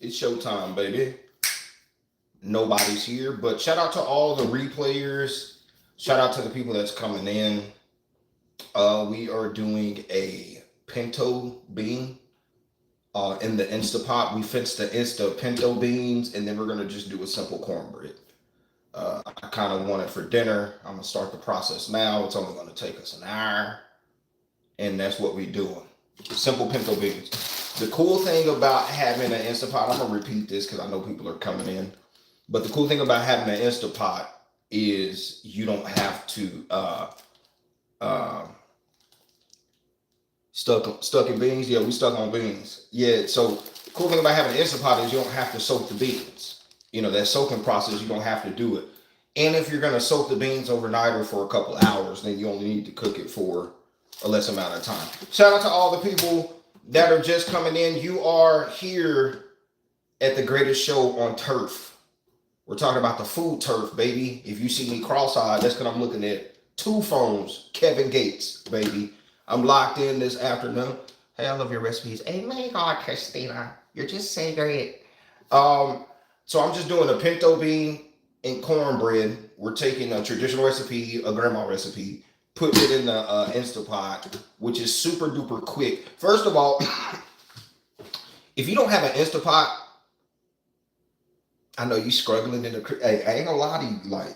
It's showtime, baby. Nobody's here, but shout out to all the replayers. Shout out to the people that's coming in. We are doing a pinto bean in the Instapot. We Finsta Insta pinto beans, and then we're gonna just do a simple cornbread. I kind of want it for dinner. I'm gonna start the process now. It's only gonna take us an hour, and that's what we're doing. Simple pinto beans. The cool thing about having an Instapot, I'm gonna repeat this because I know people are coming in. But the cool thing about having an Instapot is you don't have to uh, stuck in beans. Yeah, we stuck on beans. Yeah. So the cool thing about having an Instapot is you don't have to soak the beans. You know that soaking process, you don't have to do it. And if you're gonna soak the beans overnight or for a couple hours, then you only need to cook it for a less amount of time. Shout out to all the people that are just coming in. You are here at the greatest show on turf. We're talking about the food turf, baby. If you see me cross-eyed, that's because I'm looking at two phones. Kevin Gates, baby. I'm locked in this afternoon. Hey, I love your recipes. Hey, my God, Christina, you're just so great. So I'm just doing a pinto bean and cornbread. We're taking a traditional recipe, a grandma recipe, putting it in the Instapot, which is super duper quick. First of all, if you don't have an Instapot, I know you struggling in the. Hey, I ain't gonna lie to you. Like,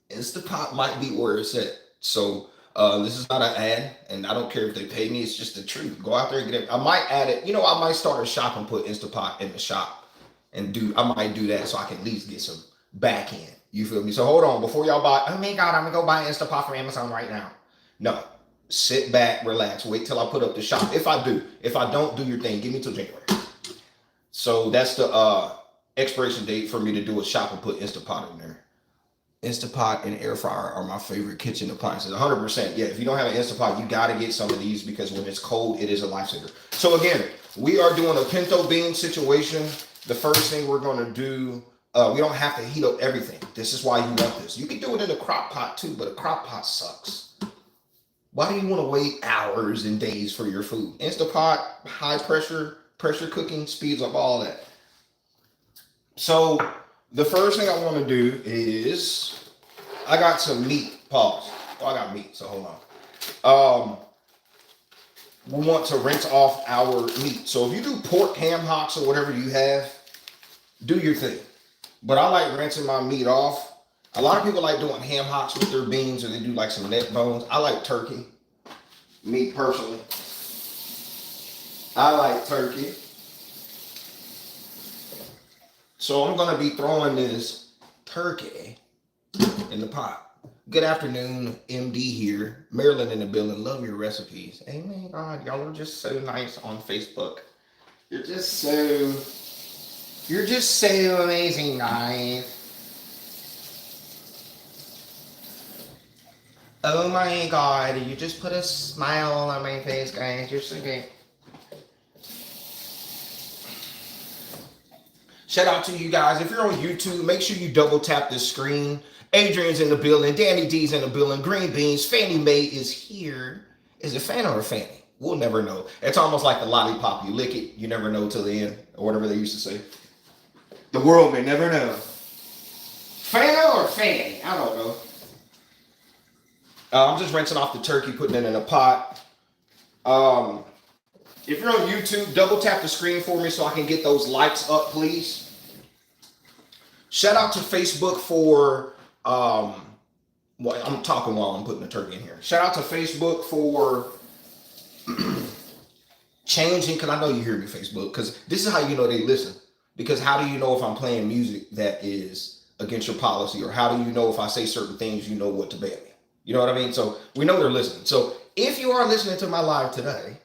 Instapot might be where it's at. So this is not an ad, and I don't care if they pay me. It's just the truth. Go out there and get it. I might add it. You know, I might start a shop and put Instapot in the shop, and I might do that so I can at least get some back end. You feel me? So hold on before y'all buy. Oh my God, I'm gonna go buy Instapot from Amazon right now. No, sit back, relax, wait till I put up the shop. If I do, if I don't, do your thing. Give me till January. So that's the expiration date for me to do a shop and put Instapot in there. Instapot and air fryer are my favorite kitchen appliances. 100%. Yeah, if you don't have an Instapot, you got to get some of these because when it's cold, it is a lifesaver. So again, we are doing a pinto bean situation. The first thing we're going to do, we don't have to heat up everything. This is why you want this. You can do it in a crock pot too, but a crock pot sucks. Why do you want to wait hours and days for your food? Instapot, high pressure cooking speeds up all that. So the first thing I want to do is I got some meat. Pause. Oh, I got meat, so hold on. We want to rinse off our meat. So if you do pork, ham hocks, or whatever you have, do your thing. But I like rinsing my meat off. A lot of people like doing ham hocks with their beans, or they do like some neck bones. I like turkey. Me personally, I like turkey. So I'm going to be throwing this turkey in the pot. Good afternoon, MD here. Maryland in the building. Love your recipes. Hey, man, God, y'all are just so nice on Facebook. You're just so amazing, guys. Oh my God, you just put a smile on my face, guys. You're so great. Shout out to you guys. If you're on YouTube, make sure you double tap the screen. Adrian's in the building. Danny D's in the building. Green Beans. Fannie Mae is here. Is it Fanny or Fanny? We'll never know. It's almost like the lollipop. You lick it, you never know till the end, or whatever they used to say. The world may never know. Fanny or Fanny? I don't know. I'm just rinsing off the turkey, putting it in a pot. If you're on YouTube, double tap the screen for me so I can get those likes up, please. Shout out to Facebook for, well, I'm talking while I'm putting the turkey in here. Shout out to Facebook for changing, because I know you hear me, Facebook, because this is how you know they listen. Because how do you know if I'm playing music that is against your policy? Or how do you know if I say certain things, you know what to ban me? You know what I mean? So we know they're listening. So if you are listening to my live today,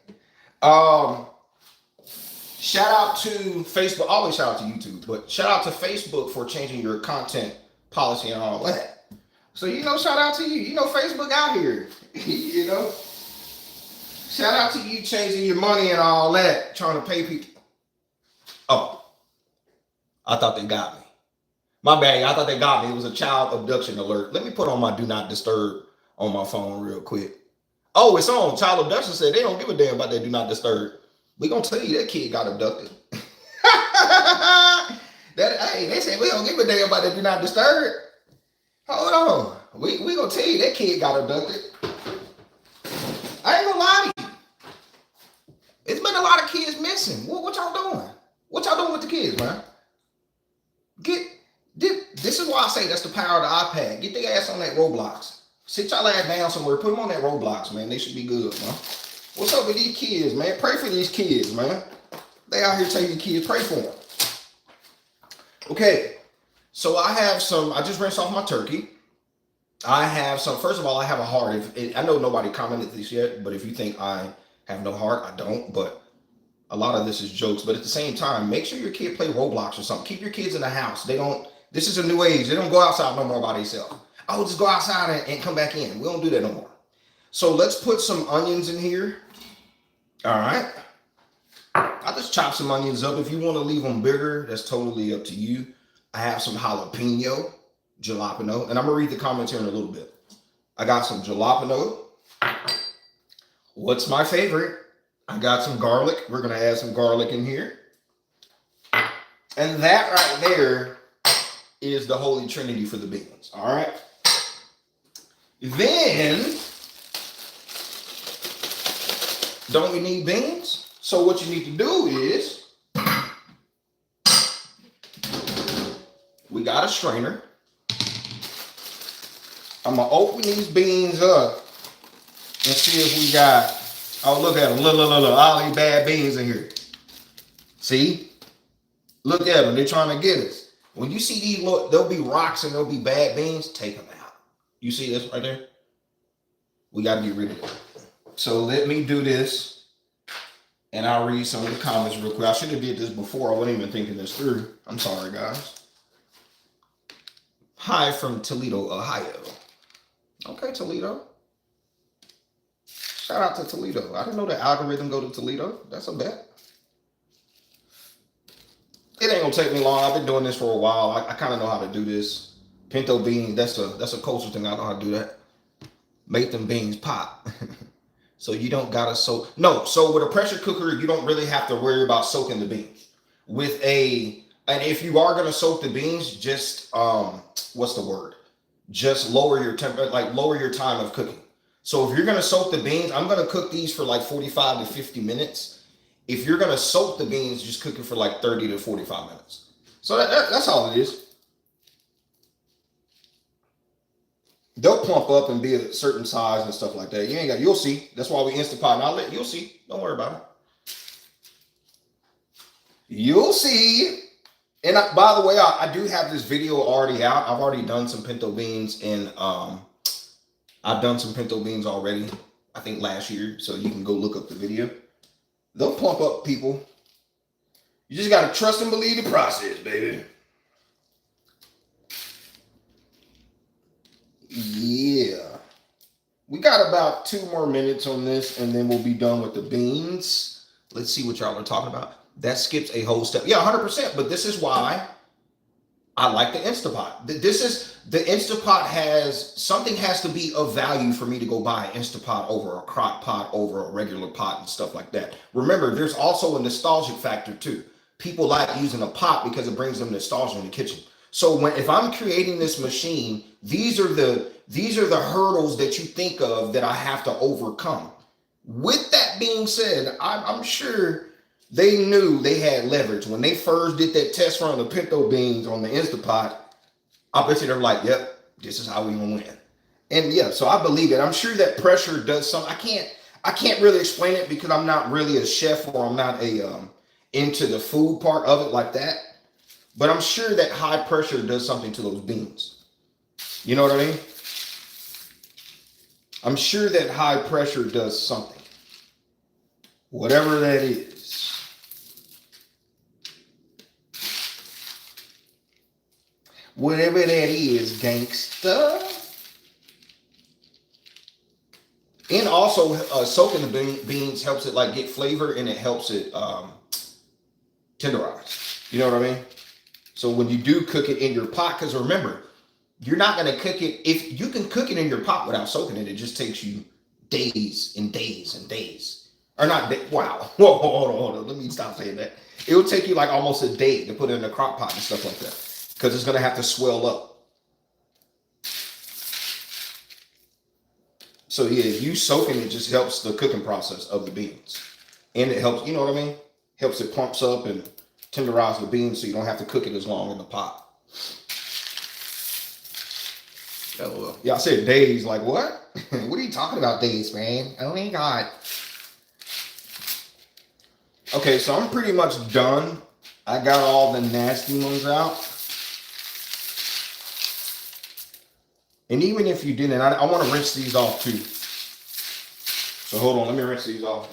shout out to Facebook. Always shout out to YouTube, but shout out to Facebook for changing your content policy and all that. So, you know, shout out to you. You know, Facebook out here. You know, shout out to you changing your money and all that, trying to pay people. Oh, I thought they got me. My bad. I thought they got me. It was a child abduction alert. Let me put on my do not disturb on my phone real quick. Oh, it's on. Child abduction said they don't give a damn about that do not disturb. We gonna tell you that kid got abducted. Hey, they said we don't give a damn about that do not disturb. Hold on. We gonna tell you that kid got abducted. I ain't gonna lie to you. It's been a lot of kids missing. What y'all doing? What y'all doing with the kids, man? This is why I say that's the power of the iPad. Get their ass on that Roblox. Sit y'all ass down somewhere. Put them on that Roblox, man. They should be good, man. What's up with these kids, man? Pray for these kids, man. They out here taking kids. Pray for them. Okay. So I have some. I just rinsed off my turkey. I have some. First of all, I have a heart. I know nobody commented this yet, but if you think I have no heart, I don't. But a lot of this is jokes. But at the same time, make sure your kid play Roblox or something. Keep your kids in the house. They don't. This is a new age. They don't go outside no more by themselves. I will just go outside and come back in. We don't do that no more. So let's put some onions in here. All right. I just chop some onions up. If you want to leave them bigger, that's totally up to you. I have some jalapeno, and I'm going to read the comments here in a little bit. I got some jalapeno. What's my favorite? I got some garlic. We're going to add some garlic in here. And that right there is the holy trinity for the beans. All right. Then, don't we need beans? So what you need to do is, we got a strainer. I'm going to open these beans up and see if we got, oh, look at them. Look, all these bad beans in here. See? Look at them. They're trying to get us. When you see these, look, there'll be rocks and there'll be bad beans. Take them out. You see this right there? We got to get rid of it. So let me do this, and I'll read some of the comments real quick. I should have did this before. I wasn't even thinking this through. I'm sorry, guys. Hi from Toledo, Ohio. Okay, Toledo. Shout out to Toledo. I didn't know the algorithm go to Toledo. That's a bet. It ain't gonna take me long. I've been doing this for a while. I kind of know how to do this. Pinto beans, that's a cultural thing. I know how to do that. Make them beans pop. So you don't gotta soak. No, so with a pressure cooker, you don't really have to worry about soaking the beans. And if you are gonna soak the beans, just what's the word? Just lower your temperature, like lower your time of cooking. So if you're gonna soak the beans, I'm gonna cook these for like 45 to 50 minutes. If you're gonna soak the beans, just cook it for like 30 to 45 minutes. So that's all it is. They'll plump up and be a certain size and stuff like that. You'll see. That's why we Insta Pot. You'll see. Don't worry about it. You'll see. And by the way, I do have this video already out. I've already done some pinto beans I've done some pinto beans already, I think last year. So you can go look up the video. They'll plump up, people. You just got to trust and believe the process, baby. Yeah. We got about 2 more minutes on this, and then we'll be done with the beans. Let's see what y'all are talking about. That skips a whole step. Yeah, 100%. But this is why I like the Instapot. The Instapot has to be of value for me to go buy an Instapot over a crock pot, over a regular pot and stuff like that. Remember, there's also a nostalgic factor too. People like using a pot because it brings them nostalgia in the kitchen. So if I'm creating this machine, these are the hurdles that you think of that I have to overcome. With that being said, I'm sure they knew they had leverage. When they first did that test run of pinto beans on the Instapot, I bet you they're like, yep, this is how we gonna win. And yeah, so I believe it. I'm sure that pressure does something. I can't really explain it because I'm not really a chef, or I'm not into the food part of it like that. But I'm sure that high pressure does something to those beans. You know what I mean? I'm sure that high pressure does something. Whatever that is. Whatever that is, gangsta. And also soaking the beans helps it like get flavor, and it helps it tenderize. You know what I mean? So when you do cook it in your pot, because remember, you're not going to cook it. If you can cook it in your pot without soaking it, it just takes you days and days and days. Or not, wow. Whoa, hold on. Let me stop saying that. It will take you like almost a day to put it in a crock pot and stuff like that, because it's gonna have to swell up. So yeah, you soaking it just helps the cooking process of the beans, and it helps. You know what I mean? Helps it plumps up and tenderize the beans, so you don't have to cook it as long in the pot. LOL. Yeah, I said days. Like what? What are you talking about days, man? Oh my god. Okay, so I'm pretty much done. I got all the nasty ones out. And even if you didn't, I want to rinse these off too. So hold on, let me rinse these off.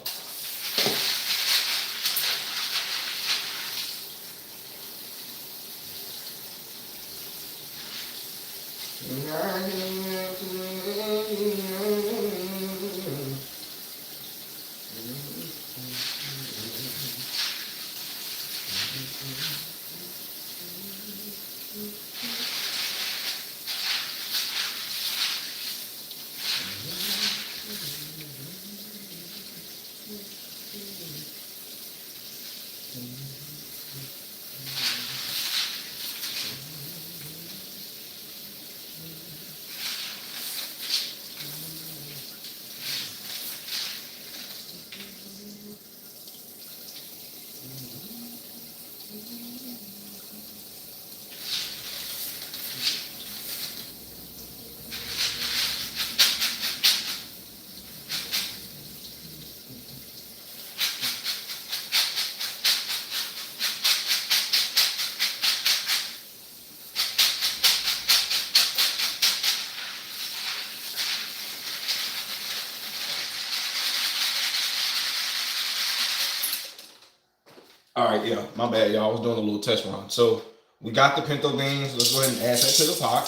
All right, yeah, my bad, y'all. I was doing a little test run. So we got the pinto beans. Let's go ahead and add that to the pot.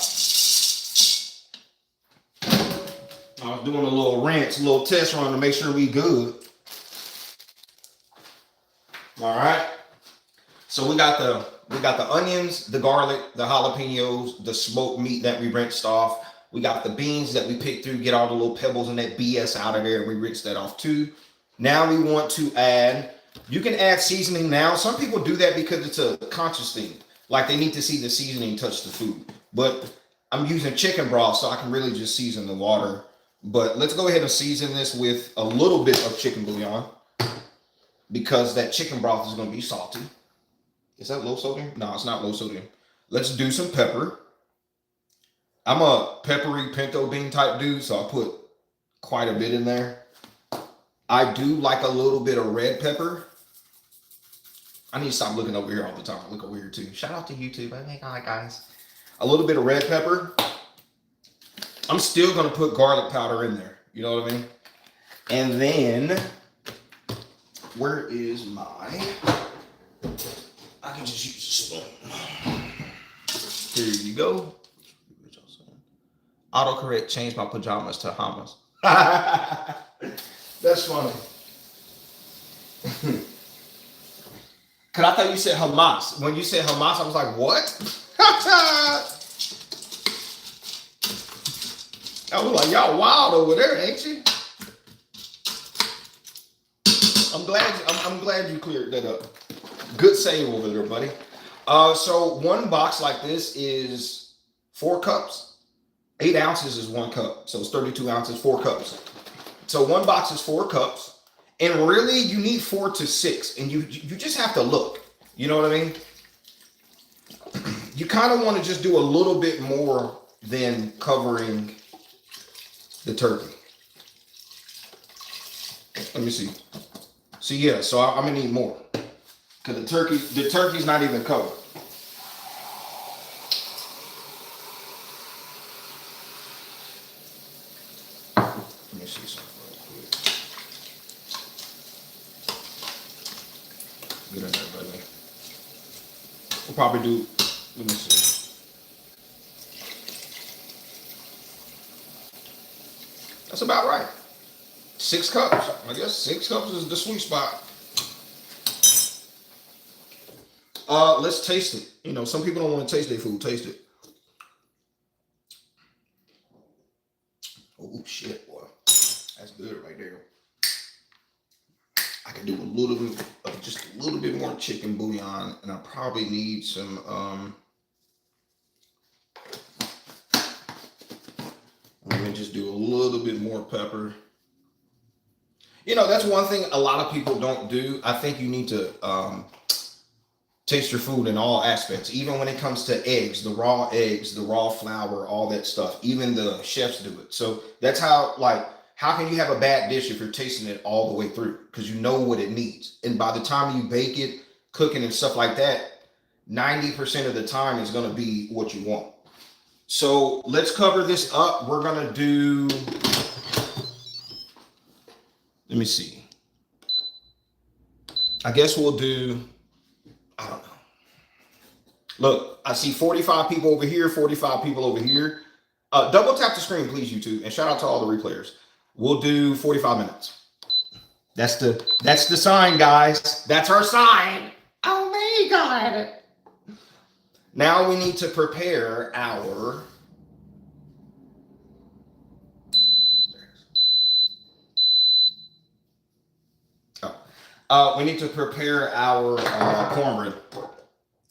I was doing a little rinse, a little test run to make sure we good. All right. So we got the onions, the garlic, the jalapenos, the smoked meat that we rinsed off. We got the beans that we picked through, get all the little pebbles and that BS out of there, and we rinsed that off too. Now we want to add. You can add seasoning now. Some people do that because it's a conscious thing. Like they need to see the seasoning touch the food. But I'm using chicken broth, so I can really just season the water. But let's go ahead and season this with a little bit of chicken bouillon, because that chicken broth is going to be salty. Is that low sodium? No, it's not low sodium. Let's do some pepper. I'm a peppery pinto bean type dude, so I put quite a bit in there. I do like a little bit of red pepper. I need to stop looking over here all the time. I look over here too. Shout out to YouTube. Oh my god, guys. A little bit of red pepper. I'm still going to put garlic powder in there. You know what I mean? And then, where is my... I can just use a spoon. Here you go. Autocorrect changed my pajamas to Hamas. That's funny. Cause I thought you said Hamas. When you said Hamas, I was like, what? I was like, y'all wild over there, ain't you? I'm glad you cleared that up. Good save over there, buddy. So one box like this is 4 cups. 8 ounces is 1 cup. So it's 32 ounces, 4 cups. So one box is 4 cups. And really you need 4 to 6. And you just have to look. You know what I mean? You kind of want to just do a little bit more than covering the turkey. Let me see. So yeah, so I'm gonna need more. Because the turkey's not even covered. Let me see something real quick. Get in there, buddy. We'll probably do, let me see. That's about right. 6 cups. I guess 6 cups is the sweet spot. Let's taste it. You know, some people don't want to taste their food. Taste it. Oh shit, boy. That's good right there. I could do a little bit of just a little bit more chicken bouillon, and I probably need some. Let me just do a little bit more pepper. You know, that's one thing a lot of people don't do. I think you need to taste your food in all aspects, even when it comes to eggs, the raw flour, all that stuff. Even the chefs do it. So that's how, like, how can you have a bad dish if you're tasting it all the way through? Because you know what it needs. And by the time you bake it, cooking and stuff like that, 90% of the time is going to be what you want. So let's cover this up. We're going to do, let me see. I guess we'll do, I don't know. Look, I see 45 people over here, 45 people over here. Double tap the screen, please, YouTube. And shout out to all the replayers. We'll do 45 minutes. That's the sign, guys. That's our sign. Oh my God. Now we need to prepare our we need to prepare our cornbread.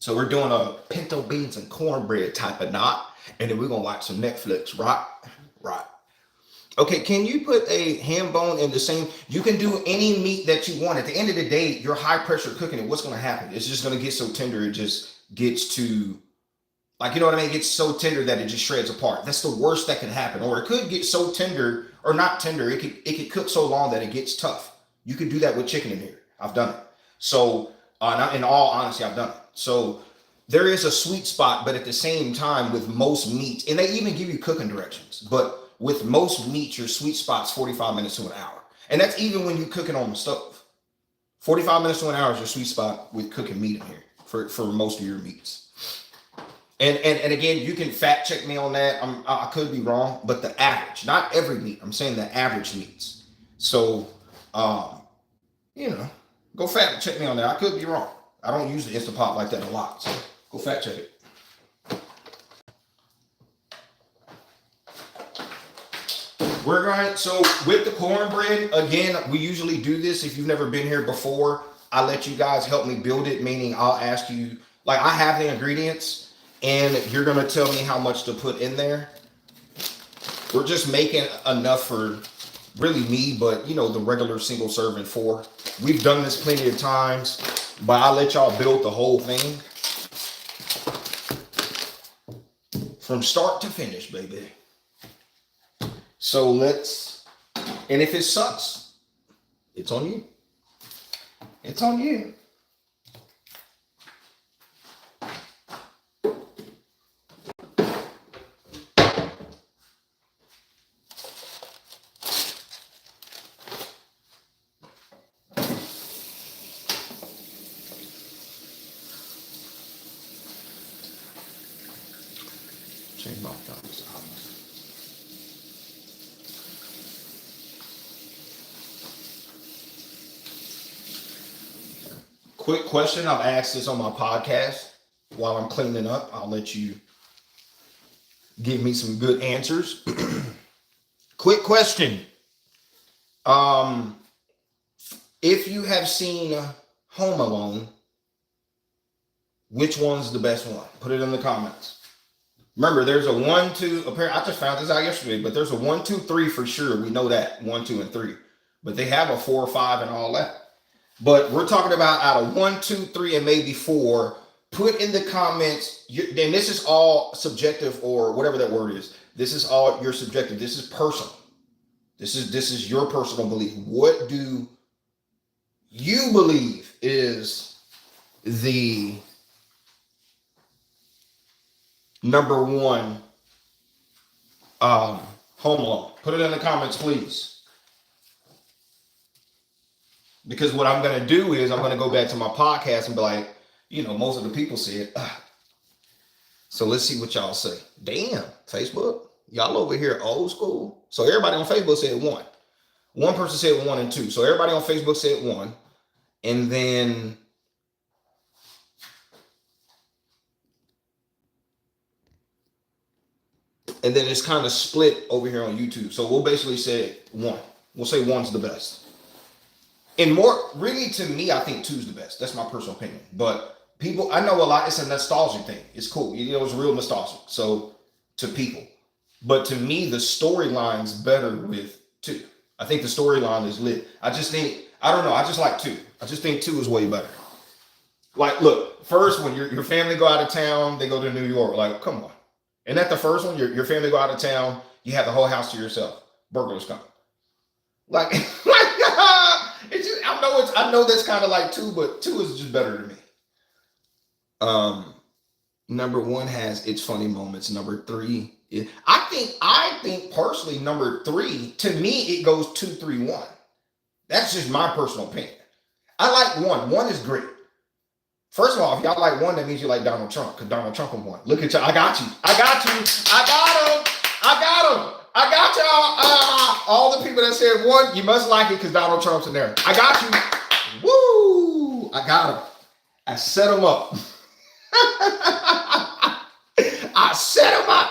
So we're doing a pinto beans and cornbread type of knot, and then we're gonna watch some Netflix, right? Right. Okay, can you put a ham bone in the same? You can do any meat that you want. At the end of the day, you're high pressure cooking it. What's gonna happen? It's just gonna get so tender, it just gets to, like, you know what I mean? It gets so tender that it just shreds apart. That's the worst that could happen. Or it could get so tender, or not tender, it could cook so long that it gets tough. You could do that with chicken in here. I've done it. So, in all honesty, I've done it. So there is a sweet spot, but at the same time, with most meat, and they even give you cooking directions, but with most meat, your sweet spot's 45 minutes to an hour. And that's even when you cook it on the stove. 45 minutes to an hour is your sweet spot with cooking meat in here for most of your meats. And again, you can fact check me on that. I could be wrong, but the average, not every meat, I'm saying the average meats. So, you know, go fact check me on that. I could be wrong. I don't use the Instant Pot like that a lot, so go fact check it. We're going, so with the cornbread, again, we usually do this. If you've never been here before, I let you guys help me build it, meaning I'll ask you, like, I have the ingredients, and you're going to tell me how much to put in there. We're just making enough for really me, but, you know, the regular single serving 4. We've done this plenty of times, but I'll let y'all build the whole thing from start to finish, baby. So let's, and if it sucks, it's on you. It's on you. Change my thumbs up. Quick question. I've asked this on my podcast while I'm cleaning up. I'll let you give me some good answers. Quick question. If you have seen Home Alone, which one's the best one? Put it in the comments. Remember, there's a 1, 2, apparently, I just found this out yesterday, but there's a 1, 2, 3 for sure. We know that 1, 2, and 3, but they have a 4, 5, and all that. But we're talking about out of 1, 2, 3, and maybe 4. Put in the comments, and this is all subjective, or whatever that word is. This is all your subjective. This is personal. This is your personal belief. What do you believe is the number 1 Home Alone? Put it in the comments, please. Because what I'm going to do is I'm going to go back to my podcast and be like, you know, most of the people said, so let's see what y'all say. Damn, Facebook, y'all over here old school. So everybody on Facebook said 1. One person said 1 and 2. So everybody on Facebook said 1. And then it's kind of split over here on YouTube. So we'll basically say 1. We'll say 1's the best. And more really to me, I think two's the best. That's my personal opinion. But people, I know a lot. It's a nostalgic thing. It's cool. You know, it's real nostalgic. So to people, but to me, the storyline's better with two. I think the storyline is lit. I just think I don't know. I just like two. I just think two is way better. Like, look, first when your family go out of town, they go to New York. Like, come on. And at the first one, your family go out of town, you have the whole house to yourself. Burglars come. Like, it's just, I know that's kind of like two, but two is just better to me. Um, Number one has its funny moments. Number three, I think personally, number three to me it goes 2, 3, 1. That's just my personal opinion. I like one. One is great. First of all, if y'all like one, that means you like Donald Trump because Donald Trump won. Look at y'all. I got you. I got you. I got him. I got him. I got y'all. All the people that said one, you must like it because Donald Trump's in there. I got you. Woo! I got him. I set him up. I set him up.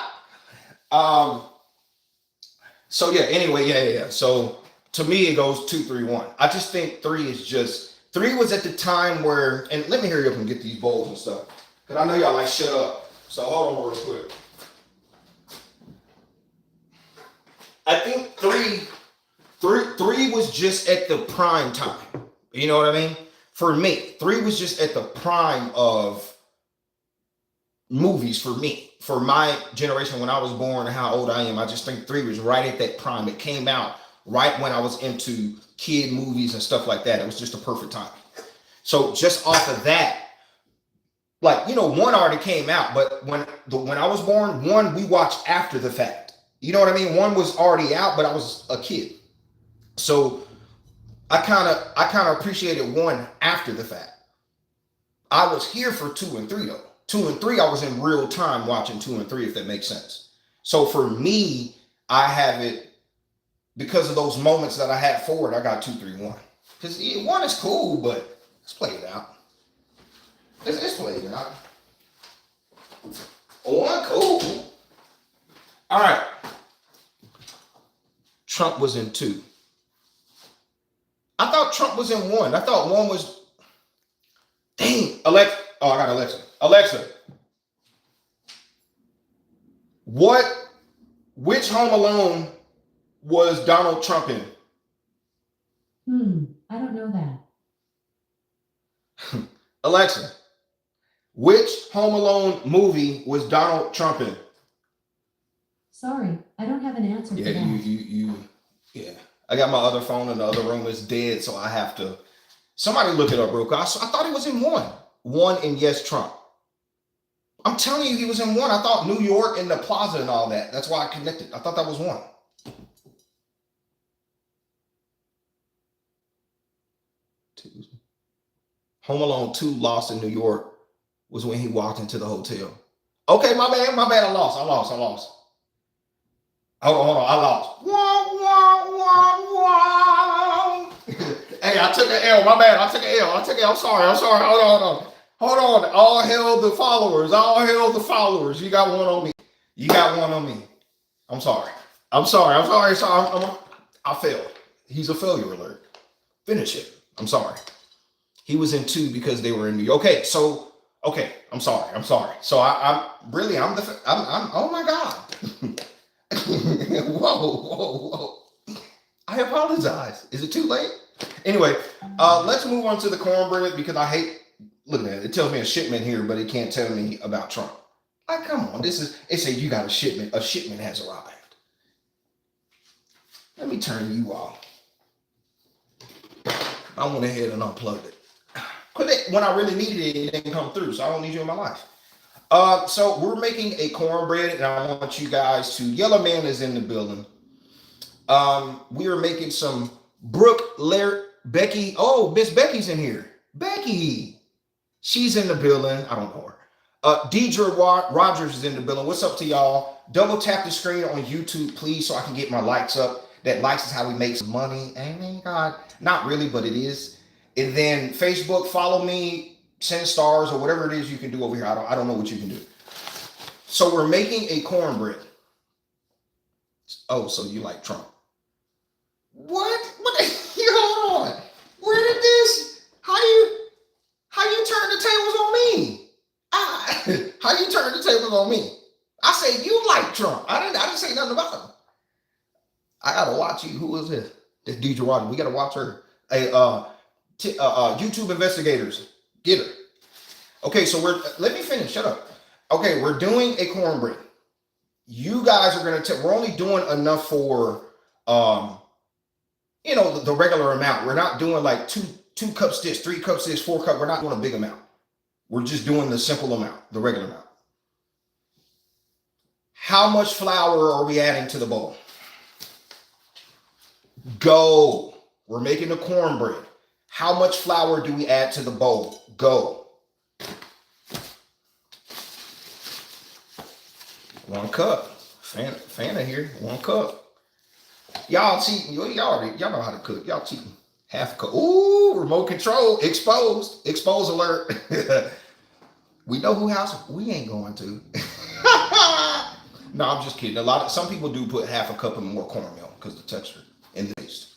So yeah, anyway, yeah. So to me, it goes 2, 3, 1. I just think three was at the time where, and let me hurry up and get these bowls and stuff. Cause I know y'all like shut up. So hold on real quick. I think three was just at the prime time. You know what I mean? For me, three was just at the prime of movies for me, for my generation when I was born and how old I am. I just think three was right at that prime. It came out right when I was into kid movies and stuff like that. It was just a perfect time. So just off of that, like, you know, one already came out, but when I was born, one we watched after the fact. You know what I mean? One was already out, but I was a kid. So I kind of appreciated one after the fact. I was here for 2 and 3 though. 2 and 3, I was in real time watching 2 and 3, if that makes sense. So for me, I have it because of those moments that I had forward. I got 2, 3, 1. Because one is cool, but let's play it out. Let's play it out. One cool. All right. Trump was in 2. I thought Trump was in 1. I thought 1 was. Dang, Alexa. Oh, I got Alexa. Alexa, which Home Alone was Donald Trump in? I don't know that. Alexa, which Home Alone movie was Donald Trump in? Sorry, I don't have an answer for that. Yeah. I got my other phone in the other room. It's dead, so I have to. Somebody look it up real quick. I thought he was in 1. 1 in Yes Trump. I'm telling you, he was in 1. I thought New York and the plaza and all that. That's why I connected. I thought that was 1. Home Alone 2 Lost in New York was when he walked into the hotel. Okay, my bad. I lost. Hold on. I lost. Hey, I took an L. My bad. I took an L. I'm sorry. Hold on. All hail the followers. You got one on me. I'm sorry. I failed. He's a failure alert. Finish it. I'm sorry. He was in 2 because they were in New York. Okay. I'm sorry. So I'm oh my God. Whoa. I apologize. Is it too late? Anyway, let's move on to the cornbread because I hate looking at it. It tells me a shipment here, but it can't tell me about Trump. Like, come on. It says you got a shipment. A shipment has arrived. Let me turn you off. I went ahead and unplugged it. Because when I really needed it, it didn't come through. So I don't need you in my life. So we're making a cornbread, and I want you guys to. Yellow Man is in the building. We are making some Becky. Oh, Miss Becky's in here. Becky. She's in the building. I don't know her. Deidre Rogers is in the building. What's up to y'all? Double tap the screen on YouTube, please, so I can get my likes up. That likes is how we make some money. Amen, God. Not really, but it is. And then Facebook, follow me, send stars or whatever it is you can do over here. I don't know what you can do. So we're making a cornbread. Oh, so you like Trump? What? Hold on. Where How you turn the tables on me? I say you like Trump. I didn't say nothing about him. I gotta watch you. Who is this? This Deidre Rodman. We gotta watch her. Hey, YouTube investigators, get her. Okay, so let me finish. Shut up. Okay, we're doing a cornbread. You guys are gonna we're only doing enough for the regular amount. We're not doing like two cups this, 3 cups this, 4 cups. We're not doing a big amount. We're just doing the simple amount, the regular amount. How much flour are we adding to the bowl? Go. We're making the cornbread. How much flour do we add to the bowl? Go. 1 cup. Fanta here. 1 cup. Y'all cheating. Y'all know how to cook. Y'all cheating. Half a cup. Ooh, remote control. Exposed. Expose alert. We know who house we ain't going to. No, I'm just kidding. Some people do put half a cup and more cornmeal because the texture and the taste.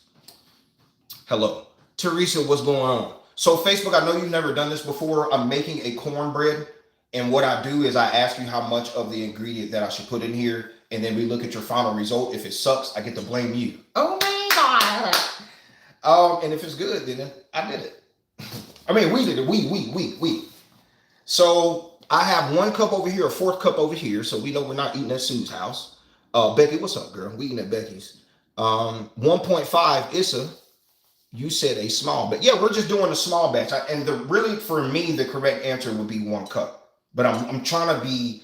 Hello. Teresa, what's going on? So Facebook, I know you've never done this before. I'm making a cornbread. And what I do is I ask you how much of the ingredient that I should put in here. And then we look at your final result. If it sucks, I get to blame you. Oh my God. And if it's good, then I did it. I mean, we did it. We. So I have 1 cup over here, a 4th cup over here. So we know we're not eating at Sue's house. Becky, what's up, girl? We eating at Becky's. 1.5 Issa. You said a small batch. Yeah, we're just doing a small batch. Really, for me, the correct answer would be 1 cup. But I'm trying to be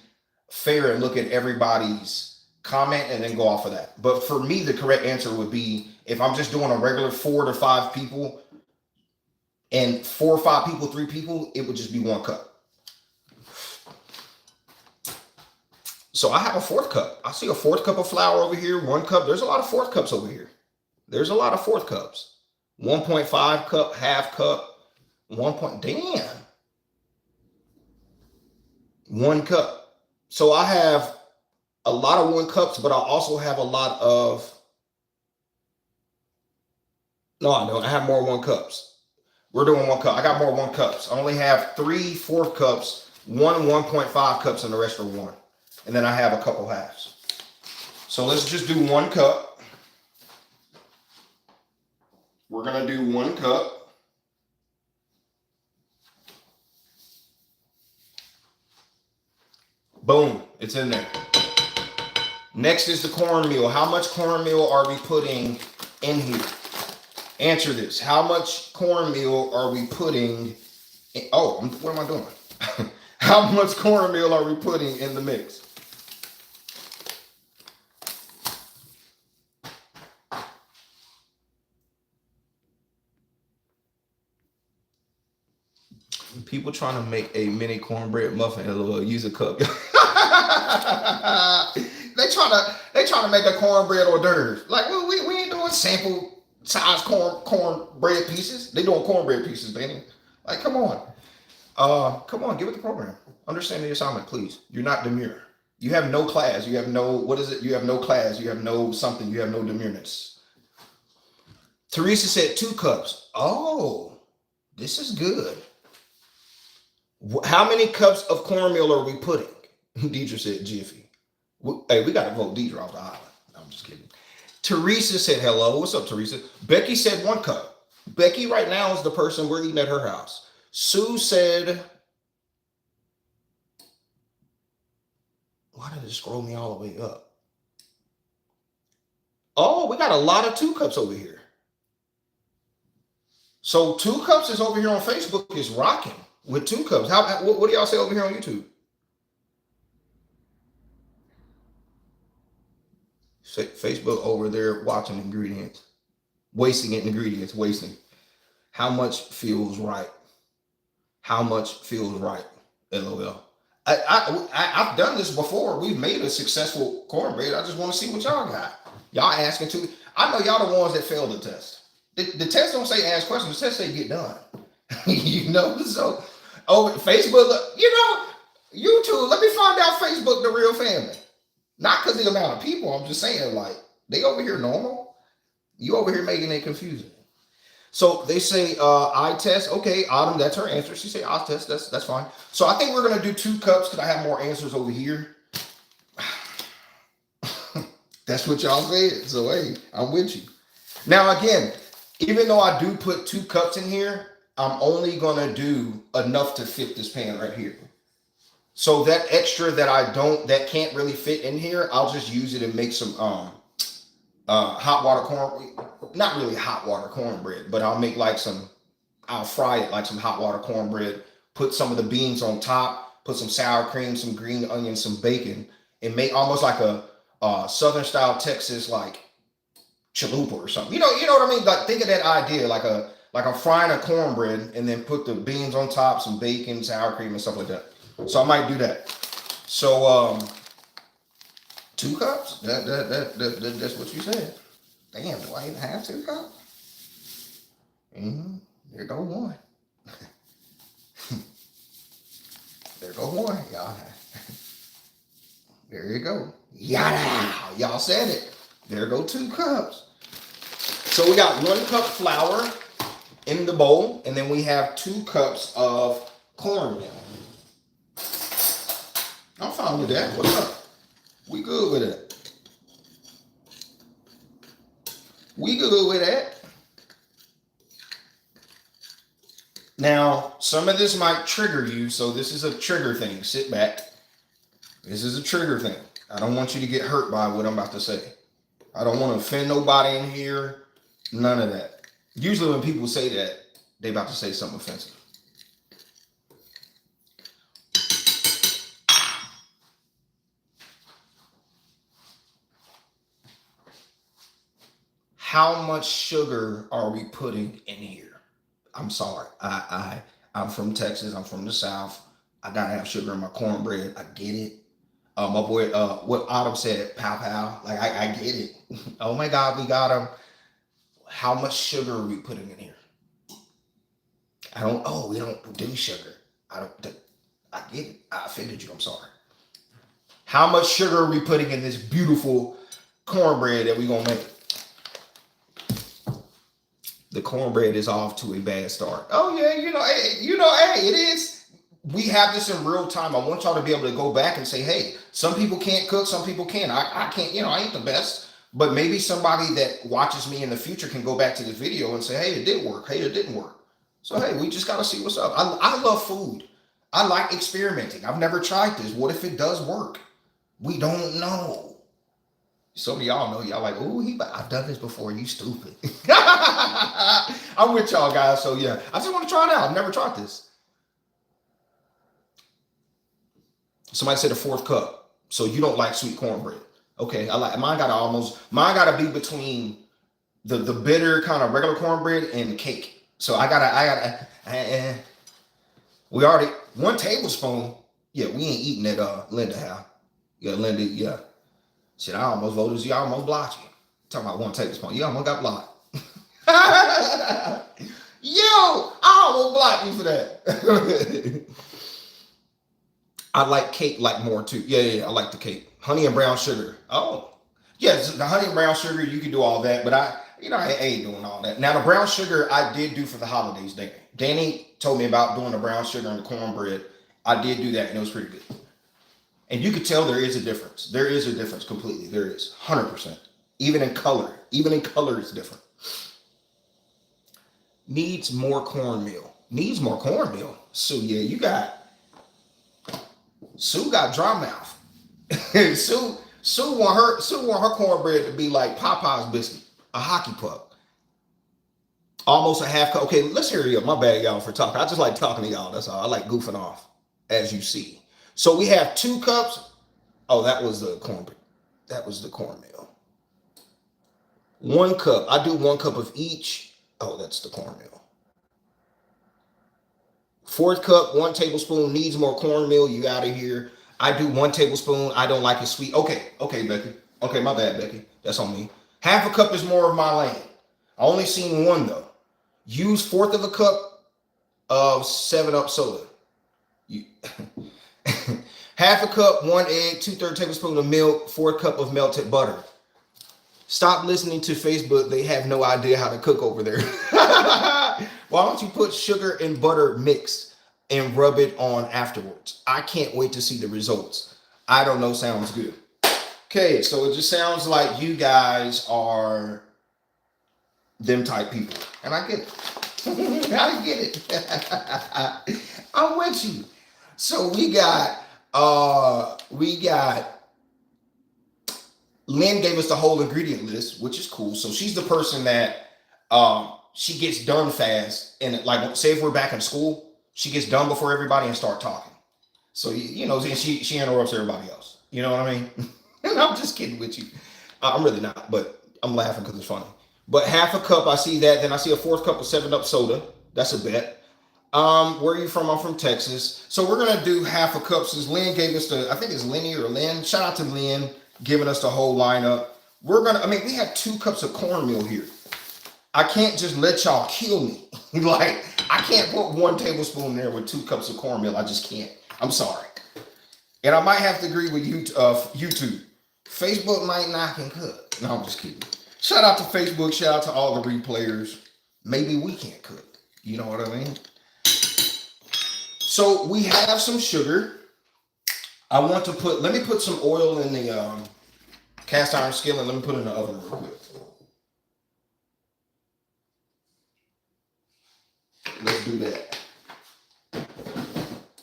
fair and look at everybody's comment and then go off of that. But for me, the correct answer would be, if I'm just doing a regular 4 to 5 people and 4 or 5 people, 3 people, it would just be 1 cup. So I have a 4th cup. I see a 4th cup of flour over here, 1 cup. There's a lot of 4th cups over here. There's a lot of 4th cups. 1.5 cup, half cup, 1 cup. So I have a lot of 1 cups, but I also have a lot of, no, I don't. I have more 1 cups. We're doing 1 cup. I got more 1 cups. I only have 3 4th cups, 1.5 cups, and the rest are 1. And then I have a couple halves. So let's just do 1 cup. We're going to do 1 cup. Boom. It's in there. Next is the cornmeal. How much cornmeal are we putting in here? Answer this. How much cornmeal are we putting in? Oh, what am I doing? How much cornmeal are we putting in the mix? People trying to make a mini cornbread muffin, use a cup. They trying to make a cornbread hors d'oeuvre. Like we ain't doing sample size cornbread pieces. They doing cornbread pieces, baby. Like come on, give it the program. Understand the assignment, please. You're not demure. You have no class. You have no You have no class. You have no something. You have no demureness. Teresa said 2 cups. Oh, this is good. How many cups of cornmeal are we putting? Deidre said Jiffy. Hey, we got to vote Deidre off the island. I'm just kidding. Teresa said hello. What's up, Teresa? Becky said 1 cup. Becky right now is the person we're eating at her house. Sue said, why did it scroll me all the way up? Oh, we got a lot of 2 cups over here. So 2 cups is over here on Facebook is rocking. With 2 cups. What do y'all say over here on YouTube? Facebook over there watching ingredients. Wasting ingredients. Wasting. How much feels right? How much feels right? LOL. I've done this before. We've made a successful cornbread. I just want to see what y'all got. Y'all asking too. I know y'all the ones that failed the test. The test don't say ask questions. The test say get done. So Facebook, YouTube, let me find out Facebook the real family. Not because of the amount of people. I'm just saying, like, they over here normal. You over here making it confusing. So they say eye test. Okay, Autumn, that's her answer. She say eye test. That's fine. So I think we're gonna do 2 cups because I have more answers over here. That's what y'all said. So hey, I'm with you. Now again, even though I do put 2 cups in here, I'm only gonna do enough to fit this pan right here. So that extra that can't really fit in here, I'll just use it and make some hot water corn, not really hot water cornbread, but I'll fry it like some hot water cornbread, put some of the beans on top, put some sour cream, some green onions, some bacon, and make almost like a Southern style Texas like chalupa or something. You know what I mean? Like think of that idea, like I'm frying a cornbread and then put the beans on top, some bacon, sour cream, and stuff like that. So I might do that. So 2 cups? That's what you said. Damn, do I even have 2 cups? There go one. There go one, y'all. There you go. Yada! Y'all said it. There go 2 cups. So we got 1 cup flour in the bowl, and then we have 2 cups of cornmeal. I'm fine with that. What's up? We good with it. We good with that. Now, some of this might trigger you, so this is a trigger thing. Sit back. This is a trigger thing. I don't want you to get hurt by what I'm about to say. I don't want to offend nobody in here. None of that. Usually when people say that, they about to say something offensive. How much sugar are we putting in here? I'm sorry. I'm from Texas. I'm from the South. I gotta have sugar in my cornbread. I get it. My boy, what Autumn said, pow pow. Like I get it. Oh my God, we got him. How much sugar are we putting in here? We don't do sugar. I get it. I offended you. I'm sorry. How much sugar are we putting in this beautiful cornbread that we gonna make? The cornbread is off to a bad start. Oh yeah, hey, it is. We have this in real time. I want y'all to be able to go back and say, hey, some people can't cook, some people can. I can't, I ain't the best. But maybe somebody that watches me in the future can go back to the video and say, hey, it did work. Hey, it didn't work. So hey, we just gotta see what's up. I love food. I like experimenting. I've never tried this. What if it does work? We don't know. Some of y'all know, y'all like, I've done this before. You stupid. I'm with y'all guys. So yeah, I just want to try it out. I've never tried this. Somebody said a 4th cup. So you don't like sweet cornbread. Okay, I like mine. Gotta be between the bitter kind of regular cornbread and cake. So we already 1 tablespoon. Yeah, we ain't eating at Linda house. Yeah, Linda, yeah. Shit, I almost voted. You almost blocked you. Talking about 1 tablespoon. You almost got blocked. Yo, I almost blocked you for that. I like cake like more too. Yeah, I like the cake. Honey and brown sugar. Oh, yeah, the honey and brown sugar, you can do all that, but I ain't doing all that. Now, the brown sugar I did do for the holidays, Danny. Danny told me about doing the brown sugar and the cornbread. I did do that, and it was pretty good. And you could tell there is a difference. There is a difference completely. There is 100%. Even in color. Even in color, it's different. Needs more cornmeal. Needs more cornmeal. So yeah, Sue got dry mouth. Sue want her cornbread to be like Popeye's biscuit, a hockey puck. Almost a half cup. Okay, let's hear you. My bad, y'all, for talking. I just like talking to y'all. That's all. I like goofing off, as you see. So we have 2 cups. Oh, that was the cornbread. That was the cornmeal. 1 cup. I do 1 cup of each. Oh, that's the cornmeal. 4th cup, 1 tablespoon. Needs more cornmeal. You out of here. I do 1 tablespoon. I don't like it sweet. Okay, Becky. Okay, my bad, Becky. That's on me. 1/2 cup is more of my lane. I only seen 1 though. Use 1/4 of a cup of 7-Up soda. 1/2 cup, 1 egg, 2/3 tablespoon of milk, 4 cup of melted butter. Stop listening to Facebook. They have no idea how to cook over there. Why don't you put sugar and butter mixed and rub it on afterwards? I can't wait to see the results. I don't know. Sounds good. Okay, so it just sounds like you guys are them type people. And I get it. I get it. I'm with you. So we got Lynn gave us the whole ingredient list, which is cool. So she's the person that she gets done fast, and like say if we're back in school, she gets done before everybody and start talking. So you know, and she interrupts everybody else. You know what I mean? And I'm just kidding with you. I'm really not, but I'm laughing because it's funny. But half a cup, I see that. Then I see a fourth cup of 7-Up soda. That's a bet. Where are you from? I'm from Texas. So we're gonna do half a cup since Lynn gave us I think it's Lenny or Lynn. Shout out to Lynn giving us the whole lineup. We have 2 cups of cornmeal here. I can't just let y'all kill me. Like, I can't put 1 tablespoon there with 2 cups of cornmeal. I just can't. I'm sorry. And I might have to agree with you, YouTube. Facebook might not can cook. No, I'm just kidding. Shout out to Facebook. Shout out to all the replayers. Maybe we can't cook. You know what I mean? So we have some sugar. Let me put some oil in the cast iron skillet. Let me put it in the oven real quick. Let's do that.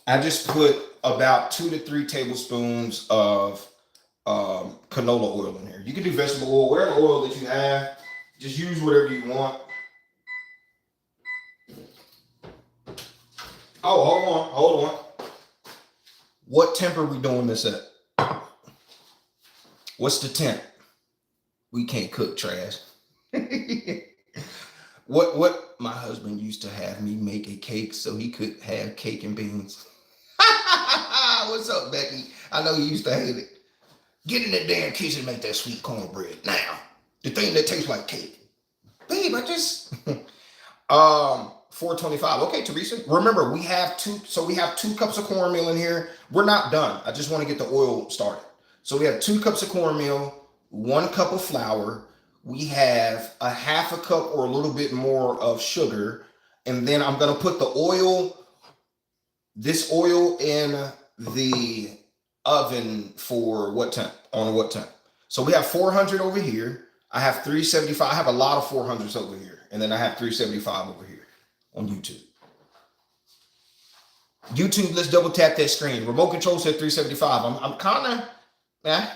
I just put about 2 to 3 tablespoons of canola oil in here. You can do vegetable oil, whatever oil that you have. Just use whatever you want. Oh, hold on. What temp are we doing this at? What's the temp? We can't cook trash. What my husband used to have me make a cake so he could have cake and beans. What's up, Becky? I know you used to hate it. Get in that damn kitchen and make that sweet cornbread now. The thing that tastes like cake. Babe, I just 425. Okay, Teresa. Remember, we have 2 cups of cornmeal in here. We're not done. I just want to get the oil started. So we have 2 cups of cornmeal, 1 cup of flour. We have a half a cup or a little bit more of sugar. And then I'm going to put this oil in the oven for what temp? On what temp? So we have 400 over here. I have 375. I have a lot of 400s over here. And then I have 375 over here on YouTube. YouTube, let's double tap that screen. Remote control said 375. I'm kind of,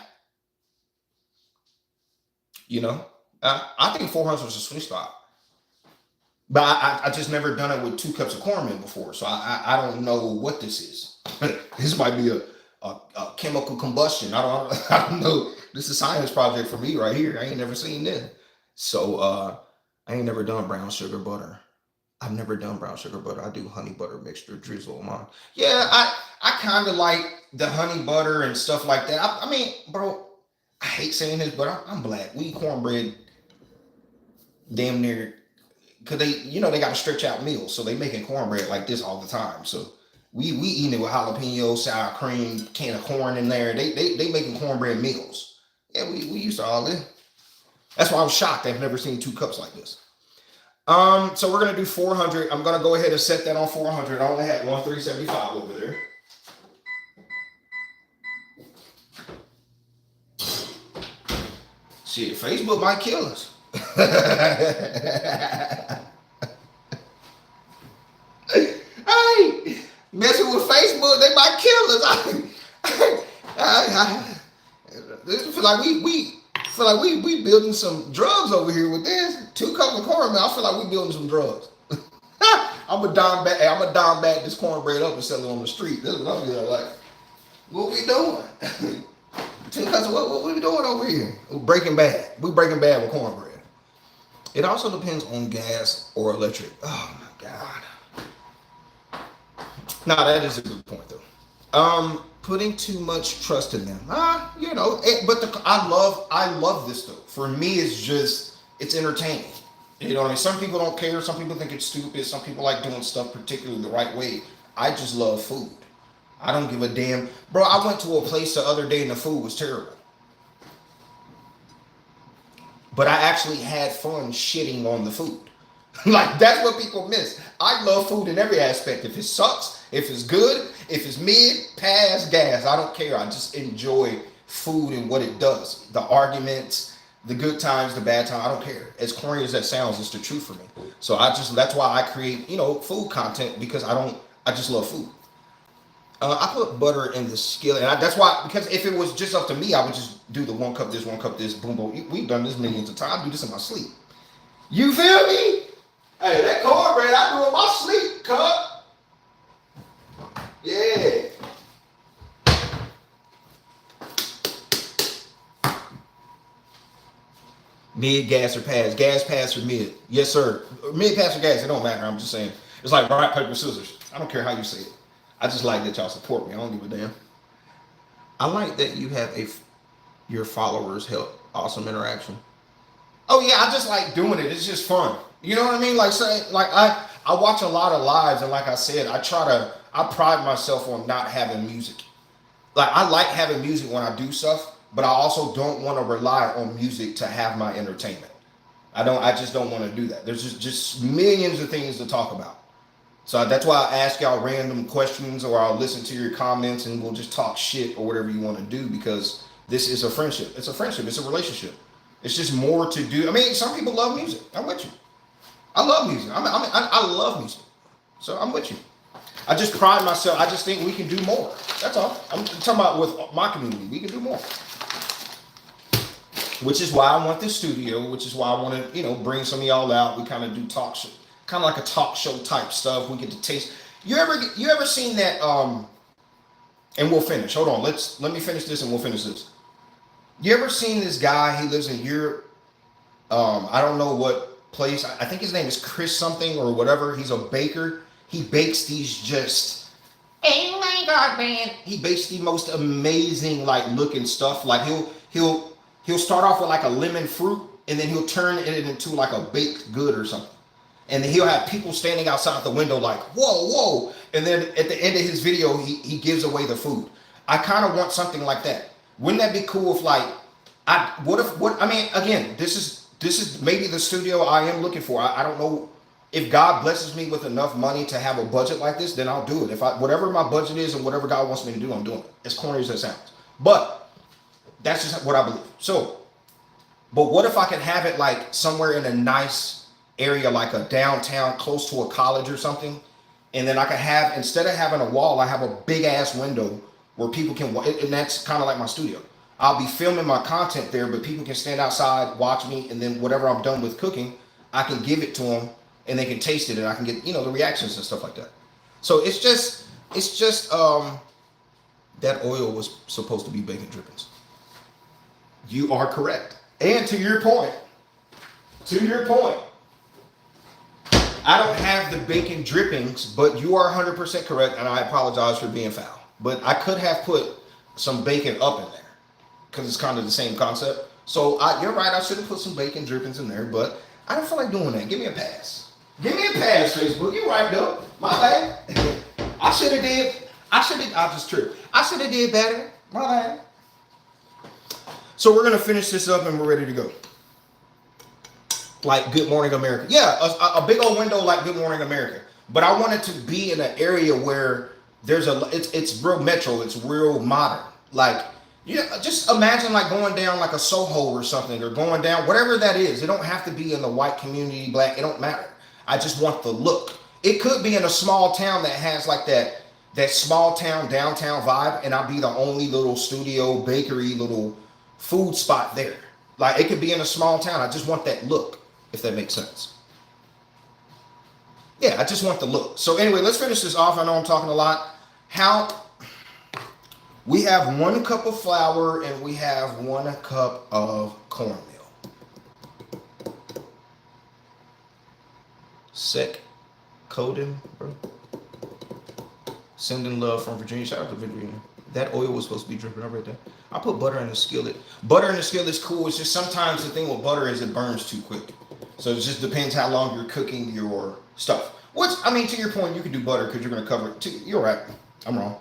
you know, I think 400 was a sweet spot. But I just never done it with 2 cups of cornmeal before. So I don't know what this is. This might be a chemical combustion. I don't know. This is a science project for me right here. I ain't never seen this. So I ain't never done brown sugar butter. I've never done brown sugar butter. I do honey butter mixture drizzle on mine. Yeah, I kind of like the honey butter and stuff like that. I mean, bro, I hate saying this, but I'm black. We eat cornbread damn near, because they got to stretch out meals. So they making cornbread like this all the time. So we eating it with jalapeno, sour cream, can of corn in there. They making cornbread meals. Yeah, we used to all this. That's why I'm shocked. I've never seen 2 cups like this. So we're gonna do 400. I'm gonna go ahead and set that on 400. I only had 375 over there. Shit, Facebook might kill us. Hey, messing with Facebook, they might kill us. I feel like we building some drugs over here with this. 2 cups of cornmeal. I feel like we building some drugs. I'm gonna dime back this cornbread up and sell it on the street. That's what I'm doing. Like, what we doing? 2 cups of what we doing over here? Breaking Bad. We Breaking Bad with cornbread. It also depends on gas or electric. Oh my God. No, that is a good point though. Putting too much trust in them. But I love this though. For me, it's entertaining. You know what I mean? Some people don't care. Some people think it's stupid. Some people like doing stuff particularly the right way. I just love food. I don't give a damn. Bro, I went to a place the other day and the food was terrible. but I actually had fun shitting on the food. Like, that's what people miss. I love food in every aspect. If it sucks, if it's good, if it's mid, pass, gas, I don't care. I just enjoy food and what it does. The arguments, the good times, the bad times, I don't care. As corny as that sounds, it's the truth for me. So that's why I create, food content, because I just love food. I put butter in the skillet, and that's why, because if it was just up to me, I would just do the 1 cup this, boom, boom. We've done this millions of times. I do this in my sleep. You feel me? Hey, that cornbread, I do in my sleep, cut. Yeah. Mid, gas, or pass. Gas, pass, or mid. Yes, sir. Mid, pass, or gas. It don't matter. I'm just saying. It's like rock, paper, scissors. I don't care how you say it. I just like that y'all support me. I don't give a damn. I like that you have your followers help. Awesome interaction. Oh yeah, I just like doing it. It's just fun. You know what I mean? Like, say, like I watch a lot of lives, and like I said, I pride myself on not having music. Like, I like having music when I do stuff, but I also don't want to rely on music to have my entertainment. I just don't want to do that. There's just millions of things to talk about. So that's why I ask y'all random questions, or I'll listen to your comments and we'll just talk shit or whatever you want to do, because this is a friendship. It's a friendship. It's a relationship. It's just more to do. I mean, some people love music. I'm with you. I love music. I love music. So I'm with you. I just pride myself. I just think we can do more. That's all. I'm talking about with my community. We can do more. Which is why I want this studio. Which is why I want to, bring some of y'all out. We kind of do talk show, kind of like a talk show type stuff. We get to taste. You ever seen that? And we'll finish. Hold on. Let me finish this and we'll finish this. You ever seen this guy? He lives in Europe. I don't know what place. I think his name is Chris something or whatever. He's a baker. He bakes these just, oh my God, man. He bakes the most amazing like looking stuff. Like he'll start off with like a lemon fruit, and then he'll turn it into like a baked good or something. And then he'll have people standing outside the window like, whoa, whoa. And then at the end of his video, he gives away the food. I kind of want something like that. Wouldn't that be cool if like, again, this is maybe the studio I am looking for. I don't know if God blesses me with enough money to have a budget like this, then I'll do it. Whatever my budget is and whatever God wants me to do, I'm doing it. As corny as that sounds. But that's just what I believe. So, but what if I could have it like somewhere in a nice area, like a downtown close to a college or something, and then I could have, instead of having a wall, I have a big ass window where people can, and that's kind of like my studio. I'll be filming my content there, but people can stand outside, watch me, and then whatever I'm done with cooking, I can give it to them, and they can taste it, and I can get, the reactions and stuff like that. So it's just that oil was supposed to be bacon drippings. You are correct. And to your point, I don't have the bacon drippings, but you are 100% correct, and I apologize for being foul. But I could have put some bacon up in there, because it's kind of the same concept. So you're right, I should have put some bacon drippings in there, but I don't feel like doing that. Give me a pass. Give me a pass, Facebook. You're right, though. My bad. I should have did better. My bad. So we're going to finish this up and we're ready to go. Like Good Morning America. Yeah, a big old window like Good Morning America. But I want it to be in an area where it's real metro. It's real modern. Like, just imagine like going down like a Soho or something, or going down, whatever that is. It don't have to be in the white community, black. It don't matter. I just want the look. It could be in a small town that has like that small town, downtown vibe, and I'll be the only little studio, bakery, little food spot there. Like, it could be in a small town. I just want that look, if that makes sense. Yeah, I just want the look. So anyway, let's finish this off. I know I'm talking a lot. We have 1 cup of flour and we have 1 cup of cornmeal. Sick. Coding, bro. Sending love from Virginia. Shout out to Virginia. That oil was supposed to be dripping over there. I put butter in the skillet. Butter in the skillet is cool. It's just sometimes the thing with butter is it burns too quick. So it just depends how long you're cooking your stuff. To your point, you can do butter because you're going to cover it too. You're right. I'm wrong.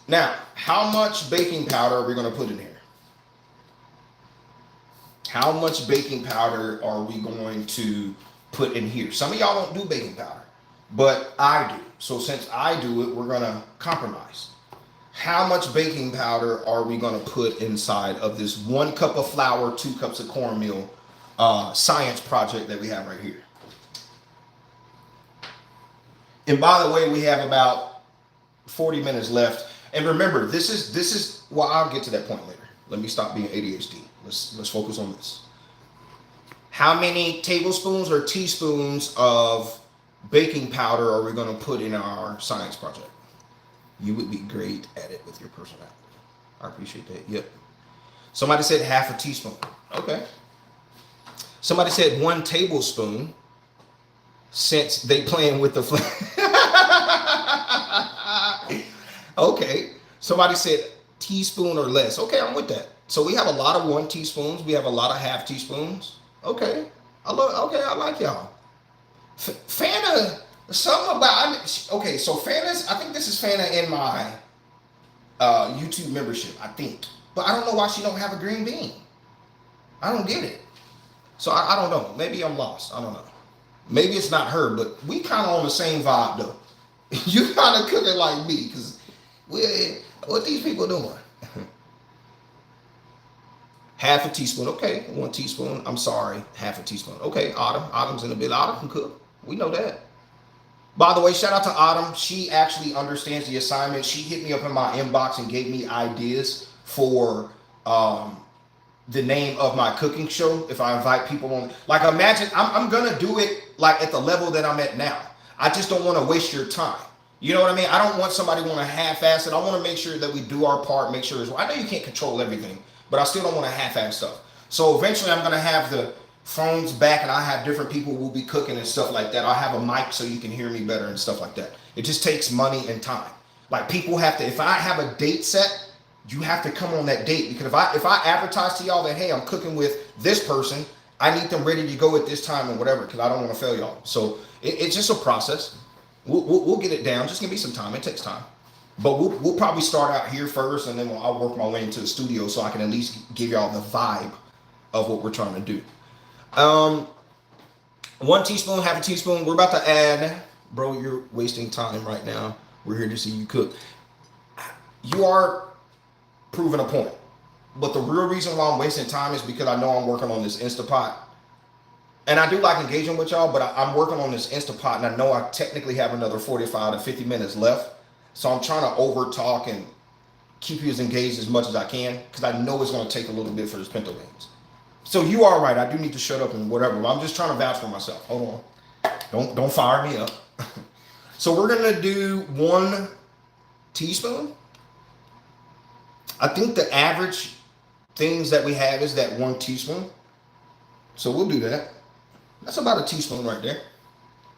Now, how much baking powder are we going to put in here? How much baking powder are we going to put in here? Some of y'all don't do baking powder, but I do. So since I do it, we're gonna compromise. How much baking powder are we gonna put inside of this 1 cup of flour, 2 cups of cornmeal science project that we have right here? And by the way, we have about 40 minutes left. And remember, this is well, I'll get to that point later. Let me stop being ADHD. Let's focus on this. How many tablespoons or teaspoons of baking powder are we going to put in our science project? You would be great at it with your personality. I appreciate that. Yep. Somebody said half a teaspoon. Okay. Somebody said 1 tablespoon, since they playing with the Okay. Somebody said teaspoon or less. Okay, I'm with that. So we have a lot of 1 teaspoons. We have a lot of half teaspoons. Okay. I like y'all. Fanta, something about, okay, so Fanta's, I think this is Fanta in my YouTube membership, I think. But I don't know why she don't have a green bean. I don't get it. So I don't know. Maybe I'm lost. I don't know. Maybe it's not her, but we kind of on the same vibe though. You kind of cooking like me, because what these people doing? Half a teaspoon. Okay, 1 teaspoon. I'm sorry, half a teaspoon. Okay, Autumn's in the building. Autumn can cook. We know that. By the way, shout out to Autumn. She actually understands the assignment. She hit me up in my inbox and gave me ideas for the name of my cooking show. If I invite people on, like, imagine I'm gonna do it like at the level that I'm at now. I just don't want to waste your time. You know what I mean? I don't want somebody want to half-ass it. I want to make sure that we do our part. Make sure it's. I know you can't control everything, but I still don't want to half-ass stuff. So eventually, I'm gonna have the phones back, and I have different people who will be cooking and stuff like that. I'll have a mic so you can hear me better and stuff like that. It just takes money and time. Like, people have to, if I have a date set, you have to come on that date, because if I advertise to y'all that, hey, I'm cooking with this person, I need them ready to go at this time and whatever, because I don't want to fail y'all. So it's just a process. We'll get it down. Just give me some time. It takes time. But we'll probably start out here first, and then I'll work my way into the studio so I can at least give y'all the vibe of what we're trying to do. 1 teaspoon, half a teaspoon. We're about to add, bro, you're wasting time right now. We're here to see you cook. You are proving a point. But the real reason why I'm wasting time is because I know I'm working on this Instapot. And I do like engaging with y'all, but I'm working on this Instapot, and I know I technically have another 45 to 50 minutes left. So I'm trying to over talk and keep you as engaged as much as I can, because I know it's going to take a little bit for this pinto beans. So you are right. I do need to shut up and whatever. But I'm just trying to vouch for myself. Hold on. Don't fire me up. So we're going to do 1 teaspoon. I think the average things that we have is that 1 teaspoon. So we'll do that. That's about a teaspoon right there.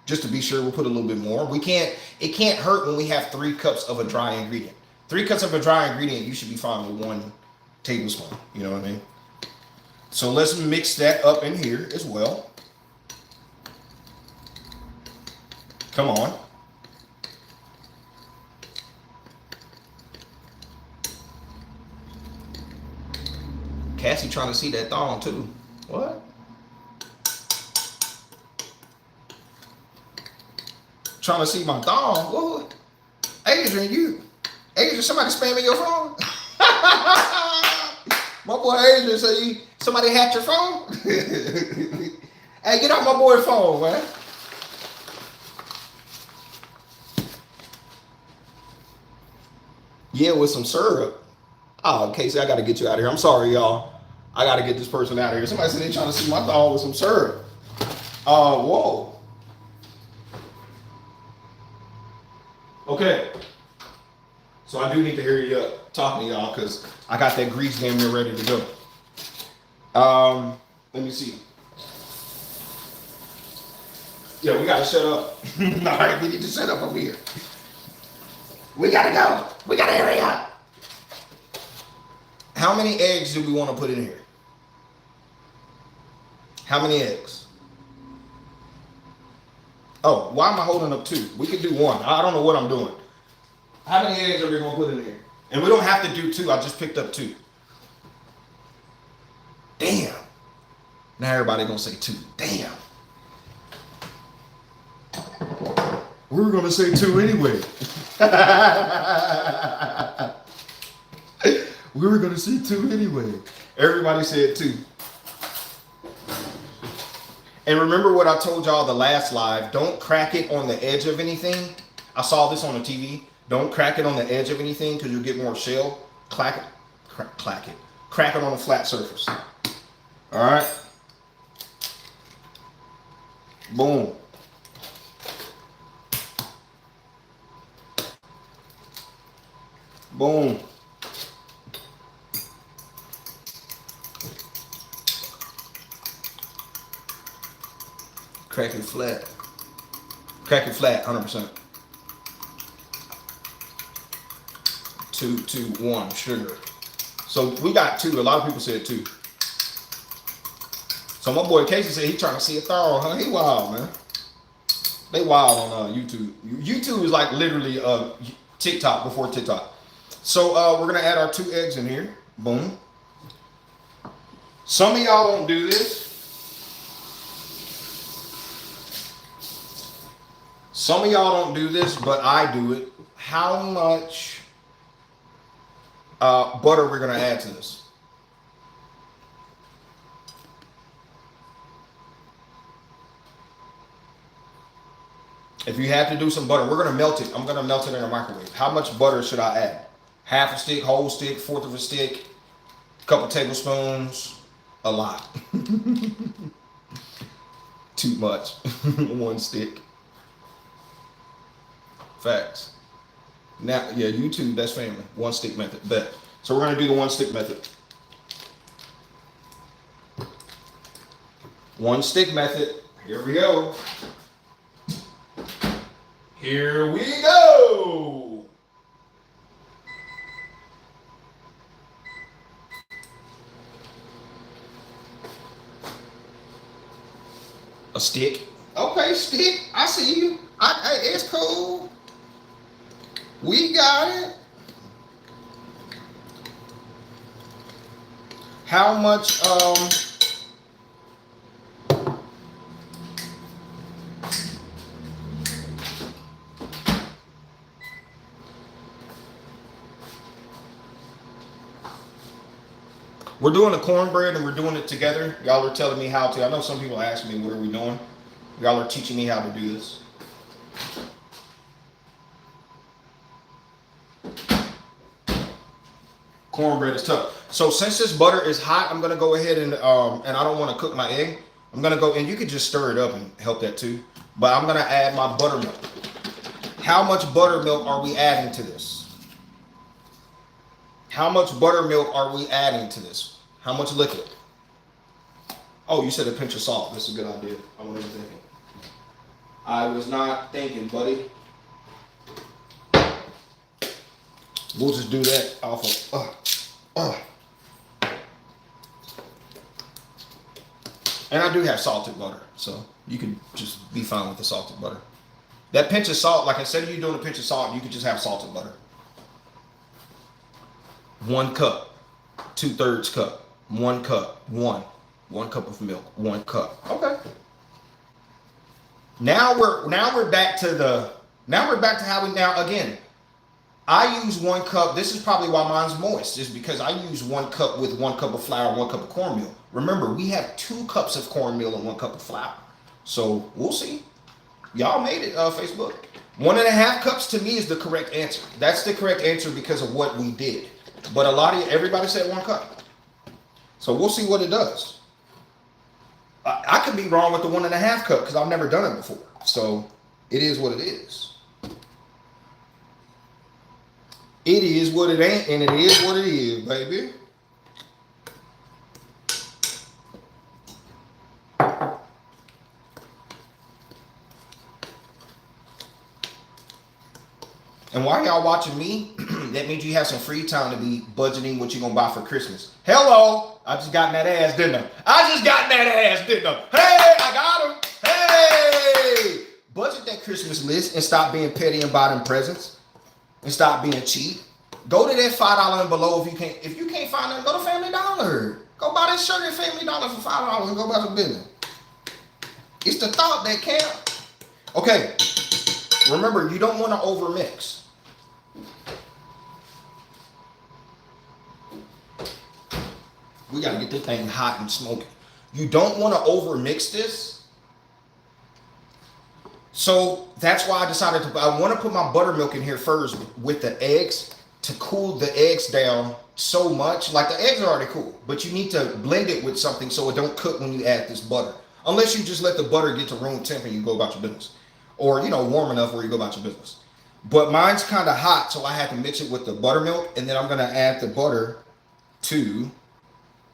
Just to be sure, we'll put a little bit more. It can't hurt when we have 3 cups of a dry ingredient. 3 cups of a dry ingredient, you should be fine with 1 tablespoon. You know what I mean? So let's mix that up in here as well. Come on. Cassie trying to see that thong too. What? Trying to see my thong? What? Adrian, somebody spamming your phone? My boy Adrian said somebody hacked your phone? Hey, get off my boy's phone, man. Yeah, with some syrup. Oh, Casey, I got to get you out of here. I'm sorry, y'all. I got to get this person out of here. Somebody said they're trying to see my thong with some syrup. Whoa. Okay. So I do need to hear you talking to y'all, because I got that grease game here ready to go. Let me see. Yeah, we got to shut up. All right, we need to shut up over here. We got to go. We got to hurry up. How many eggs do we want to put in here? How many eggs? Oh, why am I holding up 2? We could do 1. I don't know what I'm doing. How many eggs are we going to put in here? And we don't have to do 2. I just picked up 2. Damn. Now everybody gonna say 2. Damn. We were gonna say 2 anyway. We were gonna say 2 anyway. Everybody said 2. And remember what I told y'all the last live, don't crack it on the edge of anything. I saw this on the TV. Don't crack it on the edge of anything because you'll get more shell. Crack it. Crack it on a flat surface. All right. Boom. Boom. Crack it flat. Crack it flat, 100%. 2, 2, 1, sugar. So we got 2. A lot of people said 2. So my boy Casey said he trying to see a thorough, huh? He wild, man. They wild on YouTube. YouTube is like literally TikTok before TikTok. So we're gonna add our 2 eggs in here. Boom. Some of y'all don't do this. Some of y'all don't do this, but I do it. How much butter we're gonna add to this? If you have to do some butter, we're gonna melt it. I'm gonna melt it in a microwave. How much butter should I add? Half a stick, whole stick, 1/4 of a stick, a couple tablespoons, a lot. Too much. 1 stick. Facts. Now, yeah, YouTube, that's family. 1 stick method. Bet. So we're gonna do the 1 stick method. 1 stick method. Here we go. Here we go. A stick. Okay, stick. I see you. It's cool. We got it. How much we're doing the cornbread and we're doing it together. Y'all are telling me how to. I know some people ask me, what are we doing? Y'all are teaching me how to do this. Cornbread is tough. So since this butter is hot, I'm gonna go ahead and I don't want to cook my egg. I'm gonna go, and you can just stir it up and help that too. But I'm gonna add my buttermilk. How much buttermilk are we adding to this? How much buttermilk are we adding to this? How much liquid? Oh, you said a pinch of salt. That's a good idea. I wasn't thinking. I was not thinking, buddy. We'll just do that off of. And I do have salted butter, so you can just be fine with the salted butter. That pinch of salt, like I said, if you're doing a pinch of salt, you could just have salted butter. 1 cup, 2/3 cup, 1 cup, 1 cup of milk, 1 cup. Okay. Now we're back to how we again. I use 1 cup. This is probably why mine's moist, is because I use 1 cup with 1 cup of flour, 1 cup of cornmeal. Remember, we have 2 cups of cornmeal and 1 cup of flour. So we'll see. Y'all made it, Facebook. 1.5 cups to me is the correct answer. That's the correct answer because of what we did. But everybody said 1 cup. So we'll see what it does. I could be wrong with the 1.5 cup because I've never done it before. So it is what it is. It is what it ain't, and it is what it is, baby. And while y'all watching me, that means you have some free time to be budgeting what you're going to buy for Christmas. Hello. I just got in that ass, didn't I? Hey, I got him. Hey. Budget that Christmas list and stop being petty and buy them presents. And stop being cheap. Go to that $5 and below if you can't find them. Go to Family Dollar. Go buy this shirt at Family Dollar for $5 and go buy some business. It's the thought that counts. Okay, remember, you don't want to overmix. We got to get this thing hot and smoky. You don't want to overmix this. So that's why I decided I want to put my buttermilk in here first with the eggs to cool the eggs down so much. Like the eggs are already cool, but you need to blend it with something so it don't cook when you add this butter. Unless you just let the butter get to room temp and you go about your business. Or, warm enough where you go about your business. But mine's kind of hot, so I have to mix it with the buttermilk, and then I'm going to add the butter to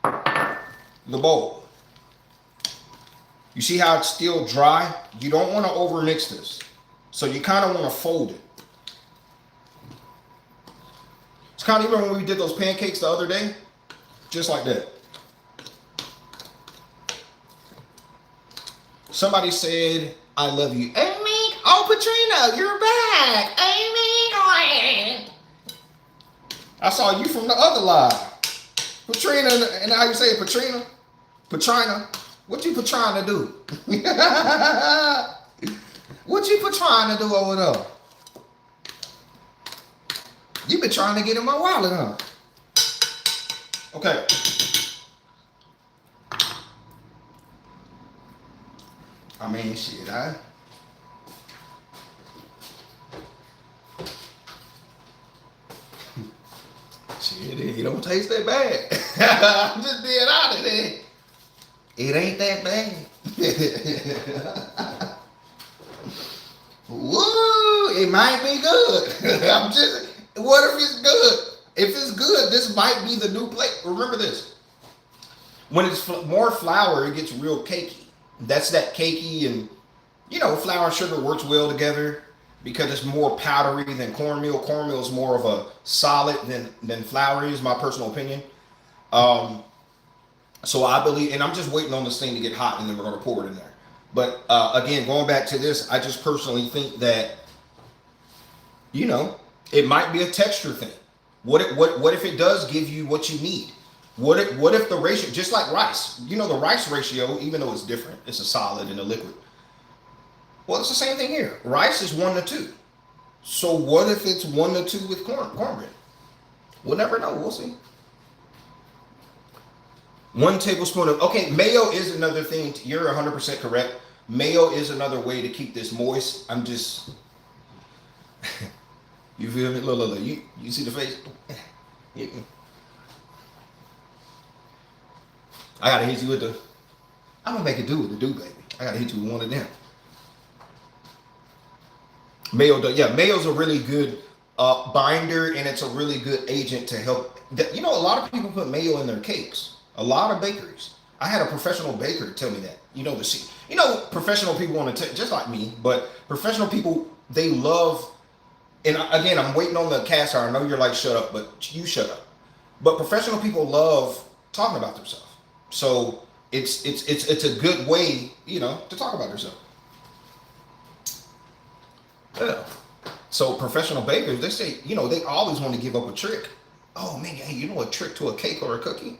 the bowl. You see how it's still dry? You don't want to overmix this. So you kind of want to fold it. It's kind of even when we did those pancakes the other day. Just like that. Somebody said, I love you. Amy, oh, Patrina, you're back. Amy, I saw you from the other live. Patrina, and how you say it, Patrina? Patrina, what you trying to do? What you trying to do over there? You been trying to get in my wallet, huh? Okay. I mean, shit, shit, it don't taste that bad. I'm just being honest. It ain't that bad. Woo, it might be good. What if it's good? If it's good, this might be the new plate. Remember this. When it's more flour, it gets real cakey. That's that cakey, and flour and sugar works well together because it's more powdery than cornmeal. Cornmeal is more of a solid than floury, is my personal opinion. So I believe, and I'm just waiting on this thing to get hot, and then we're going to pour it in there. But again, going back to this, I just personally think that it might be a texture thing. What if it does give you what you need? What if the ratio, just like rice, the rice ratio, even though it's different, it's a solid and a liquid. Well, it's the same thing here. Rice is 1 to 2. So what if it's 1 to 2 with cornbread? We'll never know. We'll see. 1 tablespoon of, okay, mayo is another thing. You're 100% correct. Mayo is another way to keep this moist. I'm just, you feel me? Look, you see the face? I gotta hit you with I'm gonna make it do what it do, baby. I gotta hit you with one of them. Mayo's a really good binder, and it's a really good agent to help. A lot of people put mayo in their cakes. A lot of bakeries. I had a professional baker tell me that. Professional people want to just like me, but professional people, they love. And again, I'm waiting on the cast iron. I know you're like, shut up, but you shut up. But professional people love talking about themselves. So it's a good way, to talk about yourself. Yeah. So professional bakers, they say, they always want to give up a trick. Oh man, hey, a trick to a cake or a cookie?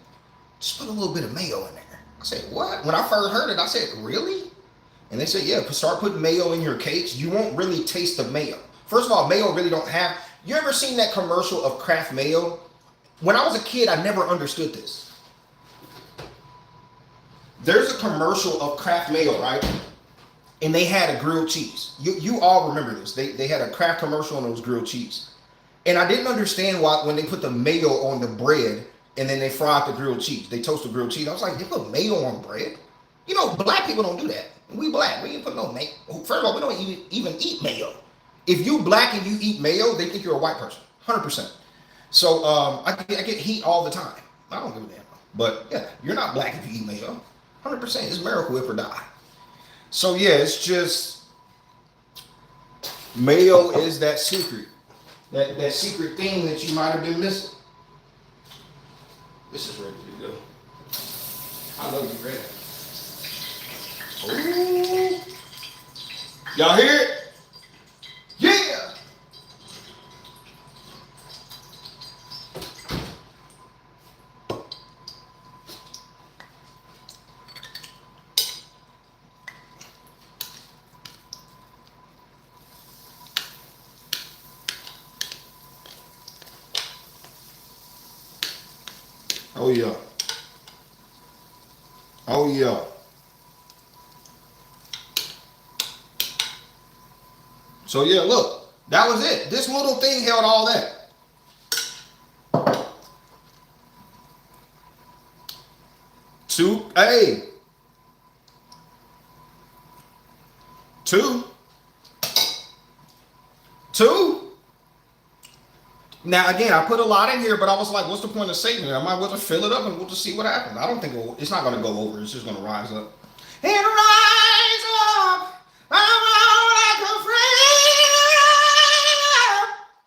Just put a little bit of mayo in there. I said, what? When I first heard it, I said, really? And they said, yeah, start putting mayo in your cakes. You won't really taste the mayo. First of all, mayo really don't have, you ever seen that commercial of Kraft mayo? When I was a kid, I never understood this. There's a commercial of Kraft mayo, right? And they had a grilled cheese. You all remember this. They had a Kraft commercial and it was grilled cheese. And I didn't understand why when they put the mayo on the bread and then they fry out the grilled cheese. They toast the grilled cheese. I was like, they put mayo on bread? Black people don't do that. We black. We ain't put no mayo. First of all, we don't even eat mayo. If you black and you eat mayo, they think you're a white person. 100%. So I get heat all the time. I don't give a damn. But yeah, you're not black if you eat mayo. 100%. It's miracle whip or die. So yeah, it's just mayo is that secret. That secret thing that you might have been missing. This is ready to go. I know you're ready. Ooh. Y'all hear it? Yeah. Oh yeah. Oh yeah. So yeah, look, that was it. This little thing held all that. Two. Now again, I put a lot in here, but I was like, what's the point of saving it? I might well just fill it up and we'll just see what happens. I don't think it's not going to go over. It's just going to rise up. And rise up, I'm all like a friend.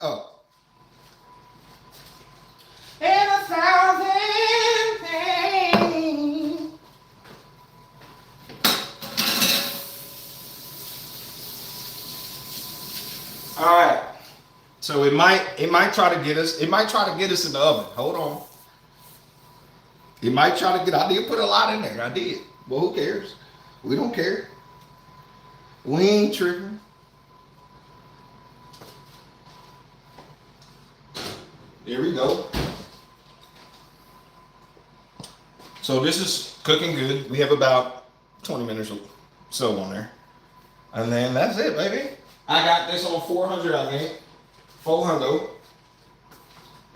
Oh. And 1,000 things. All right. So it might try to get us. It might try to get us in the oven. Hold on. It might try to get. I did put a lot in there. I did. Well, who cares? We don't care. We ain't tripping. There we go. So this is cooking good. We have about 20 minutes or so on there, and then that's it, baby. I got this on 400. I think. 400,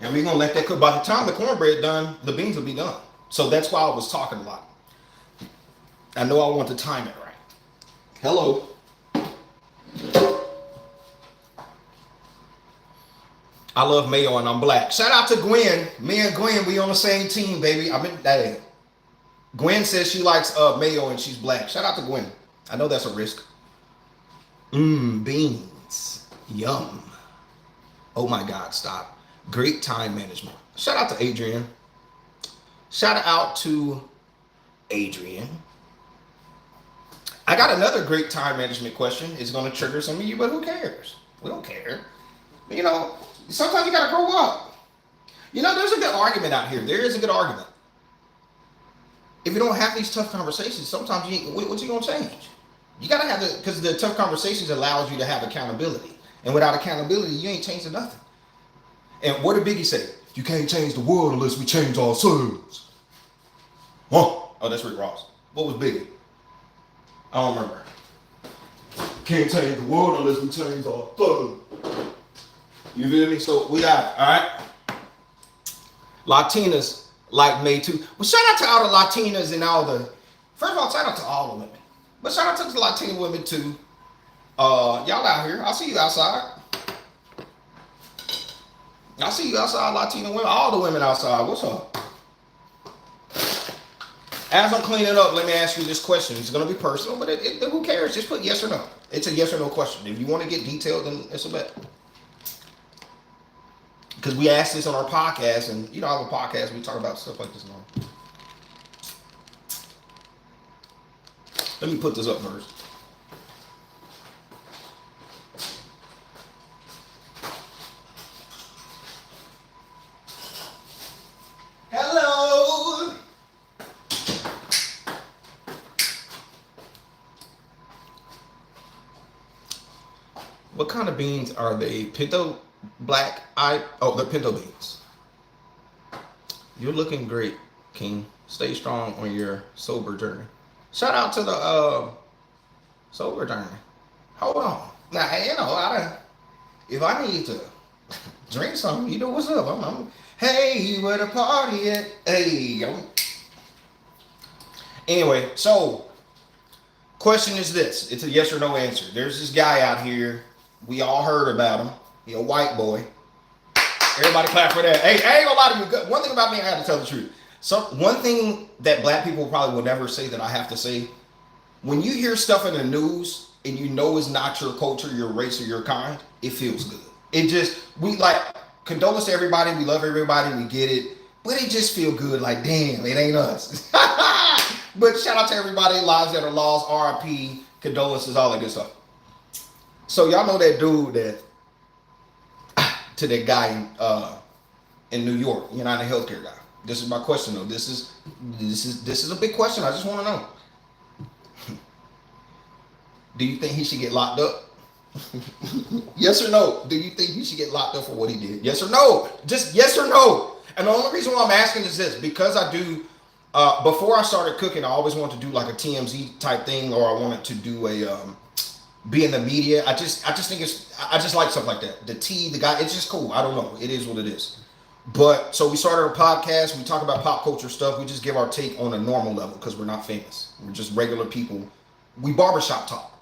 and we're gonna let that cook. By the time the cornbread done, the beans will be done. So that's why I was talking a lot. I know I want to time it right. Hello. I love mayo and I'm black. Shout out to Gwen. Me and Gwen, we on the same team, baby. Gwen says she likes mayo and she's black. Shout out to Gwen. I know that's a risk. Beans. Yum. Oh my God, stop. Great time management. Shout out to Adrian. Shout out to Adrian. I got another great time management question. It's going to trigger some of you, but who cares? We don't care. You know, sometimes you got to grow up. You know, there's a good argument out here. There is a good argument. If you don't have these tough conversations, sometimes what's you going to change? You got to have because the tough conversations allows you to have accountability. And without accountability, you ain't changing nothing. And what did Biggie say? You can't change the world unless we change ourselves. Huh? Oh, that's Rick Ross. What was Biggie? I don't remember. Can't change the world unless we change ourselves. You feel me? So we got it, all right? Latinas like May too. Well, shout out to all the Latinas and all the, first of all, shout out to all the women. But shout out to the Latina women too. Y'all out here. I'll see you outside. I'll see you outside, Latina women. All the women outside. What's up? As I'm cleaning up, let me ask you this question. It's going to be personal, but who cares? Just put yes or no. It's a yes or no question. If you want to get detailed, then it's a bet. Because we asked this on our podcast, and you know, I have a podcast. We talk about stuff like this now. Let me put this up first. Hello. What kind of beans are they? Pinto black? The pinto beans. You're looking great, King. Stay strong on your sober journey. Shout out to the sober journey. Hold on. Now, you know, if I need to drink something, you know what's up. Hey, where the party at? Hey, Anyway, so question is this. It's a yes or no answer. There's this guy out here. We all heard about him. He a white boy. Everybody clap for that. Hey, I ain't gonna lie to you. One thing about me, I have to tell the truth. One thing that black people probably will never say that I have to say, when you hear stuff in the news and you know it's not your culture, your race, or your kind, it feels good. Condolence to everybody. We love everybody. We get it. But it just feel good. Like, damn, it ain't us. But shout out to everybody. Lives that are lost. RIP. Condolences. All that good stuff. So y'all know that dude to that guy in New York, United Healthcare guy. This is my question though. This is a big question. I just want to know. Do you think he should get locked up? Yes or no? Do you think he should get locked up for what he did? Yes or no? Just yes or no. And the only reason why I'm asking is this, because I do, before I started cooking, I always wanted to do like a TMZ type thing, or I wanted to do a, be in the media. I just think I just like stuff like that. The tea, the guy, it's just cool. I don't know. It is what it is. But so we started a podcast. We talk about pop culture stuff. We just give our take on a normal level because we're not famous. We're just regular people. We barbershop talk.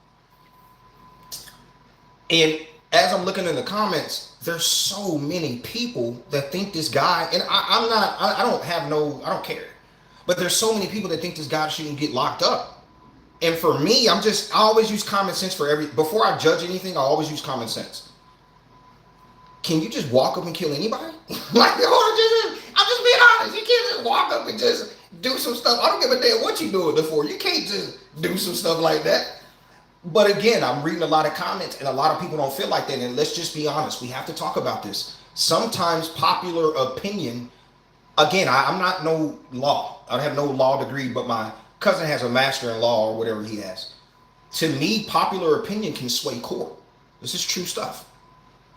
And as I'm looking in the comments, there's so many people that think this guy, and I don't care. But there's so many people that think this guy shouldn't get locked up. And for me, I always use common sense before I judge anything, I always use common sense. Can you just walk up and kill anybody? Like, I'm just being honest. You can't just walk up and just do some stuff. I don't give a damn what you doing it for. You can't just do some stuff like that. But again, I'm reading a lot of comments and a lot of people don't feel like that. And let's just be honest. We have to talk about this. Sometimes popular opinion, again, I'm not no law. I have no law degree, but my cousin has a master in law or whatever he has. To me, popular opinion can sway court. This is true stuff.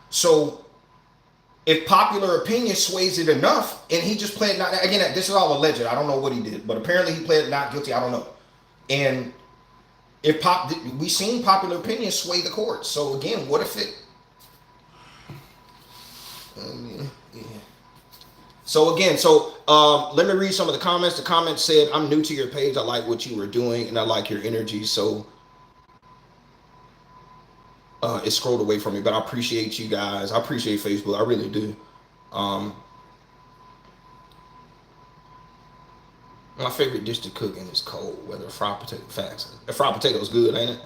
So if popular opinion sways it enough, and he just pled not, again, this is all alleged. I don't know what he did, but apparently he pled not guilty. I don't know. And if we've seen popular opinion sway the court. So again, what if it? Yeah. So again, let me read some of the comments. The comments said, "I'm new to your page. I like what you were doing, and I like your energy." So it scrolled away from me, but I appreciate you guys. I appreciate Facebook. I really do. My favorite dish to cook in is cold, whether a fried potato. Facts. A fried potato is good, ain't it?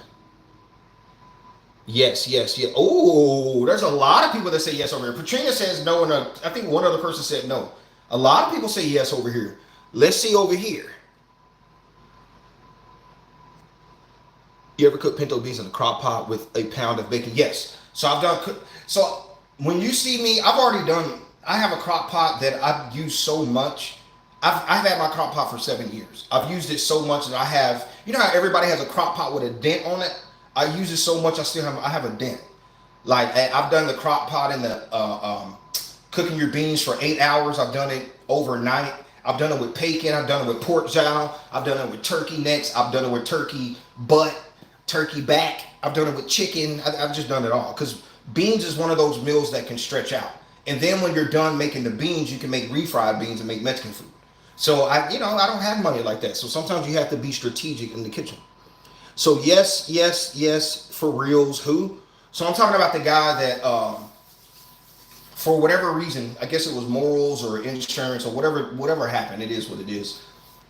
Yes. Oh, there's a lot of people that say yes over here. Patrina says no, and I think one other person said no. A lot of people say yes over here. Let's see over here. You ever cook pinto beans in a crock pot with a pound of bacon? Yes. So I've done. So when you see me, I have a crock pot that I've used so much. I've had my crock pot for 7 years. I've used it so much that I have, you know how everybody has a crock pot with a dent on it? I use it so much I have a dent. Like I've done the crock pot in the cooking your beans for 8 hours. I've done it overnight. I've done it with bacon. I've done it with pork jowl. I've done it with turkey necks. I've done it with turkey butt, turkey back. I've done it with chicken. I've just done it all because beans is one of those meals that can stretch out. And then when you're done making the beans, you can make refried beans and make Mexican food. So I don't have money like that. So sometimes you have to be strategic in the kitchen. So yes, for reals, who? So I'm talking about the guy that, for whatever reason, I guess it was morals or insurance or whatever happened. It is what it is.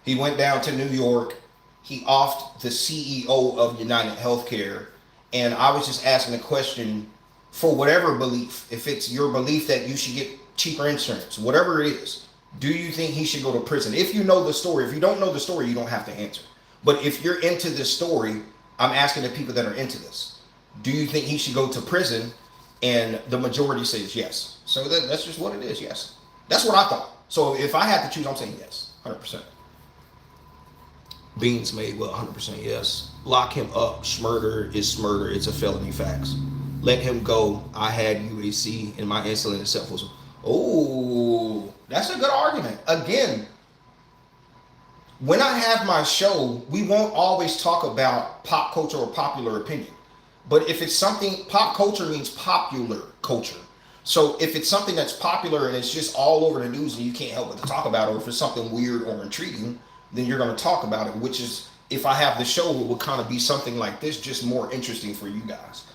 He went down to New York. He offed the CEO of United Healthcare. And I was just asking the question, for whatever belief, if it's your belief that you should get cheaper insurance, whatever it is, do you think he should go to prison? If you know the story. If you don't know the story, you don't have to answer. But if you're into this story, I'm asking the people that are into this. Do you think he should go to prison? And the majority says yes. So that's just what it is, yes. That's what I thought. So if I had to choose, I'm saying yes, 100%. Beans made, well, 100% yes. Lock him up. Smurder is smurder. It's a felony, facts. Let him go. I had UAC and my insulin itself was... Oh, that's a good argument. Again, when I have my show, we won't always talk about pop culture or popular opinion. But if it's something, pop culture means popular culture. So if it's something that's popular and it's just all over the news and you can't help but to talk about it, or if it's something weird or intriguing, then you're going to talk about it, which is, if I have the show, it will kind of be something like this, just more interesting for you guys.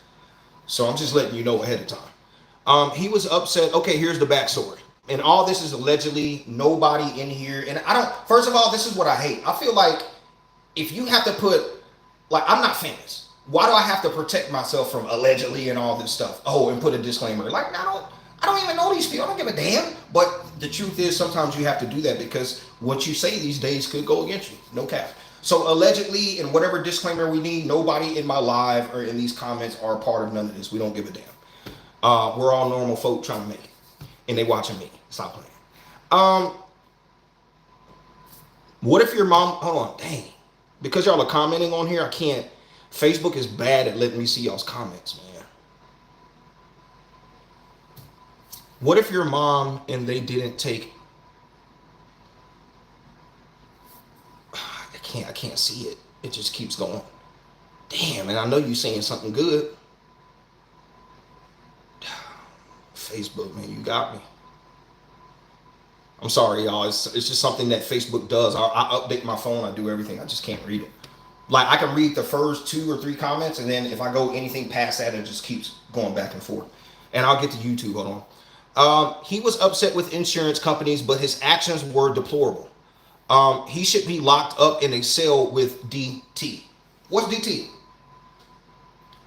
So I'm just letting you know ahead of time. He was upset. Okay, here's the backstory. And all this is allegedly, nobody in here. And first of all, this is what I hate. I feel like if you have to put, like, I'm not famous. Why do I have to protect myself from allegedly and all this stuff? Oh, and put a disclaimer. Like, I don't even know these people. I don't give a damn. But the truth is, sometimes you have to do that because what you say these days could go against you. No cap. So allegedly, and whatever disclaimer we need, nobody in my live or in these comments are a part of none of this. We don't give a damn. We're all normal folk trying to make it. And they watching me. Stop playing. What if your mom, hold on, dang. Because y'all are commenting on here, I can't. Facebook is bad at letting me see y'all's comments, man. What if your mom and they didn't take can't see it. It just keeps going. Damn, and I know you saying something good. Facebook, man, you got me. I'm sorry, y'all. It's just something that Facebook does. I update my phone. I do everything. I just can't read it. Like, I can read the first 2 or 3 comments, and then if I go anything past that, it just keeps going back and forth. And I'll get to YouTube. Hold on. He was upset with insurance companies, but his actions were deplorable. He should be locked up in a cell with DT. What's DT?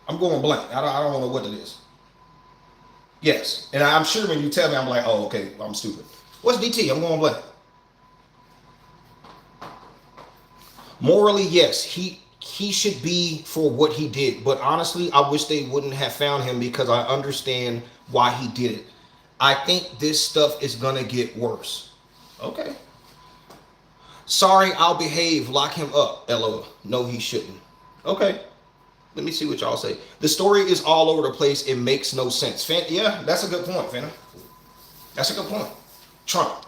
I'm going blank. I don't know what it is. Yes. And I'm sure when you tell me, I'm like, oh, okay, I'm stupid. What's DT? I'm going blank. Morally, yes, he should be for what he did. But honestly, I wish they wouldn't have found him because I understand why he did it. I think this stuff is going to get worse. Okay. Sorry, I'll behave. Lock him up. LOL. No, he shouldn't. Okay. Let me see what y'all say. The story is all over the place. It makes no sense. Yeah, that's a good point, Finna. That's a good point. Trump.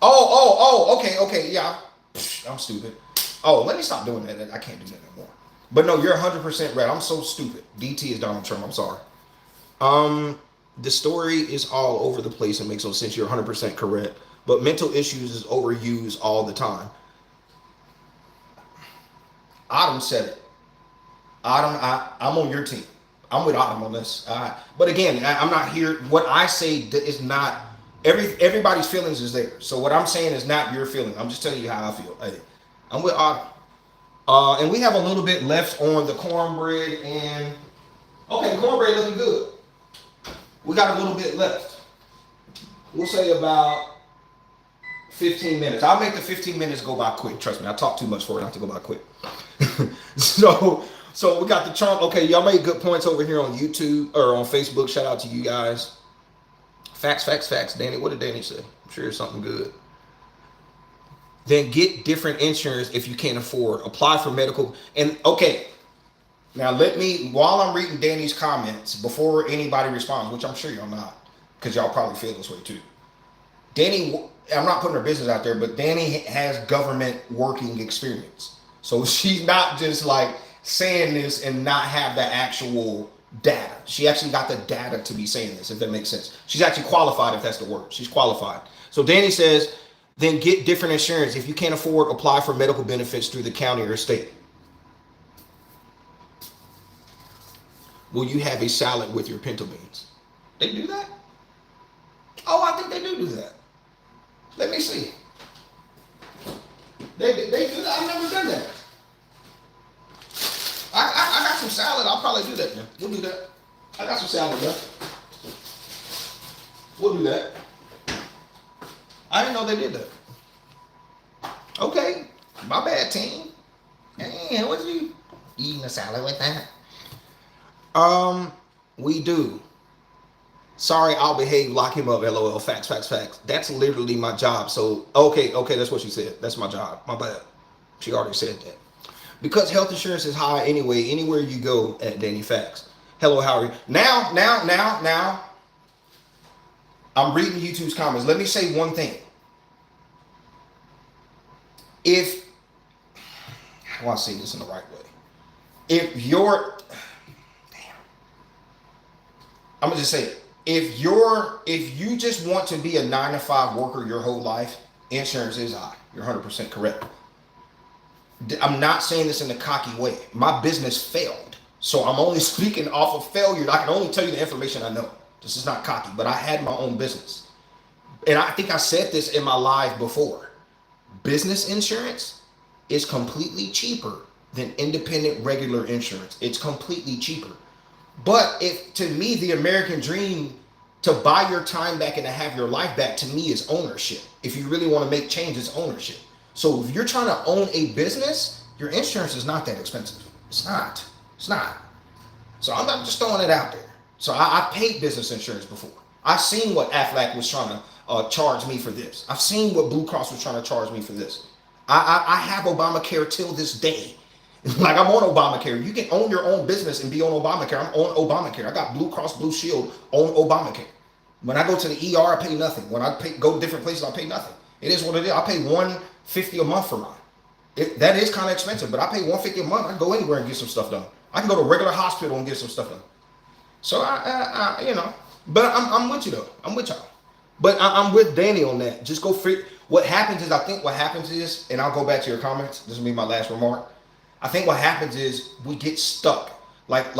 Okay. Yeah. I'm stupid. Oh, let me stop doing that. I can't do that anymore. But no, you're 100% right. I'm so stupid. DT is Donald Trump. I'm sorry. The story is all over the place and makes no sense. You're 100% correct. But mental issues is overused all the time. Autumn said it. Autumn, I'm on your team. I'm with Autumn on this. But again, I'm not here. What I say is not everybody's feelings is there. So what I'm saying is not your feeling. I'm just telling you how I feel. Hey, I'm with Autumn. And we have a little bit left on the cornbread, and okay, the cornbread looking good. We got a little bit left. We'll say about 15 minutes. I'll make the 15 minutes go by quick. Trust me, I talk too much for it not to go by quick. So we got the Trump. Okay, y'all made good points over here on YouTube or on Facebook. Shout out to you guys. Facts. Danny, what did Danny say? I'm sure it's something good. Then get different insurance if you can't afford. Apply for medical. And okay, now let me, while I'm reading Danny's comments, before anybody responds, which I'm sure y'all not, because y'all probably feel this way too. Danny, I'm not putting her business out there, but Danny has government working experience. So she's not just like saying this and not have the actual data. She actually got the data to be saying this, if that makes sense. She's actually qualified, if that's the word. She's qualified. So Danny says, then get different insurance. If you can't afford, apply for medical benefits through the county or state. Will you have a salad with your pinto beans? They do that? Oh, I think they do that. Let me see. They do that. I've never done that. I got some salad. I'll probably do that then. We'll do that. I got some salad left. We'll do that. I didn't know they did that. Okay. My bad, team. Hey, what's you eating a salad with that? We do. Sorry, I'll behave. Lock him up. LOL. Facts. That's literally my job. So, okay. That's what she said. That's my job. My bad. She already said that. Because health insurance is high anyway, anywhere you go at Danny Facts. Hello, how are you? Now, I'm reading YouTube's comments. Let me say one thing. I want to say this in the right way. I'm going to just say it. If you just want to be a 9-to-5 worker your whole life, insurance is high. You're 100% correct. I'm not saying this in a cocky way. My business failed. So I'm only speaking off of failure. I can only tell you the information I know. This is not cocky, but I had my own business. And I think I said this in my live before. Business insurance is completely cheaper than independent regular insurance. It's completely cheaper. But to me, the American dream to buy your time back and to have your life back, to me, is ownership. If you really want to make change, it's ownership. So if you're trying to own a business, your insurance is not that expensive. It's not. So I'm not just throwing it out there. So I paid business insurance before. I've seen what Aflac was trying to charge me for this. I've seen what Blue Cross was trying to charge me for this. I have Obamacare till this day. Like, I'm on Obamacare. You can own your own business and be on Obamacare. I'm on Obamacare. I got Blue Cross Blue Shield on Obamacare. When I go to the ER, I pay nothing. When I go to different places, I pay nothing. It is what it is. I pay $150 a month for mine. That is kind of expensive, but I pay $150 a month. I can go anywhere and get some stuff done. I can go to a regular hospital and get some stuff done. So but I'm with you though. I'm with y'all. But I'm with Danny on that. Just go figure. What happens is, I think what happens is, and I'll go back to your comments. This will be my last remark. I think what happens is we get stuck. Like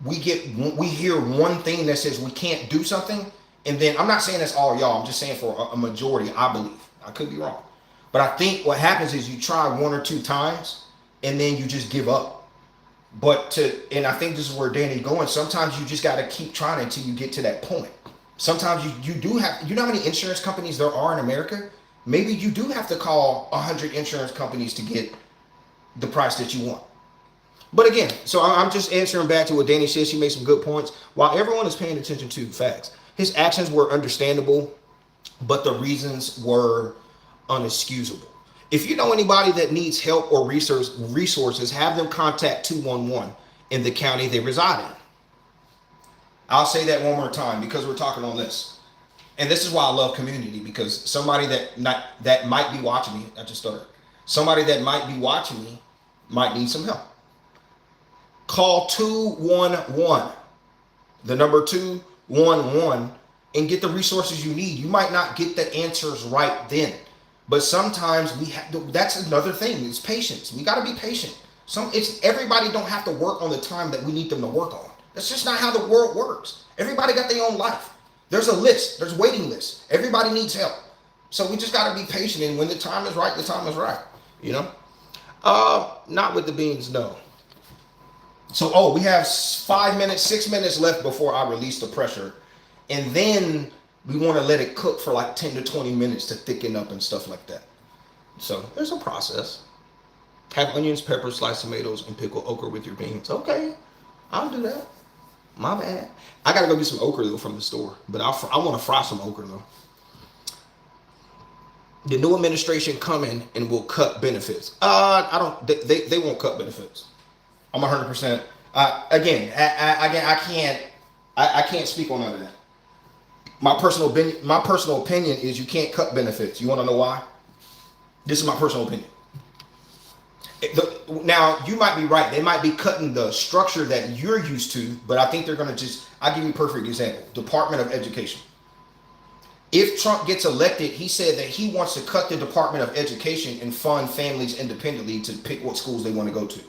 we hear one thing that says we can't do something, and then I'm not saying that's all y'all. I'm just saying for a majority, I believe. I could be wrong, but I think what happens is you try 1 or 2 times, and then you just give up. And I think this is where Danny's going. Sometimes you just got to keep trying until you get to that point. Sometimes you do have, you know how many insurance companies there are in America? Maybe you do have to call 100 insurance companies to get the price that you want. But again, so I'm just answering back to what Danny said. She made some good points. While everyone is paying attention to facts, his actions were understandable, but the reasons were unexcusable. If you know anybody that needs help or resources, have them contact 211 in the county they reside in. I'll say that one more time because we're talking on this. And this is why I love community, because somebody that might be watching me, I just started. Somebody that might be watching me might need some help. Call 211, the number 211, and get the resources you need. You might not get the answers right then, but sometimes we have. That's another thing. It's patience. We got to be patient. Everybody don't have to work on the time that we need them to work on. That's just not how the world works. Everybody got their own life. There's a list. There's waiting lists. Everybody needs help. So we just got to be patient. And when the time is right, the time is right. Not with the beans, no. So, we have 5 minutes, 6 minutes left before I release the pressure. And then we want to let it cook for like 10 to 20 minutes to thicken up and stuff like that. So there's a process. Have onions, peppers, sliced tomatoes, and pickle okra with your beans. Okay, I'll do that. My bad. I gotta go get some okra though from the store, but I want to fry some okra though. The new administration coming and will cut benefits. They won't cut benefits. I'm 100%. Again, I can't speak on none of that. My personal opinion is you can't cut benefits. You want to know why? This is my personal opinion. Now, you might be right. They might be cutting the structure that you're used to, but I think they're going to I'll give you a perfect example. Department of Education. If Trump gets elected, he said that he wants to cut the Department of Education and fund families independently to pick what schools they want to go to.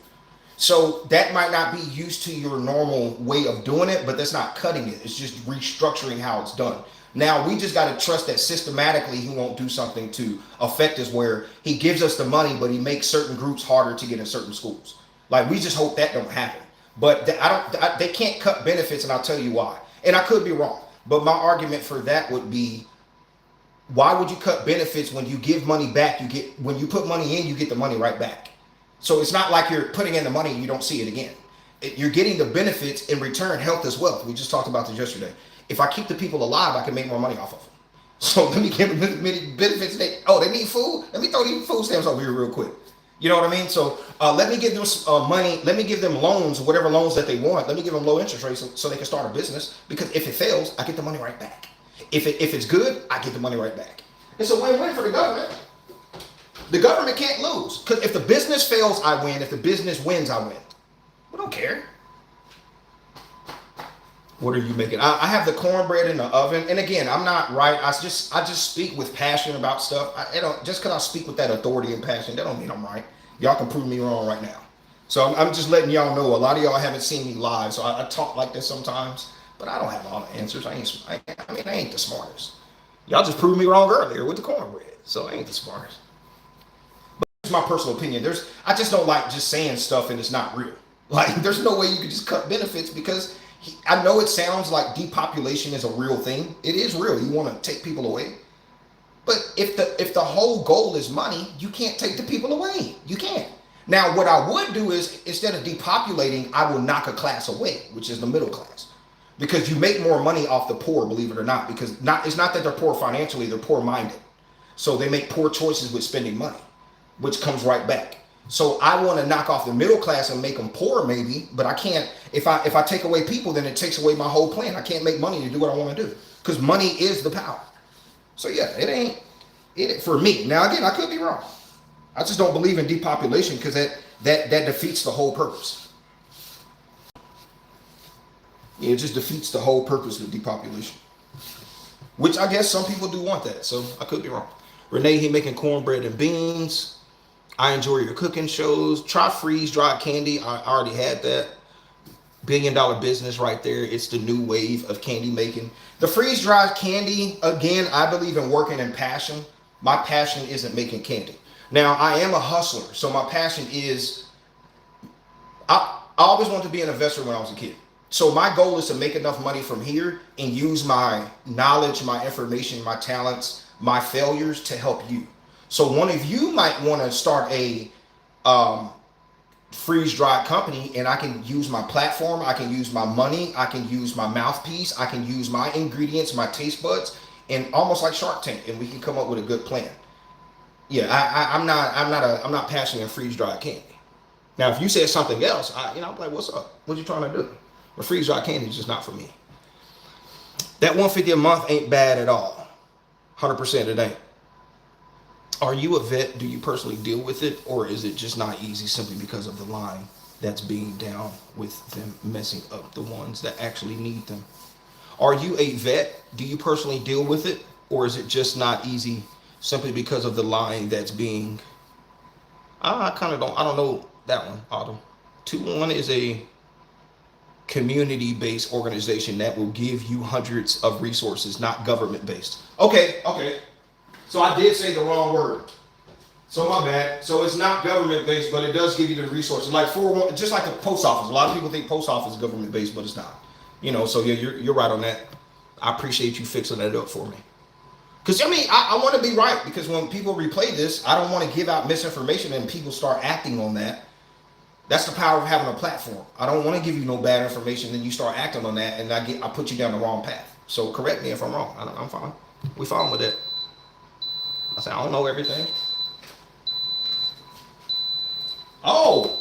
So that might not be used to your normal way of doing it, but that's not cutting it. It's just restructuring how it's done. Now, we just got to trust that systematically he won't do something to affect us where he gives us the money, but he makes certain groups harder to get in certain schools. Like, we just hope that don't happen. But they can't cut benefits, and I'll tell you why. And I could be wrong, but my argument for that would be, why would you cut benefits when you give money back? When you put money in, you get the money right back. So it's not like you're putting in the money and you don't see it again. You're getting the benefits in return. Health is wealth. We just talked about this yesterday. If I keep the people alive, I can make more money off of them. So let me give them many benefits. They need food. Let me throw these food stamps over here real quick. You know what I mean? So let me give them money. Let me give them loans, whatever loans that they want. Let me give them low interest rates so they can start a business. Because if it fails, I get the money right back. If it's good, I get the money right back. It's a win-win for the government. The government can't lose. Because if the business fails, I win. If the business wins, I win. We don't care. What are you making? I have the cornbread in the oven. And again, I'm not right. I just speak with passion about stuff. Just because I speak with that authority and passion, that don't mean I'm right. Y'all can prove me wrong right now. So I'm just letting y'all know. A lot of y'all haven't seen me live, so I talk like this sometimes. But I don't have all the answers. I ain't the smartest. Y'all just proved me wrong earlier with the cornbread. So I ain't the smartest. But it's my personal opinion. I just don't like just saying stuff and it's not real. Like, there's no way you could just cut benefits because I know it sounds like depopulation is a real thing. It is real. You want to take people away. But if the whole goal is money, you can't take the people away. You can't. Now, what I would do is, instead of depopulating, I will knock a class away, which is the middle class. Because you make more money off the poor, believe it or not. Because it's not that they're poor financially, they're poor-minded. So they make poor choices with spending money, which comes right back. So I want to knock off the middle class and make them poor maybe, but I can't. If I take away people, then it takes away my whole plan. I can't make money to do what I want to do because money is the power. So yeah, it ain't for me. Now again, I could be wrong. I just don't believe in depopulation because that defeats the whole purpose. Yeah, it just defeats the whole purpose of depopulation. Which I guess some people do want that, so I could be wrong. Renee, he making cornbread and beans. I enjoy your cooking shows. Try freeze-dried candy. I already had that. $1 billion business right there. It's the new wave of candy making. The freeze-dried candy, again, I believe in working in passion. My passion isn't making candy. Now, I am a hustler, so my passion is, I always wanted to be an investor when I was a kid. So my goal is to make enough money from here and use my knowledge, my information, my talents, my failures to help you. So one of you might want to start a freeze-dried company, and I can use my platform, I can use my money, I can use my mouthpiece, I can use my ingredients, my taste buds, and almost like Shark Tank, and we can come up with a good plan. Yeah, I'm not passionate in freeze-dried candy. Now, if you said something else, I'm like, what's up? What you trying to do? But freeze-dried candy is just not for me. That $150 a month ain't bad at all. 100% it ain't. Are you a vet? Do you personally deal with it? Or is it just not easy simply because of the line that's being down with them messing up the ones that actually need them? Are you a vet? Do you personally deal with it? Or is it just not easy simply because of the line that's being... I don't know that one, Autumn. 2-1 is a community-based organization that will give you hundreds of resources, not government-based. Okay. So I did say the wrong word. So my bad. So it's not government-based, but it does give you the resources. Like just like the post office. A lot of people think post office is government-based, but it's not. So yeah, you're right on that. I appreciate you fixing that up for me. Because I want to be right, because when people replay this, I don't want to give out misinformation and people start acting on that. That's the power of having a platform. I don't want to give you no bad information, then you start acting on that, and I put you down the wrong path. So correct me if I'm wrong. I'm fine. We fine with it. I said I don't know everything. Oh,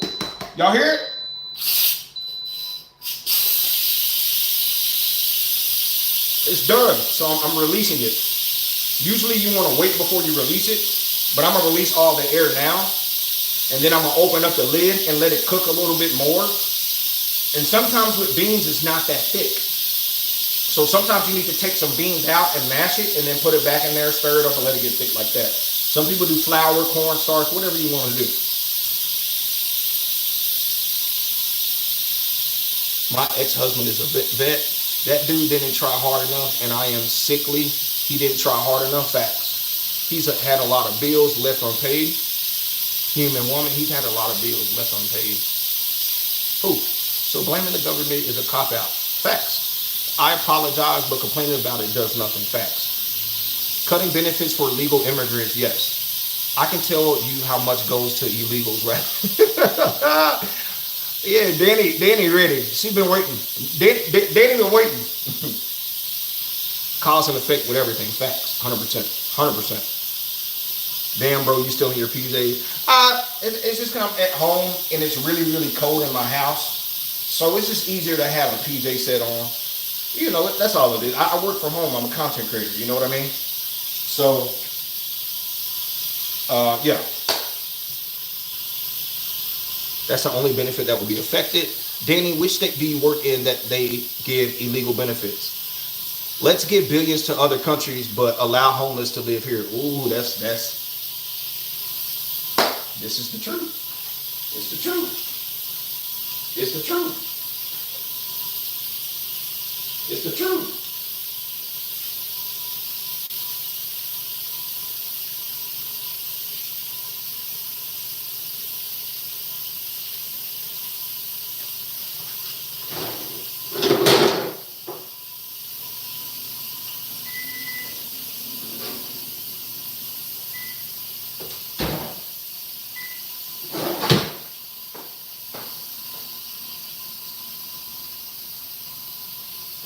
y'all hear it? It's done. So I'm releasing it. Usually you want to wait before you release it, but I'm gonna release all the air now. And then I'm going to open up the lid and let it cook a little bit more. And sometimes with beans, it's not that thick. So sometimes you need to take some beans out and mash it and then put it back in there, stir it up and let it get thick like that. Some people do flour, cornstarch, whatever you want to do. My ex-husband is a vet. That dude didn't try hard enough, and I am sickly. He didn't try hard enough. Facts. He's had a lot of bills left unpaid. Human woman, he's had a lot of bills left unpaid. Ooh, so blaming the government is a cop-out. Facts. I apologize, but complaining about it does nothing. Facts. Cutting benefits for illegal immigrants, yes. I can tell you how much goes to illegals, right? Yeah, Danny ready. She's been waiting. Danny been waiting. Cause and effect with everything. Facts. 100%. 100%. Damn, bro, you still in your PJs? It's just kind of at home, and it's really, really cold in my house. So it's just easier to have a PJ set on. That's all it is. I work from home. I'm a content creator. You know what I mean? So, yeah. That's the only benefit that will be affected. Danny, which state do you work in that they give illegal benefits? Let's give billions to other countries, but allow homeless to live here. Ooh, that's. This is the truth. It's the truth. It's the truth. It's the truth.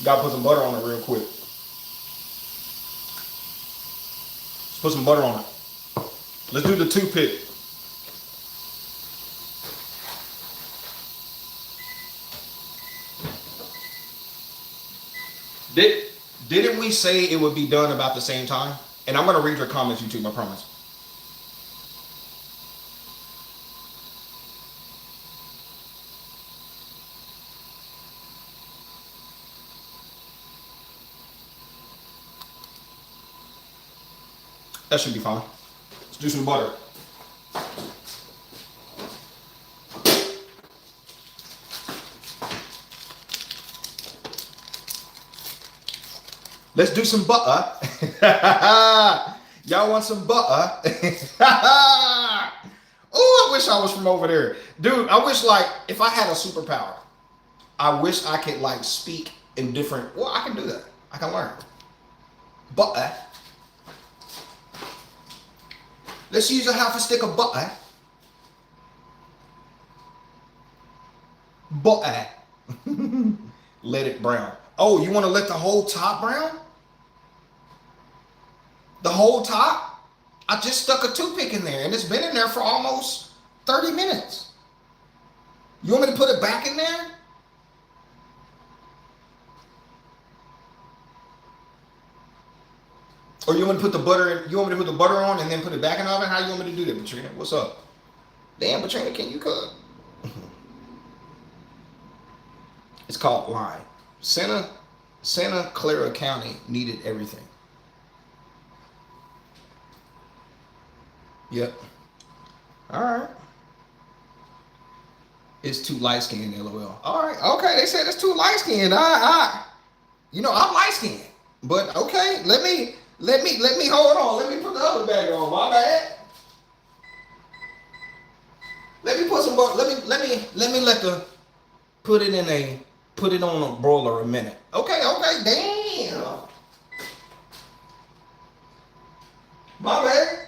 Gotta put some butter on it real quick. Let's put some butter on it. Let's do the toothpick. Didn't we say it would be done about the same time? And I'm gonna read your comments, YouTube, I promise. That should be fine. Let's do some butter. Let's do some butter. Y'all want some butter? Oh, I wish I was from over there. Dude, I wish, like, if I had a superpower, I wish I could, like, speak in different, well, I can do that. I can learn. Butter. Let's use a half a stick of butter. Butter. Let it brown. Oh, you want to let the whole top brown? The whole top? I just stuck a toothpick in there and it's been in there for almost 30 minutes. You want me to put it back in there? Or you want me to put the butter in, you want me to put the butter on and then put it back in the oven? How you want me to do that, Patrina? What's up? Damn, Patrina, can you cook? It's called lime. Santa Clara County needed everything. Yep. All right. It's too light skinned, LOL. All right. Okay. They said it's too light skinned. You know, I'm light skinned, but okay. Let me hold on. Let me put the other bag on. My bad. Let me put some butter. Put it on a broiler a minute. Okay. Damn. My bad.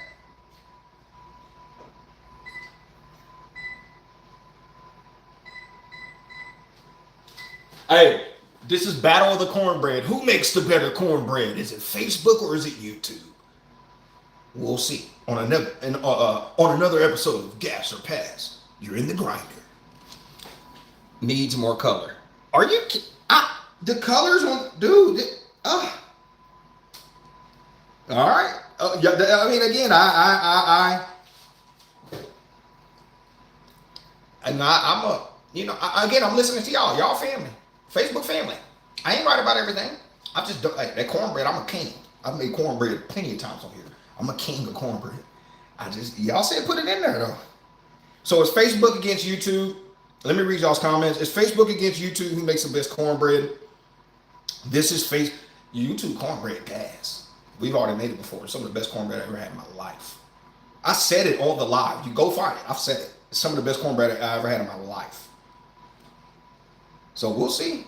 Hey, this is Battle of the Cornbread. Who makes the better cornbread? Is it Facebook or is it YouTube? We'll see on another episode of Gas or Pass. You're in the grinder. Needs more color. Are you? The colors on, dude. All right. Yeah. I mean, again, I'm listening to y'all. Y'all family. Facebook family. I ain't right about everything. I just don't, like, that cornbread, I'm a king. I've made cornbread plenty of times on here. I'm a king of cornbread. Y'all said put it in there though. So it's Facebook against YouTube. Let me read y'all's comments. It's Facebook against YouTube. Who makes the best cornbread? This is YouTube cornbread gas. We've already made it before. It's some of the best cornbread I ever had in my life. I said it on the live. You go find it. I've said it. It's some of the best cornbread I ever had in my life. So we'll see.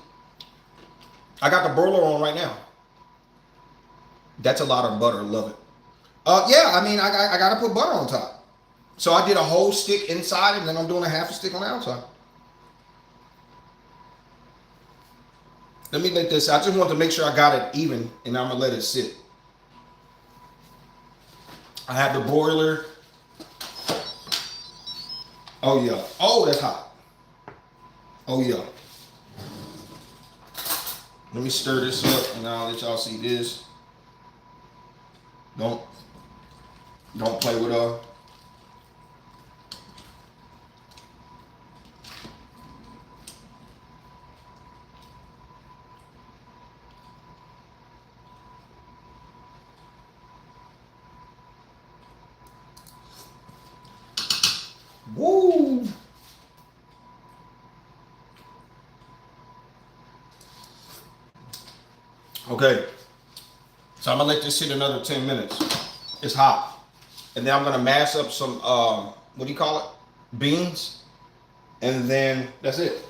I got the broiler on right now. That's a lot of butter. Love it. Yeah, I mean, I got to put butter on top. So I did a whole stick inside and then I'm doing a half a stick on the outside. Let me let this, I just want to make sure I got it even and I'm going to let it sit. I have the broiler. Oh, yeah. Oh, that's hot. Oh, yeah. Let me stir this up and I'll let y'all see this. Don't play with Woo! Okay, so I'm gonna let this sit another 10 minutes. It's hot. And then I'm gonna mash up some, what do you call it? Beans. And then that's it.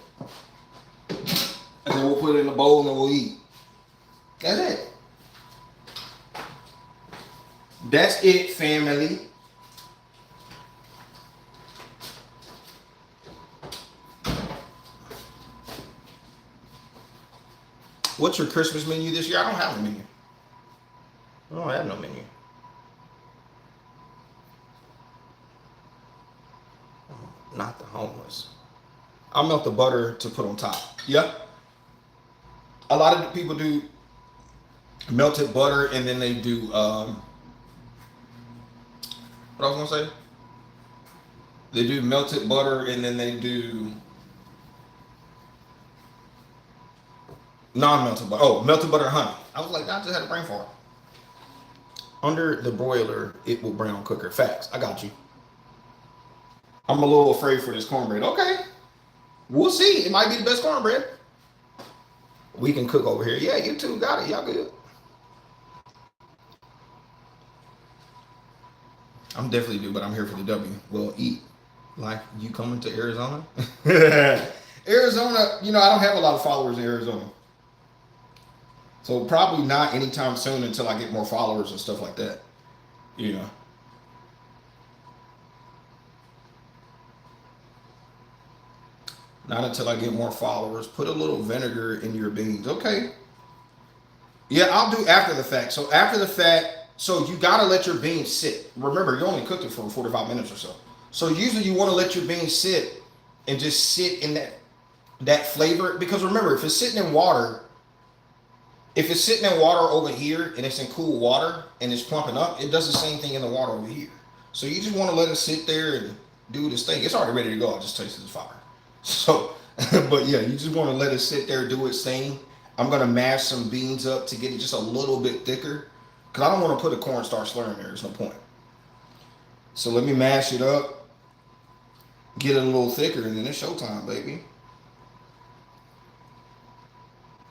And then we'll put it in a bowl and we'll eat. That's it. That's it, family. What's your Christmas menu this year? I don't have a menu. I don't have no menu. Not the homeless. I'll melt the butter to put on top. Yep. A lot of people do melted butter and then they do, what I was gonna say? They do melted butter and then they do non-melted butter. Oh, melted butter and honey. I was like, I just had a brain fart. under the broiler, it will brown quicker. Facts. I got you. I'm a little afraid for this cornbread. Okay. We'll see. It might be the best cornbread. We can cook over here. Yeah, you two got it. Y'all good. I'm definitely due, but I'm here for the W. Well, eat. Like, you coming to Arizona? Arizona, you know, I don't have a lot of followers in Arizona. So probably not anytime soon until I get more followers and stuff like that. You know. Not until I get more followers. Put a little vinegar in your beans. Okay. Yeah, I'll do after the fact. So after the fact, so you got to let your beans sit. Remember, you only cooked it for 45 minutes or so. So usually you want to let your beans sit and just sit in that flavor. Because remember, if it's sitting in water, over here and it's in cool water and it's plumping up, it does the same thing in the water over here. So you just want to let it sit there and do this thing. It's already ready to go. I just tasted the fire. So, but yeah, you just want to let it sit there, do its thing. I'm going to mash some beans up to get it just a little bit thicker. Because I don't want to put a cornstarch slur in there. There's no point. So let me mash it up. Get it a little thicker, and then it's showtime, baby.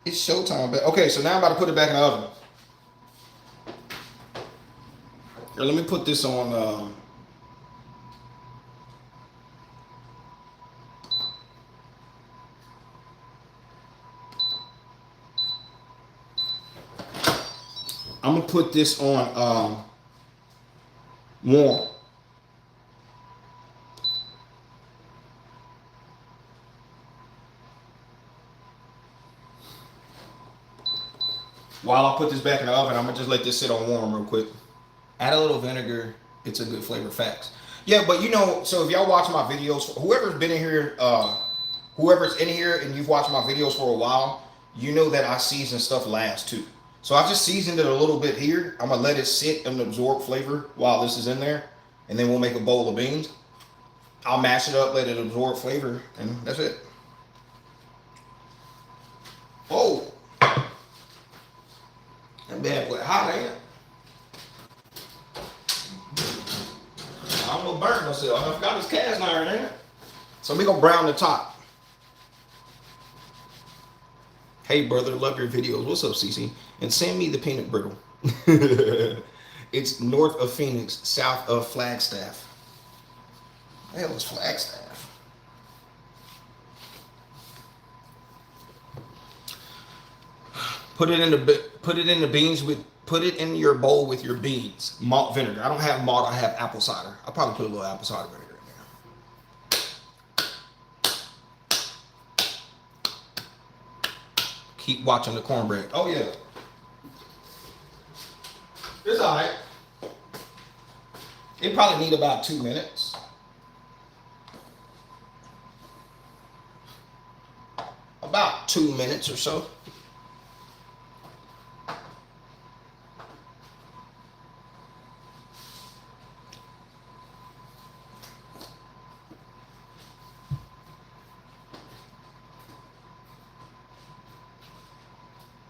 It's showtime, baby. Okay, so now I'm about to put it back in the oven. Here, let me put this on... I'm gonna put this on warm. While I put this back in the oven, I'm gonna just let this sit on warm real quick. Add a little vinegar. It's a good flavor. Facts. Yeah, but you know, so if y'all watch my videos, whoever's been in here, whoever's in here and you've watched my videos for a while, you know that I season stuff last too. So I just seasoned it a little bit here. I'm gonna let it sit and absorb flavor while this is in there. And then we'll make a bowl of beans. I'll mash it up, let it absorb flavor, and that's it. Oh. That bad boy hot, ain't it? I almost burned myself. I forgot this cast iron, ain't it? So we gonna brown the top. Hey brother, love your videos. What's up, CC? And send me the peanut brittle. It's north of Phoenix, south of Flagstaff. The hell is Flagstaff? Put it in your bowl with your beans. Malt vinegar. I don't have malt, I have apple cider. I'll probably put a little apple cider vinegar in there. Keep watching the cornbread. Oh yeah. It's all right. It probably need about 2 minutes. About 2 minutes or so.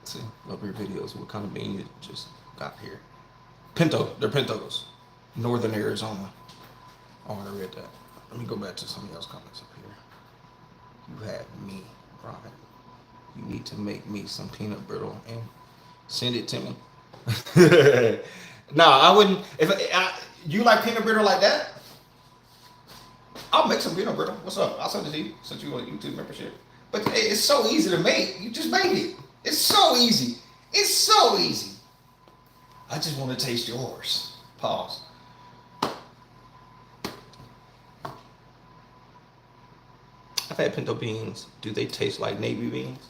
Let's see, love your videos. What kind of bean you just got here? Pinto, they're pintos. Northern Arizona. Oh, I read that. Let me go back to some of y'all's comments up here. You had me, Robin. You need to make me some peanut brittle and send it to me. Nah, I wouldn't. You like peanut brittle like that? I'll make some peanut brittle. What's up? I'll send it to you since you want a YouTube membership. But it's so easy to make. You just make it. It's so easy. It's so easy. I just want to taste yours. Pause. I've had pinto beans. Do they taste like navy beans?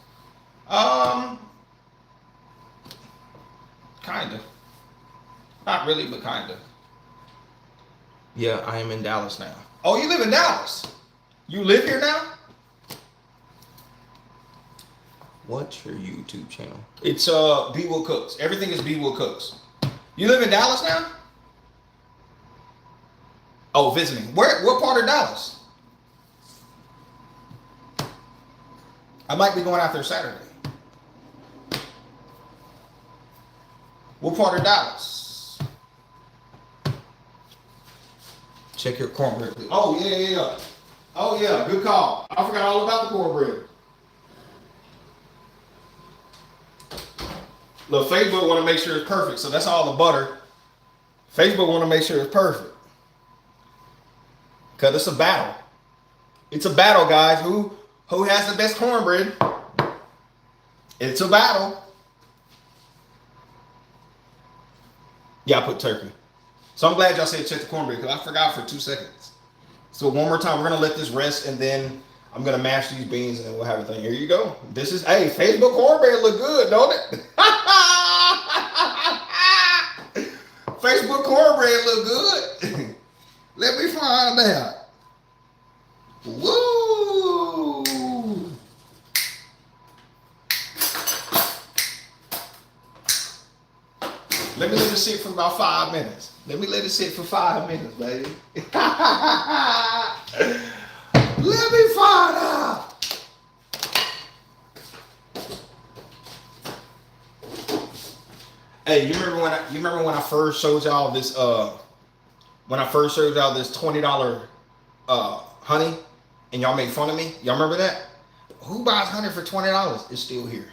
Kinda. Not really, but kinda. Yeah, I am in Dallas now. Oh, you live in Dallas? You live here now? What's your YouTube channel? It's B Will Cooks. Everything is B Will Cooks. You live in Dallas now? Oh, visiting. What part of Dallas? I might be going out there Saturday. What part of Dallas? Check your cornbread, please. Oh, yeah. Oh, yeah, good call. I forgot all about the cornbread. Look, Facebook want to make sure it's perfect, so that's all the butter. Facebook want to make sure it's perfect. Because it's a battle. It's a battle, guys. Who has the best cornbread? It's a battle. Yeah, I put turkey. So I'm glad y'all said check the cornbread because I forgot for 2 seconds. So one more time, we're going to let this rest and then I'm going to mash these beans and then we'll have everything. Here you go. This is, hey, Facebook cornbread look good, don't it? Facebook cornbread look good. Let me find out. Woo! Let me let it sit for about 5 minutes. Let me let it sit for 5 minutes, baby. Let me find out. Hey, you remember when I first showed y'all this $20 honey and y'all made fun of me? Y'all remember that? Who buys honey for $20? It's still here.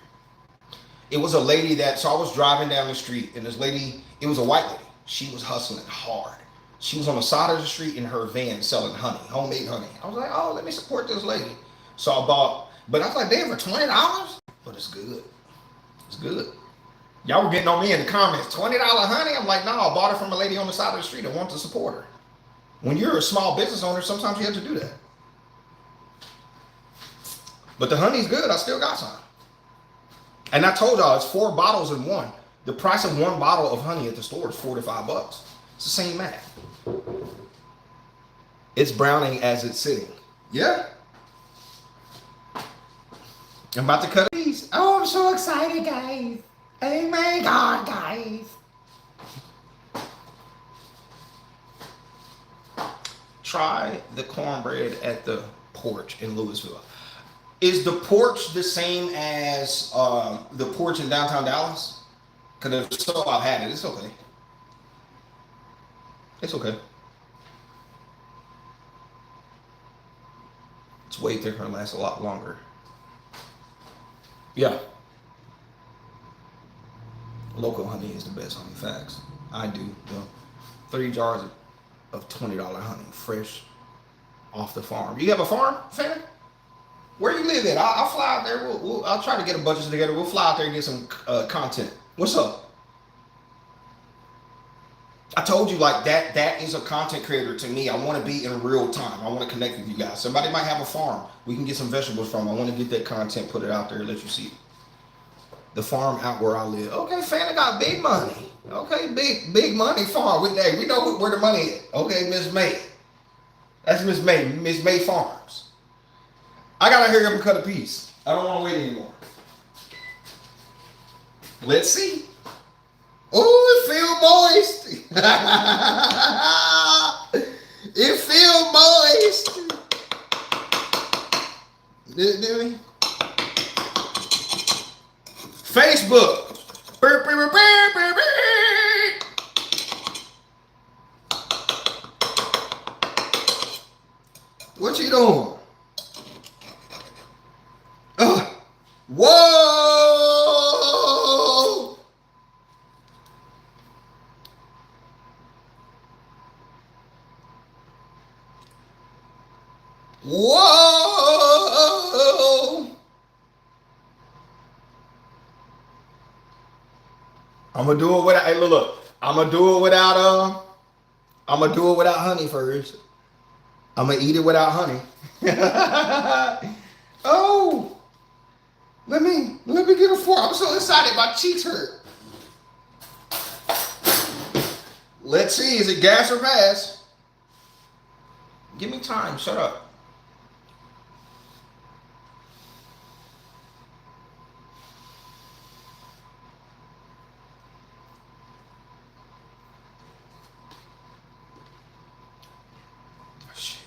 It was a lady so I was driving down the street and this lady, it was a white lady. She was hustling hard. She was on the side of the street in her van selling honey, homemade honey. I was like, oh, let me support this lady. So I bought, but I was like, damn, for $20? But it's good. It's good. Y'all were getting on me in the comments, $20 honey? I'm like, no, I bought it from a lady on the side of the street and want to support her. When you're a small business owner, sometimes you have to do that. But the honey's good. I still got some. And I told y'all, it's 4 bottles in one. The price of 1 bottle of honey at the store is $4 to $5. It's the same math. It's browning as it's sitting. Yeah. I'm about to cut a piece. Oh, I'm so excited, guys. Oh my God, guys. Try the cornbread at the porch in Louisville. Is the porch the same as the porch in downtown Dallas? Because if so, I've had it. It's okay. It's okay. It's way thicker and lasts a lot longer. Yeah. Local honey is the best honey. Facts. I do. 3 jars of $20 honey, fresh off the farm. You have a farm, Fanny? Where you live at? I'll fly out there. I'll try to get a budget together. We'll fly out there and get some content. What's up? I told you, like, that is a content creator to me. I want to be in real time. I want to connect with you guys. Somebody might have a farm we can get some vegetables from. I want to get that content, put it out there, let you see it. The farm out where I live. Okay, Fanny got big money. Okay, big money farm. We know where the money is. Okay, Miss May. That's Miss May. Miss May Farms. I gotta hurry up and cut a piece. I don't want to wait anymore. Let's see. Oh, it feel moist. It feel moist. Did we? Facebook. What you doing? Whoa! Whoa! I'm gonna do it without. Hey, look. I'm gonna do it without. I'm gonna do it without honey first. I'm gonna eat it without honey. Oh! Let me get a fork. I'm so excited. My cheeks hurt. Let's see. Is it gas or pass? Give me time. Shut up. Shit.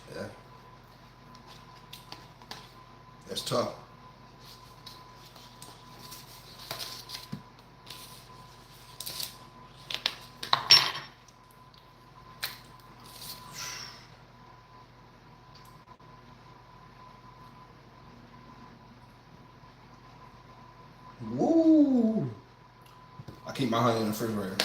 That's tough. keep my honey in the refrigerator.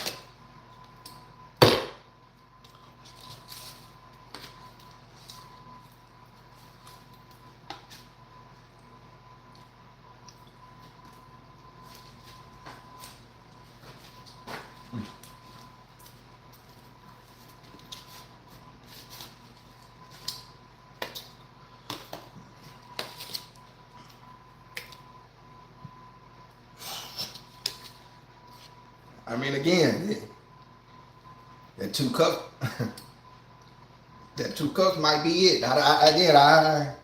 I mean, again, that 2 cups, that 2 cups might be it. I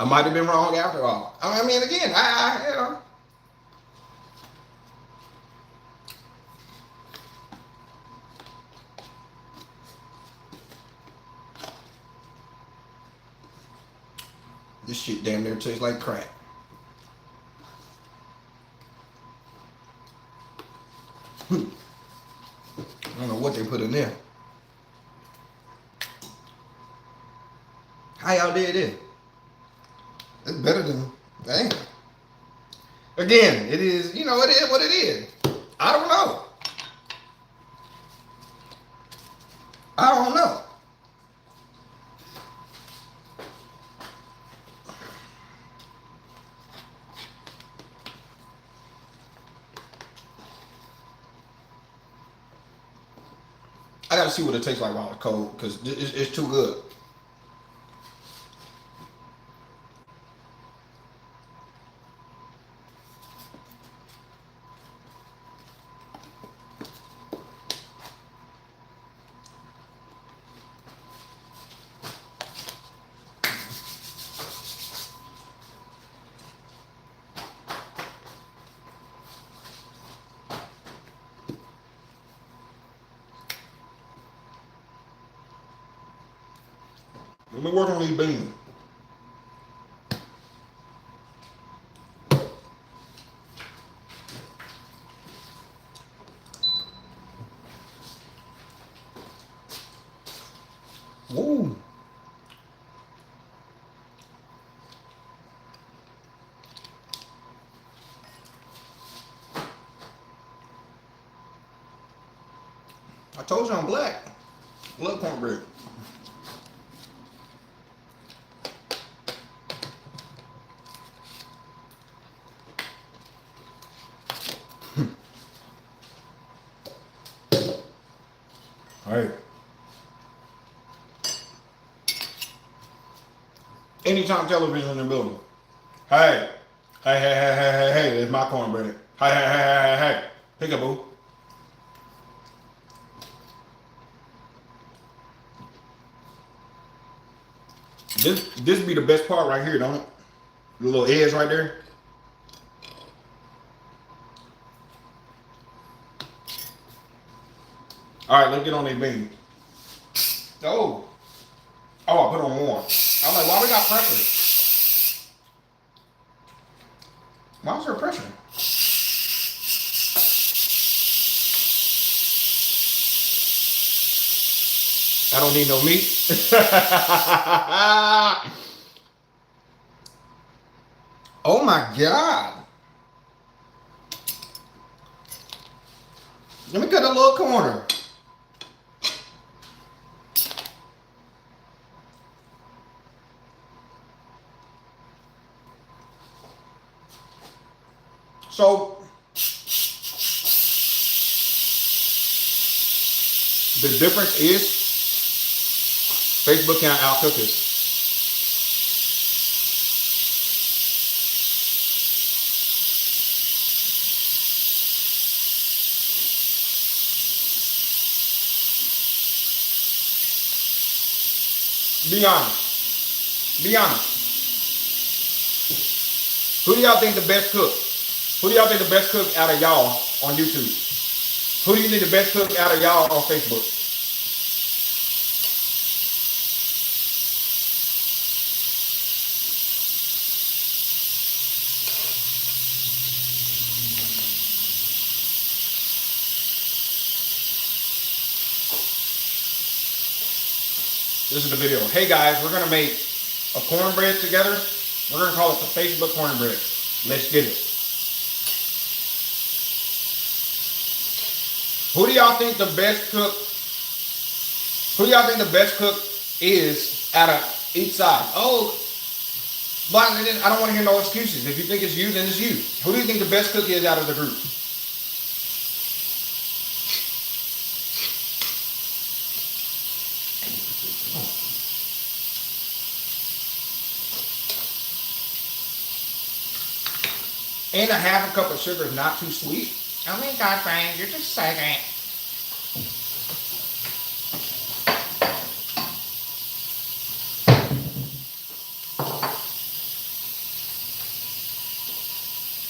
might have been wrong after all. I mean, again, you know. This shit damn near tastes like crack. I don't know what they put in there. How y'all did it? It's better than, dang. Again, it is, you know, it is what it is. I don't know. I don't know. I gotta see what it tastes like while it's cold, because it's too good. Let me work on these beans. Woo. I told you I'm black. Love cornbread. All right. Anytime television in the building. Hey, hey, it's my cornbread. Hey. Peekaboo. This be the best part right here, don't it? The little edge right there. All right, let's get on these beans. Oh, I put on warm. I'm like, why we got pressure? Why is there pressure? I don't need no meat. Oh my God. Let me cut a little corner. So the difference is Facebook can't outcook it. Be honest. Be honest. Who do y'all think the best cook? Who do y'all think the best cook out of y'all on YouTube? Who do you think the best cook out of y'all on Facebook? This is the video. Hey guys, we're gonna make a cornbread together. We're gonna call it the Facebook cornbread. Let's get it. Who do y'all think the best cook? Who do y'all think the best cook is out of each side? Oh, but I don't want to hear no excuses. If you think it's you, then it's you. Who do you think the best cook is out of the group? And a half a cup of sugar is not too sweet. Oh my God, Frank, you're just saying.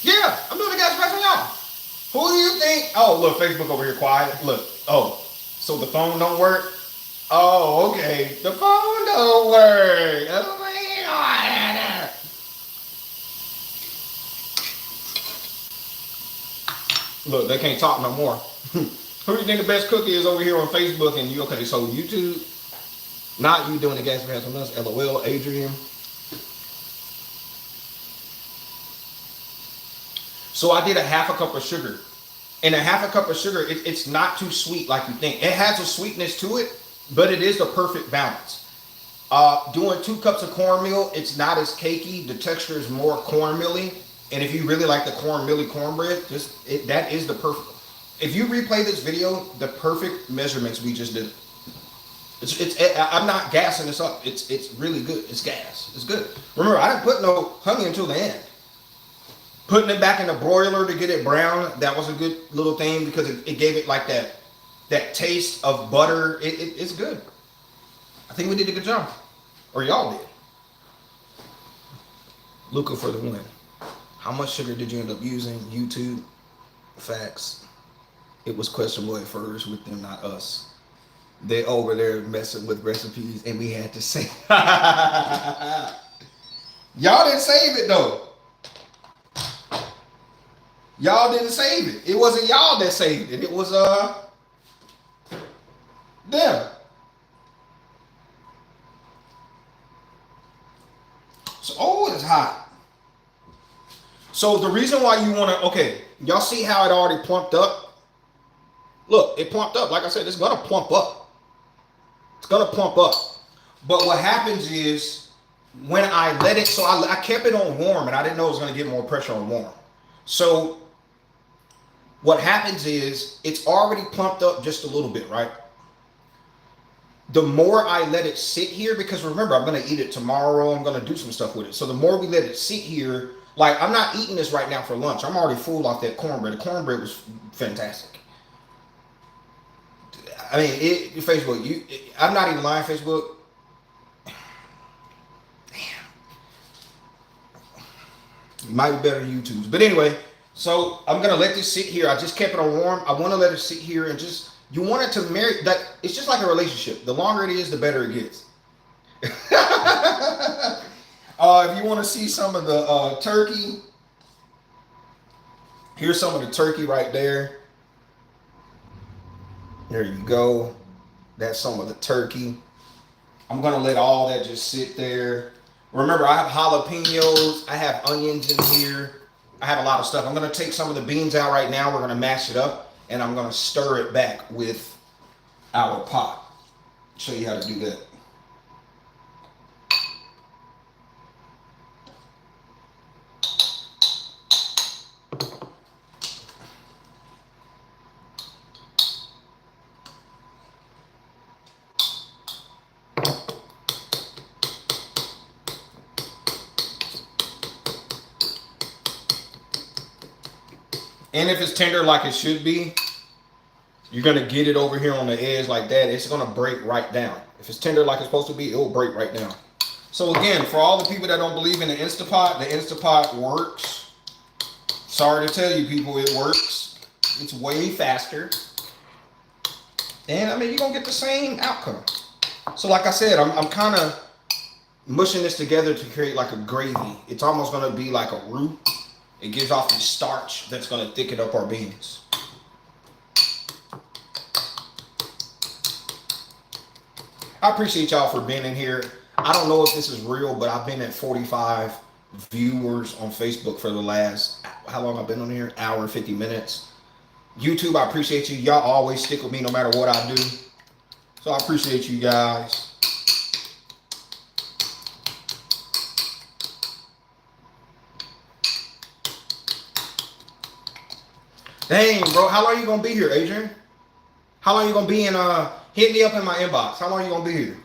Yeah, I'm doing the gas press on y'all. Who do you think? Oh, look, Facebook over here quiet. Look, oh, so the phone don't work? Oh, okay, the phone don't work. Oh my God. Look, they can't talk no more. Who do you think the best cook is over here on Facebook? And you, okay, so YouTube, not you doing the gas press on us. LOL, Adrian. So I did a half a cup of sugar. And a half a cup of sugar, it's not too sweet like you think. It has a sweetness to it, but it is the perfect balance. Doing 2 cups of cornmeal, it's not as cakey. The texture is more cornmealy. And if you really like the cornmealy cornbread, that is the perfect. If you replay this video, the perfect measurements we just did. I'm not gassing this up. It's really good. It's gas. It's good. Remember, I didn't put no honey until the end. Putting it back in the broiler to get it brown, that was a good little thing because it gave it like that taste of butter. It's good. I think we did a good job. Or y'all did. Luca for the win. How much sugar did you end up using? YouTube. Facts. It was questionable at first with them, not us. They over there messing with recipes and we had to save. Y'all didn't save it though. Y'all didn't save it. It wasn't y'all that saved it. It was them. So, oh, it's hot. So the reason why you want to, okay, y'all see how it already plumped up? Look, it plumped up. Like I said, it's going to plump up. It's going to plump up. But what happens is when I let it, so I kept it on warm and I didn't know it was going to get more pressure on warm. So what happens is it's already plumped up just a little bit, right? The more I let it sit here, because remember, I'm going to eat it tomorrow. I'm going to do some stuff with it. So the more we let it sit here, like I'm not eating this right now for lunch. I'm already full off that cornbread. The cornbread was fantastic. I mean, Facebook, I'm not even lying, Facebook. Damn. It might be better than YouTube's. But anyway, so I'm going to let this sit here. I just kept it on warm. I want to let it sit here and just, you want it to marry, like, it's just like a relationship. The longer it is, the better it gets. If you want to see some of the turkey, here's some of the turkey right there. There you go. That's some of the turkey. I'm going to let all that just sit there. Remember, I have jalapenos. I have onions in here. I have a lot of stuff. I'm going to take some of the beans out right now. We're going to mash it up. And I'm going to stir it back with our pot. Show you how to do that. And if it's tender like it should be, you're going to get it over here on the edge like that. It's going to break right down. If it's tender like it's supposed to be, it will break right down. So again, for all the people that don't believe in the Instapot works. Sorry to tell you people, it works. It's way faster. And I mean, you're going to get the same outcome. So like I said, I'm kind of mushing this together to create like a gravy. It's almost going to be like a roux. It gives off the starch that's going to thicken up our beans. I appreciate y'all for being in here. I don't know if this is real, but I've been at 45 viewers on Facebook for the last, how long I've been on here? Hour, 50 minutes. YouTube, I appreciate you. Y'all always stick with me no matter what I do. So I appreciate you guys. Dang, bro, how long you gonna be here, Adrian? How long you gonna be in? Hit me up in my inbox. How long you gonna be here?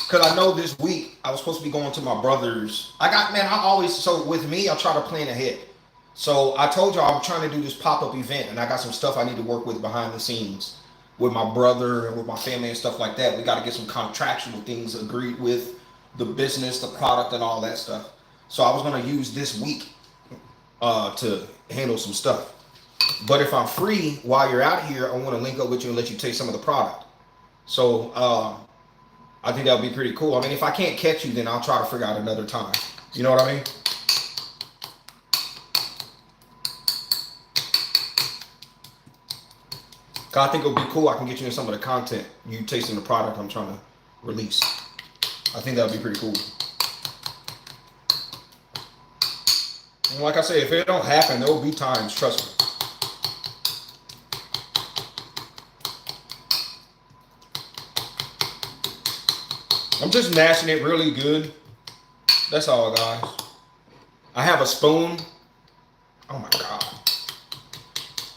Cause I know this week I was supposed to be going to my brother's. So with me, I try to plan ahead. So I told y'all I'm trying to do this pop-up event, and I got some stuff I need to work with behind the scenes with my brother and with my family and stuff like that. We got to get some contractual things agreed with, the business, the product, and all that stuff. So I was gonna use this week to handle some stuff. But if I'm free while you're out here, I want to link up with you and let you taste some of the product. So I think that would be pretty cool. I mean, if I can't catch you, then I'll try to figure out another time. You know what I mean? I think it would be cool. I can get you in some of the content. You tasting the product I'm trying to release. I think that would be pretty cool. And like I said, if it don't happen, there will be times, trust me. I'm just mashing it really good. That's all, guys. I have a spoon. Oh my God.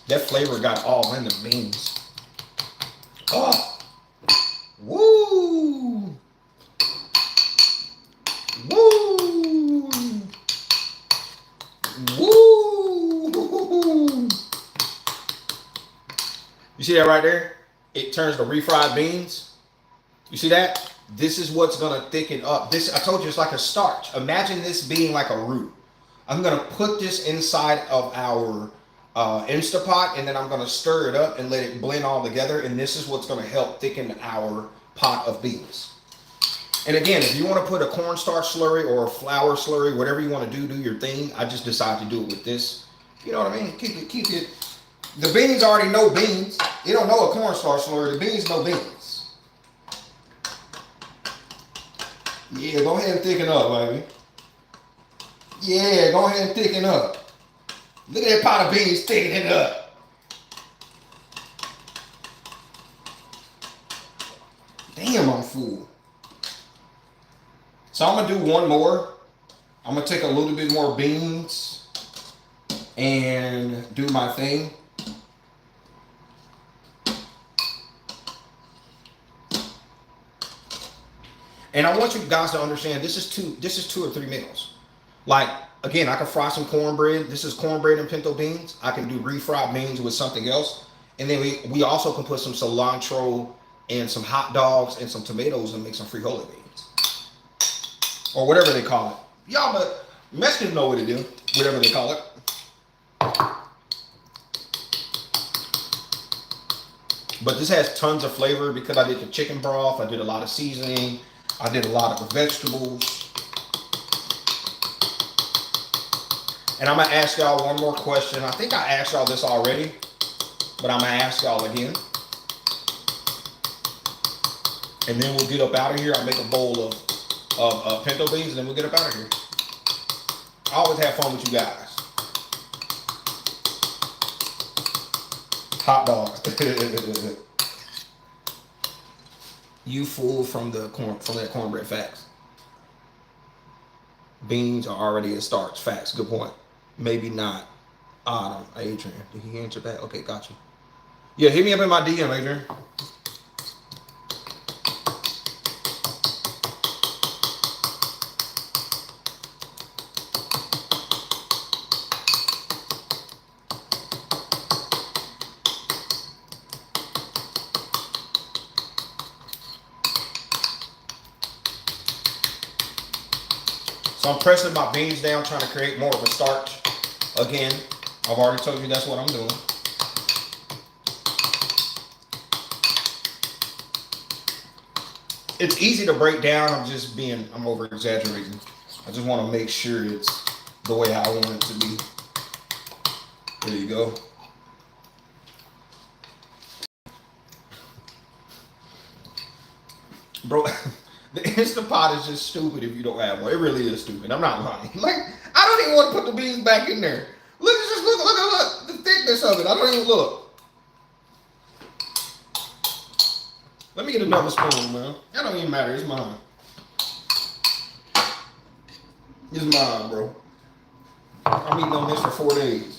That flavor got all in the beans. Oh. Woo. Woo. Woo. You see that right there? It turns to refried beans. You see that? This is what's gonna thicken up. This, I told you, it's like a starch. Imagine this being like a roux. I'm gonna put this inside of our Instapot, and then I'm gonna stir it up and let it blend all together. And this is what's gonna help thicken our pot of beans. And again, if you want to put a cornstarch slurry or a flour slurry, whatever you want to do your thing. I just decided to do it with this. You know what I mean? Keep it. The beans already know beans. You don't know a cornstarch slurry. The beans know beans. Yeah, go ahead and thicken up, baby. Yeah, go ahead and thicken up. Look at that pot of beans thickening up. Damn, I'm full. So I'm gonna do one more. I'm gonna take a little bit more beans and do my thing. And I want you guys to understand this is two or three meals. Like, again, I can fry some cornbread. This is cornbread and pinto beans. I can do refried beans with something else. And then we also can put some cilantro and some hot dogs and some tomatoes and make some frijole beans. Or whatever they call it. Y'all, but Mexicans know what to do. Whatever they call it. But this has tons of flavor because I did the chicken broth. I did a lot of seasoning. I did a lot of the vegetables. And I'm gonna ask y'all one more question. I think I asked y'all this already, but I'm gonna ask y'all again. And then we'll get up out of here. I'll make a bowl of pinto beans, and then we'll get up out of here. I always have fun with you guys. Hot dogs. You fool from that cornbread. Facts. Beans are already a starch. Facts. Good point. Maybe not. Adrian. Did he answer that? Okay, got you. Yeah, hit me up in my DM, Adrian. So I'm pressing my beans down, trying to create more of a starch. Again, I've already told you that's what I'm doing. It's easy to break down. I'm over exaggerating. I just want to make sure it's the way I want it to be. There you go. Bro, the Insta Pot is just stupid if you don't have one. It really is stupid. I'm not lying. Like, I don't even want to put the beans back in there. Look, just look, the thickness of it. I don't even look. Let me get another spoon, man. That don't even matter. It's mine. It's mine, bro. I'm eating on this for 4 days.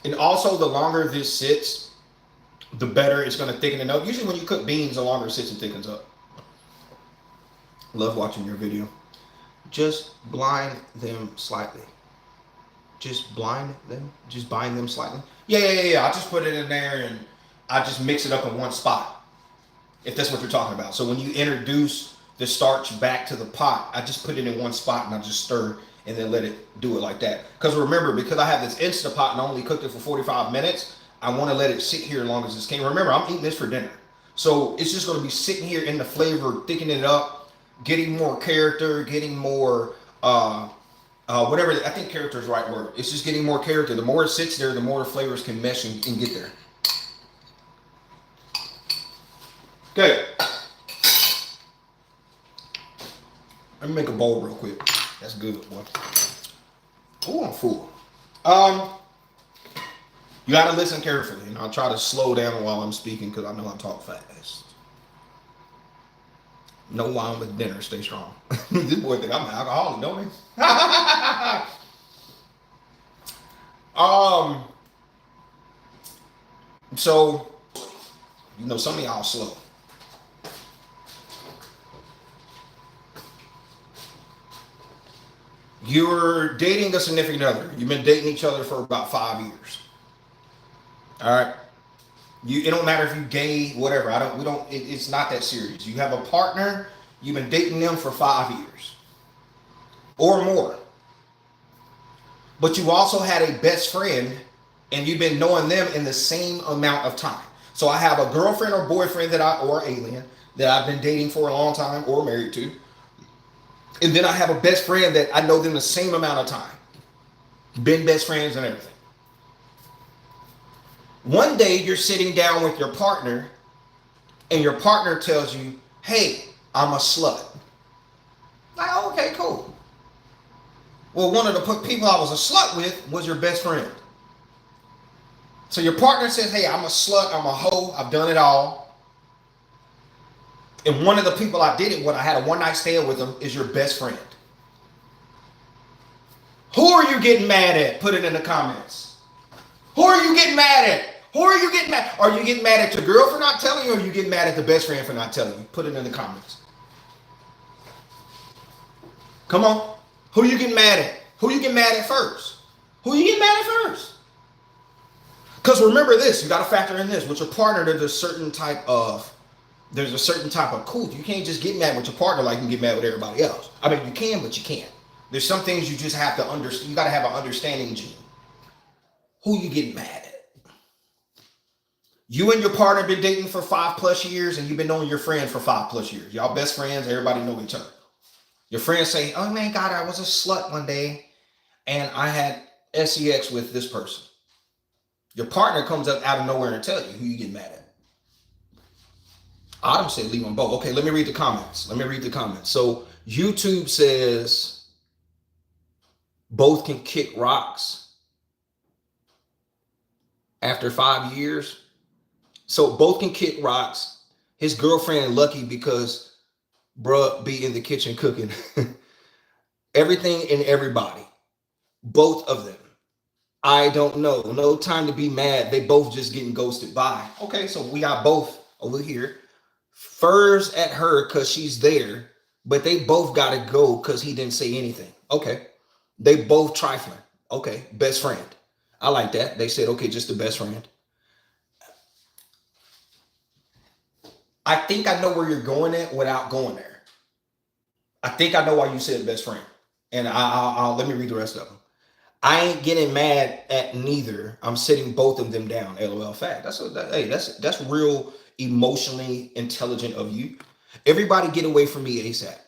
And also, the longer this sits, the better it's going to thicken it up. Usually when you cook beans, the longer it sits and thickens up. Love watching your video. Just blind them slightly. Just blind them. Just bind them slightly. Yeah. I just put it in there and I just mix it up in one spot. If that's what you're talking about. So when you introduce the starch back to the pot, I just put it in one spot and I just stir and then let it do it like that. Because remember, because I have this Insta Pot and I only cooked it for 45 minutes, I want to let it sit here as long as this can. Remember, I'm eating this for dinner. So it's just going to be sitting here in the flavor, thickening it up, getting more character, getting more, whatever, I think character is the right word. It's just getting more character. The more it sits there, the more the flavors can mesh and get there. Okay. Let me make a bowl real quick. That's good, boy. Oh, I'm full. You gotta listen carefully, and I'll try to slow down while I'm speaking because I know I talk fast. No wine with dinner. Stay strong. This boy think I'm an alcoholic, don't he? So, you know, some of y'all slow. You're dating a significant other. You've been dating each other for about 5 years. All right. It don't matter if you gay, whatever. It's not that serious. You have a partner. You've been dating them for 5 years or more. But you also had a best friend and you've been knowing them in the same amount of time. So I have a girlfriend or boyfriend or alien that I've been dating for a long time or married to. And then I have a best friend that I know them the same amount of time. Been best friends and everything. One day you're sitting down with your partner and your partner tells you, hey, I'm a slut. Like, oh, okay, cool. Well, one of the people I was a slut with was your best friend. So your partner says, hey, I'm a slut, I'm a hoe, I've done it all. And one of the people I did it with, I had a one-night stand with them, is your best friend. Who are you getting mad at? Put it in the comments. Who are you getting mad at? Who are you getting mad? Are you getting mad at your girl for not telling you, or are you getting mad at the best friend for not telling you? Put it in the comments. Come on. Who you getting mad at? Who you getting mad at first? Who you getting mad at first? Because remember this, you got to factor in this. With your partner, there's a certain type of cool. You can't just get mad with your partner like you can get mad with everybody else. I mean, you can, but you can't. There's some things you just have to understand. You got to have an understanding gene. Who you getting mad at? You and your partner been dating for 5+ years, and you've been knowing your friend for 5+ years. Y'all best friends. Everybody know each other. Your friends say, oh man, God, I was a slut one day, and I had sex with this person. Your partner comes up out of nowhere and tell you who you get mad at. Autumn said leave them both. Okay, let me read the comments. So YouTube says both can kick rocks after 5 years. So both can kick rocks. His girlfriend lucky because bruh be in the kitchen cooking. Everything and everybody. Both of them. I don't know. No time to be mad. They both just getting ghosted by. Okay, so we got both over here. Furs at her because she's there, but they both got to go because he didn't say anything. Okay. They both trifling. Okay. Best friend. I like that. They said, okay, just the best friend. I think I know where you're going at without going there. I think I know why you said best friend. And I'll let me read the rest of them. I ain't getting mad at neither. I'm sitting both of them down. LOL. Fact. That's real emotionally intelligent of you. Everybody get away from me ASAP.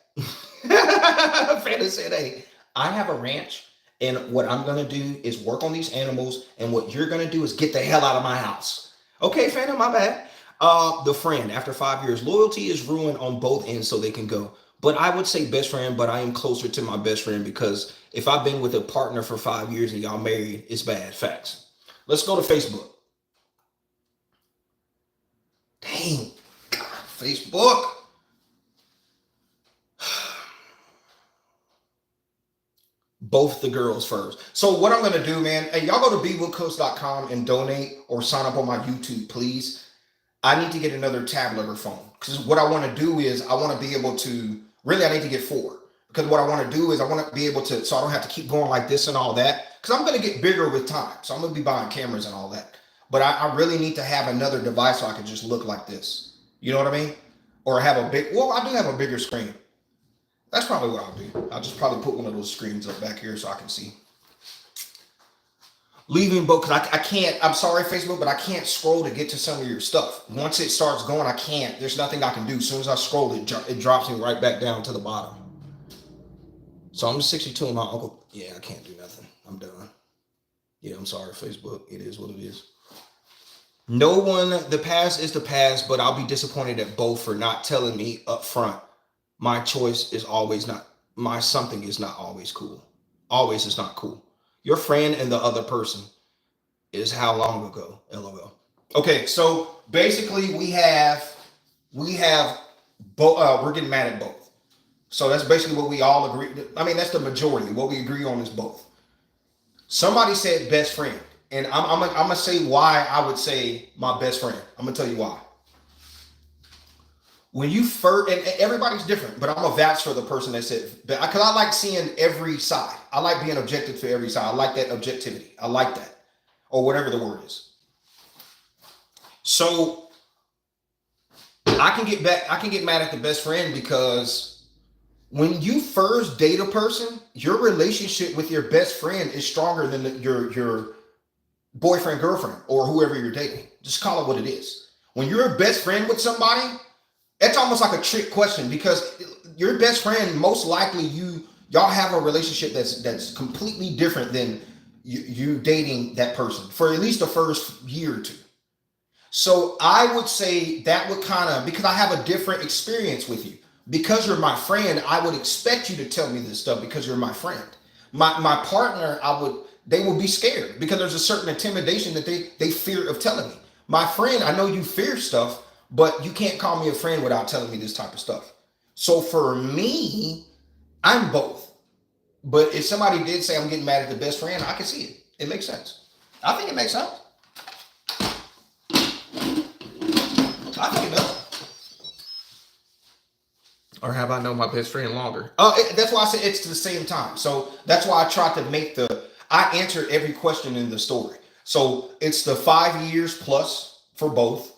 Fanta said, hey, I have a ranch, and what I'm gonna do is work on these animals, and what you're gonna do is get the hell out of my house. Okay, Fanta, my bad. The friend, after 5 years, loyalty is ruined on both ends so they can go. But I would say best friend, but I am closer to my best friend because if I've been with a partner for 5 years and y'all married, it's bad. Facts. Let's go to Facebook. Dang. God, Facebook. Both the girls first. So what I'm going to do, man, hey, y'all go to bewoodcooks.com and donate or sign up on my YouTube, please. I need to get another tablet or phone because what I want to do is I want to be able to, really I need to get 4 because what I want to do is I want to be able to, so I don't have to keep going like this and all that because I'm going to get bigger with time. So I'm going to be buying cameras and all that. But I really need to have another device so I can just look like this. You know what I mean? Or have a big, well, I do have a bigger screen. That's probably what I'll do. I'll just probably put one of those screens up back here so I can see. Leaving both, because I can't, I'm sorry, Facebook, but I can't scroll to get to some of your stuff. Once it starts going, I can't. There's nothing I can do. As soon as I scroll, it drops me right back down to the bottom. So I'm 62 and my uncle, yeah, I can't do nothing. I'm done. Yeah, I'm sorry, Facebook. It is what it is. No one, the past is the past, but I'll be disappointed at both for not telling me up front. My choice is always not, my something is not always cool. Always is not cool. Your friend and the other person is how long ago, LOL. Okay, so basically we have both, we're getting mad at both. So that's basically what we all agree. I mean, that's the majority. What we agree on is both. Somebody said best friend, and I'm gonna say why I would say my best friend. I'm gonna tell you why. When you first, and everybody's different, but I'm a vouch for the person that said, because I like seeing every side. I like being objective for every side. I like that objectivity. I like that, or whatever the word is. So I can get mad at the best friend because when you first date a person, your relationship with your best friend is stronger than your boyfriend, girlfriend, or whoever you're dating. Just call it what it is. When you're a best friend with somebody, it's almost like a trick question because your best friend, most likely y'all have a relationship that's completely different than you dating that person for at least the first year or two. So I would say that would kind of, because I have a different experience with you. Because you're my friend, I would expect you to tell me this stuff because you're my friend. My partner, they will be scared because there's a certain intimidation that they fear of telling me. My friend, I know you fear stuff, but you can't call me a friend without telling me this type of stuff. So for me, I'm both. But if somebody did say I'm getting mad at the best friend, I can see it. It makes sense. I think it makes sense. I think it does. Or have I known my best friend longer? That's why I said it's to the same time. So that's why I tried to I answered every question in the story. So it's the 5 years plus for both.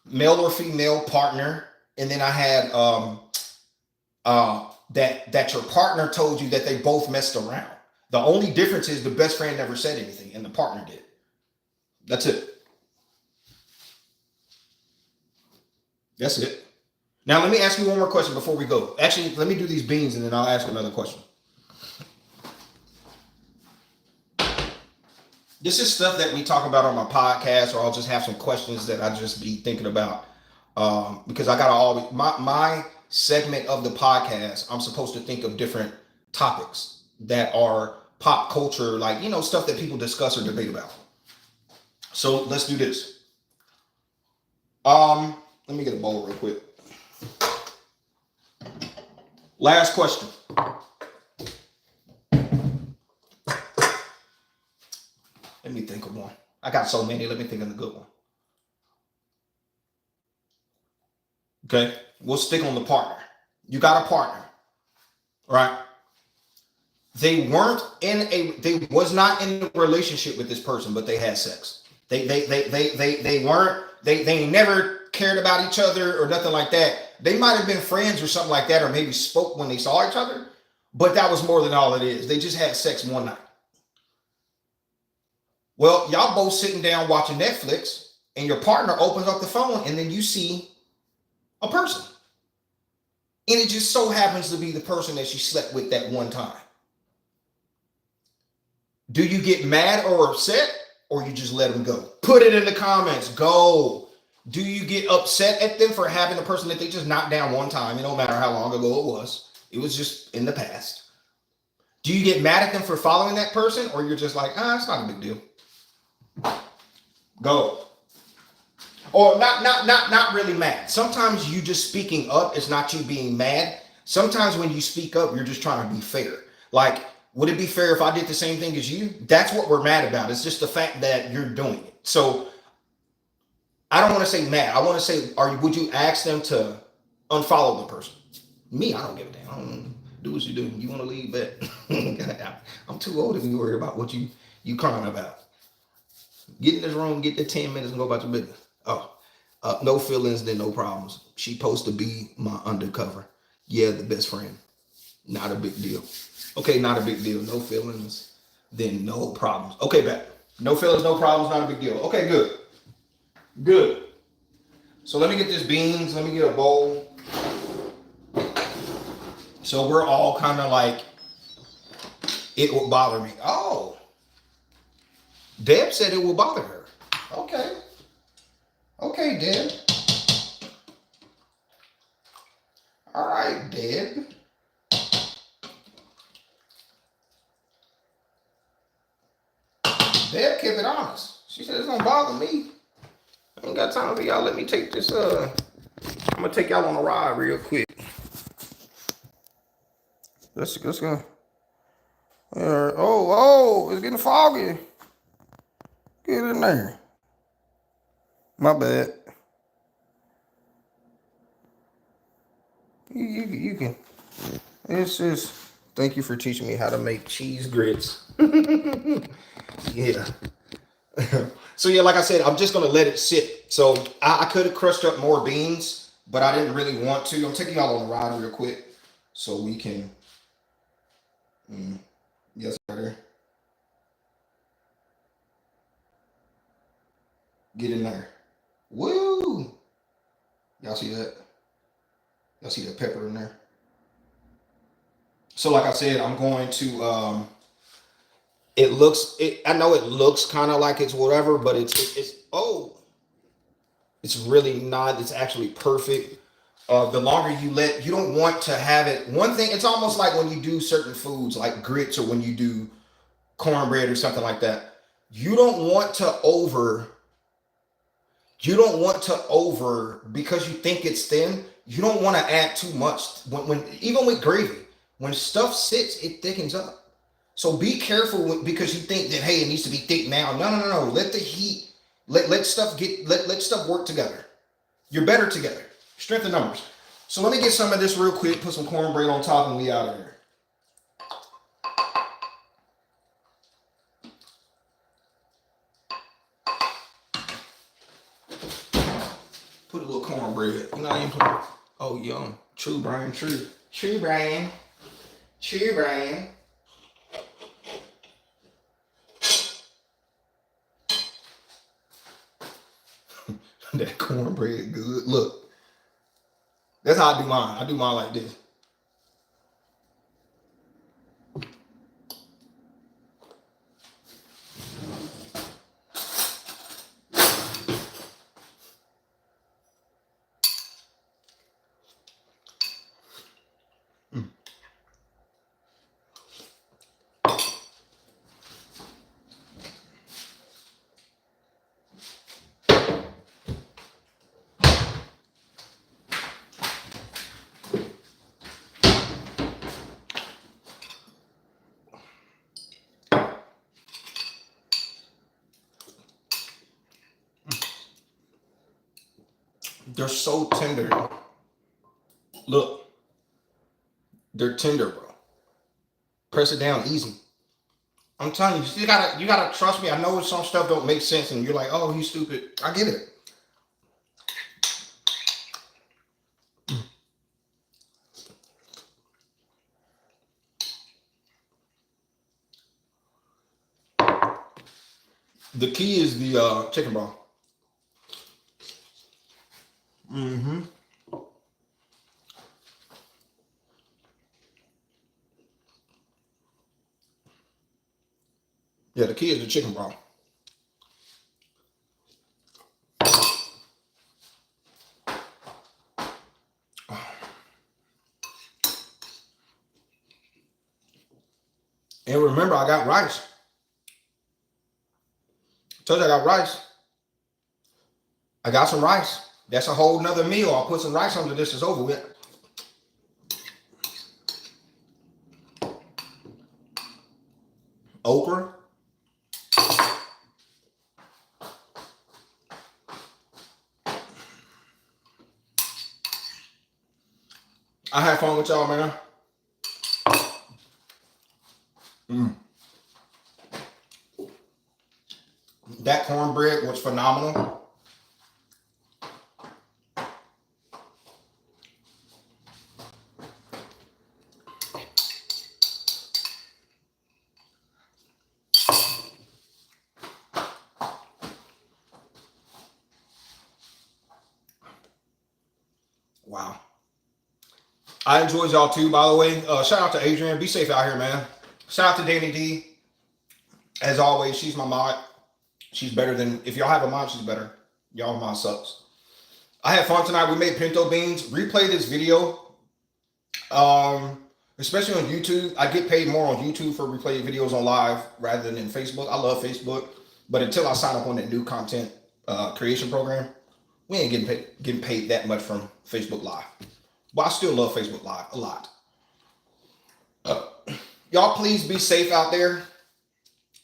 Male or female partner, and then I had that your partner told you that they both messed around. The only difference is the best friend never said anything and the partner did. That's it. That's it. Now let me ask you one more question before we go. Actually, let me do these beans and then I'll ask another question. This is stuff that we talk about on my podcast, or I'll just have some questions that I just be thinking about. Because I gotta always, my segment of the podcast, I'm supposed to think of different topics that are pop culture, like, stuff that people discuss or debate about. So let's do this. Let me get a bowl real quick. Last question. Let me think of one. I got so many. Let me think of a good one. Okay. We'll stick on the partner. You got a partner, right? They was not in a relationship with this person, but they had sex. They never cared about each other or nothing like that. They might have been friends or something like that, or maybe spoke when they saw each other, but that was more than all it is. They just had sex one night. Well, y'all both sitting down watching Netflix, and your partner opens up the phone, and then you see a person. And it just so happens to be the person that she slept with that one time. Do you get mad or upset, or you just let them go? Put it in the comments. Go. Do you get upset at them for having a person that they just knocked down one time? It don't matter how long ago it was. It was just in the past. Do you get mad at them for following that person, or you're just like, it's not a big deal? Go. Or not really mad. Sometimes you just speaking up is not you being mad. Sometimes when you speak up, you're just trying to be fair. Like, would it be fair if I did the same thing as you? That's what we're mad about. It's just the fact that you're doing it. So I don't want to say mad. I want to say, would you ask them to unfollow the person? Me, I don't give a damn. I don't do what you do. You want to leave, but I'm too old to be worried about what you crying about. Get in this room, get the 10 minutes and go about your business. No feelings, then no problems. She supposed to be my undercover. Yeah, the best friend. Not a big deal. Okay, not a big deal. No feelings, then no problems. Okay, back. No feelings, no problems, not a big deal. Okay, good. Good. So let me get this beans. Let me get a bowl. So we're all kind of like, it will bother me. Oh, Deb said it will bother her. Okay. Okay, Deb. All right, Deb. Deb kept it honest. She said it's gonna bother me. I ain't got time for y'all. Let me take this. I'm gonna take y'all on a ride real quick. Let's go. Oh, it's getting foggy. Get in there. My bad. You can. It's just. Thank you for teaching me how to make cheese grits. Yeah. So yeah, like I said, I'm just gonna let it sit. So I could have crushed up more beans, but I didn't really want to. I'm taking y'all on a ride real quick so we can. Yes, right there. Get in there. Woo! Y'all see that? Y'all see the pepper in there? So like I said, I'm going to I know it looks kind of like it's whatever, but it's really not. It's actually perfect. The longer you don't want to have it. One thing, it's almost like when you do certain foods like grits or when you do cornbread or something like that. You don't want to over because you think it's thin. You don't want to add too much. When even with gravy, when stuff sits, it thickens up. So be careful because you think that, hey, it needs to be thick now. No. Let the heat, let stuff work together. You're better together. Strength in numbers. So let me get some of this real quick, put some cornbread on top, and we out of here. Put a little cornbread. You know how you put. Oh, yum. True, Brian. True. True, Brian. True, Brian. That cornbread good. Look. That's how I do mine. I do mine like this. They're so tender. Look, they're tender, bro. Press it down easy. I'm telling you, you gotta trust me. I know some stuff don't make sense, and you're like, oh, he's stupid. I get it. The key is the chicken broth. Mm-hmm. Yeah, the key is the chicken broth. And remember, I got rice. Told you I got rice. I got some rice. That's a whole nother meal. I'll put some rice under this. It's over with. Okra. I had fun with y'all, man. That cornbread was phenomenal. Wow. I enjoyed y'all too, by the way. Shout out to Adrian. Be safe out here, man. Shout out to Danny D. As always, she's my mod. She's better than, if y'all have a mod, she's better. Y'all mod sucks. I had fun tonight. We made pinto beans. Replay this video. Especially on YouTube. I get paid more on YouTube for replaying videos on live rather than in Facebook. I love Facebook. But until I sign up on that new content creation program, we ain't getting paid that much from Facebook Live. But I still love Facebook Live a lot. Y'all please be safe out there.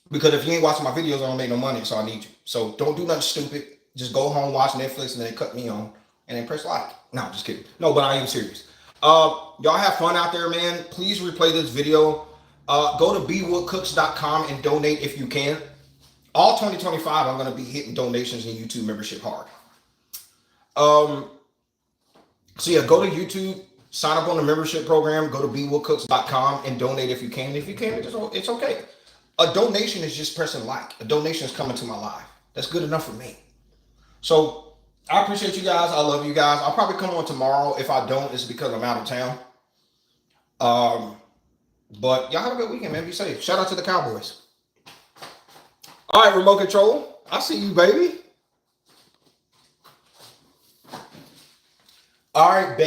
Because if you ain't watching my videos, I don't make no money, so I need you. So don't do nothing stupid. Just go home, watch Netflix, and then cut me on, and then press like. No, I'm just kidding. No, but I am serious. Y'all have fun out there, man. Please replay this video. Go to bwoodcooks.com and donate if you can. All 2025, I'm going to be hitting donations and YouTube membership hard. So yeah, go to YouTube, sign up on the membership program, go to bwoodcooks.com and donate if you can. If you can't, it's okay. A donation is just pressing like. A donation is coming to my live. That's good enough for me. So I appreciate you guys. I love you guys. I'll probably come on tomorrow. If I don't, it's because I'm out of town. But y'all have a good weekend, man. Be safe. Shout out to the Cowboys. All right, remote control. I see you, baby. All right, baby.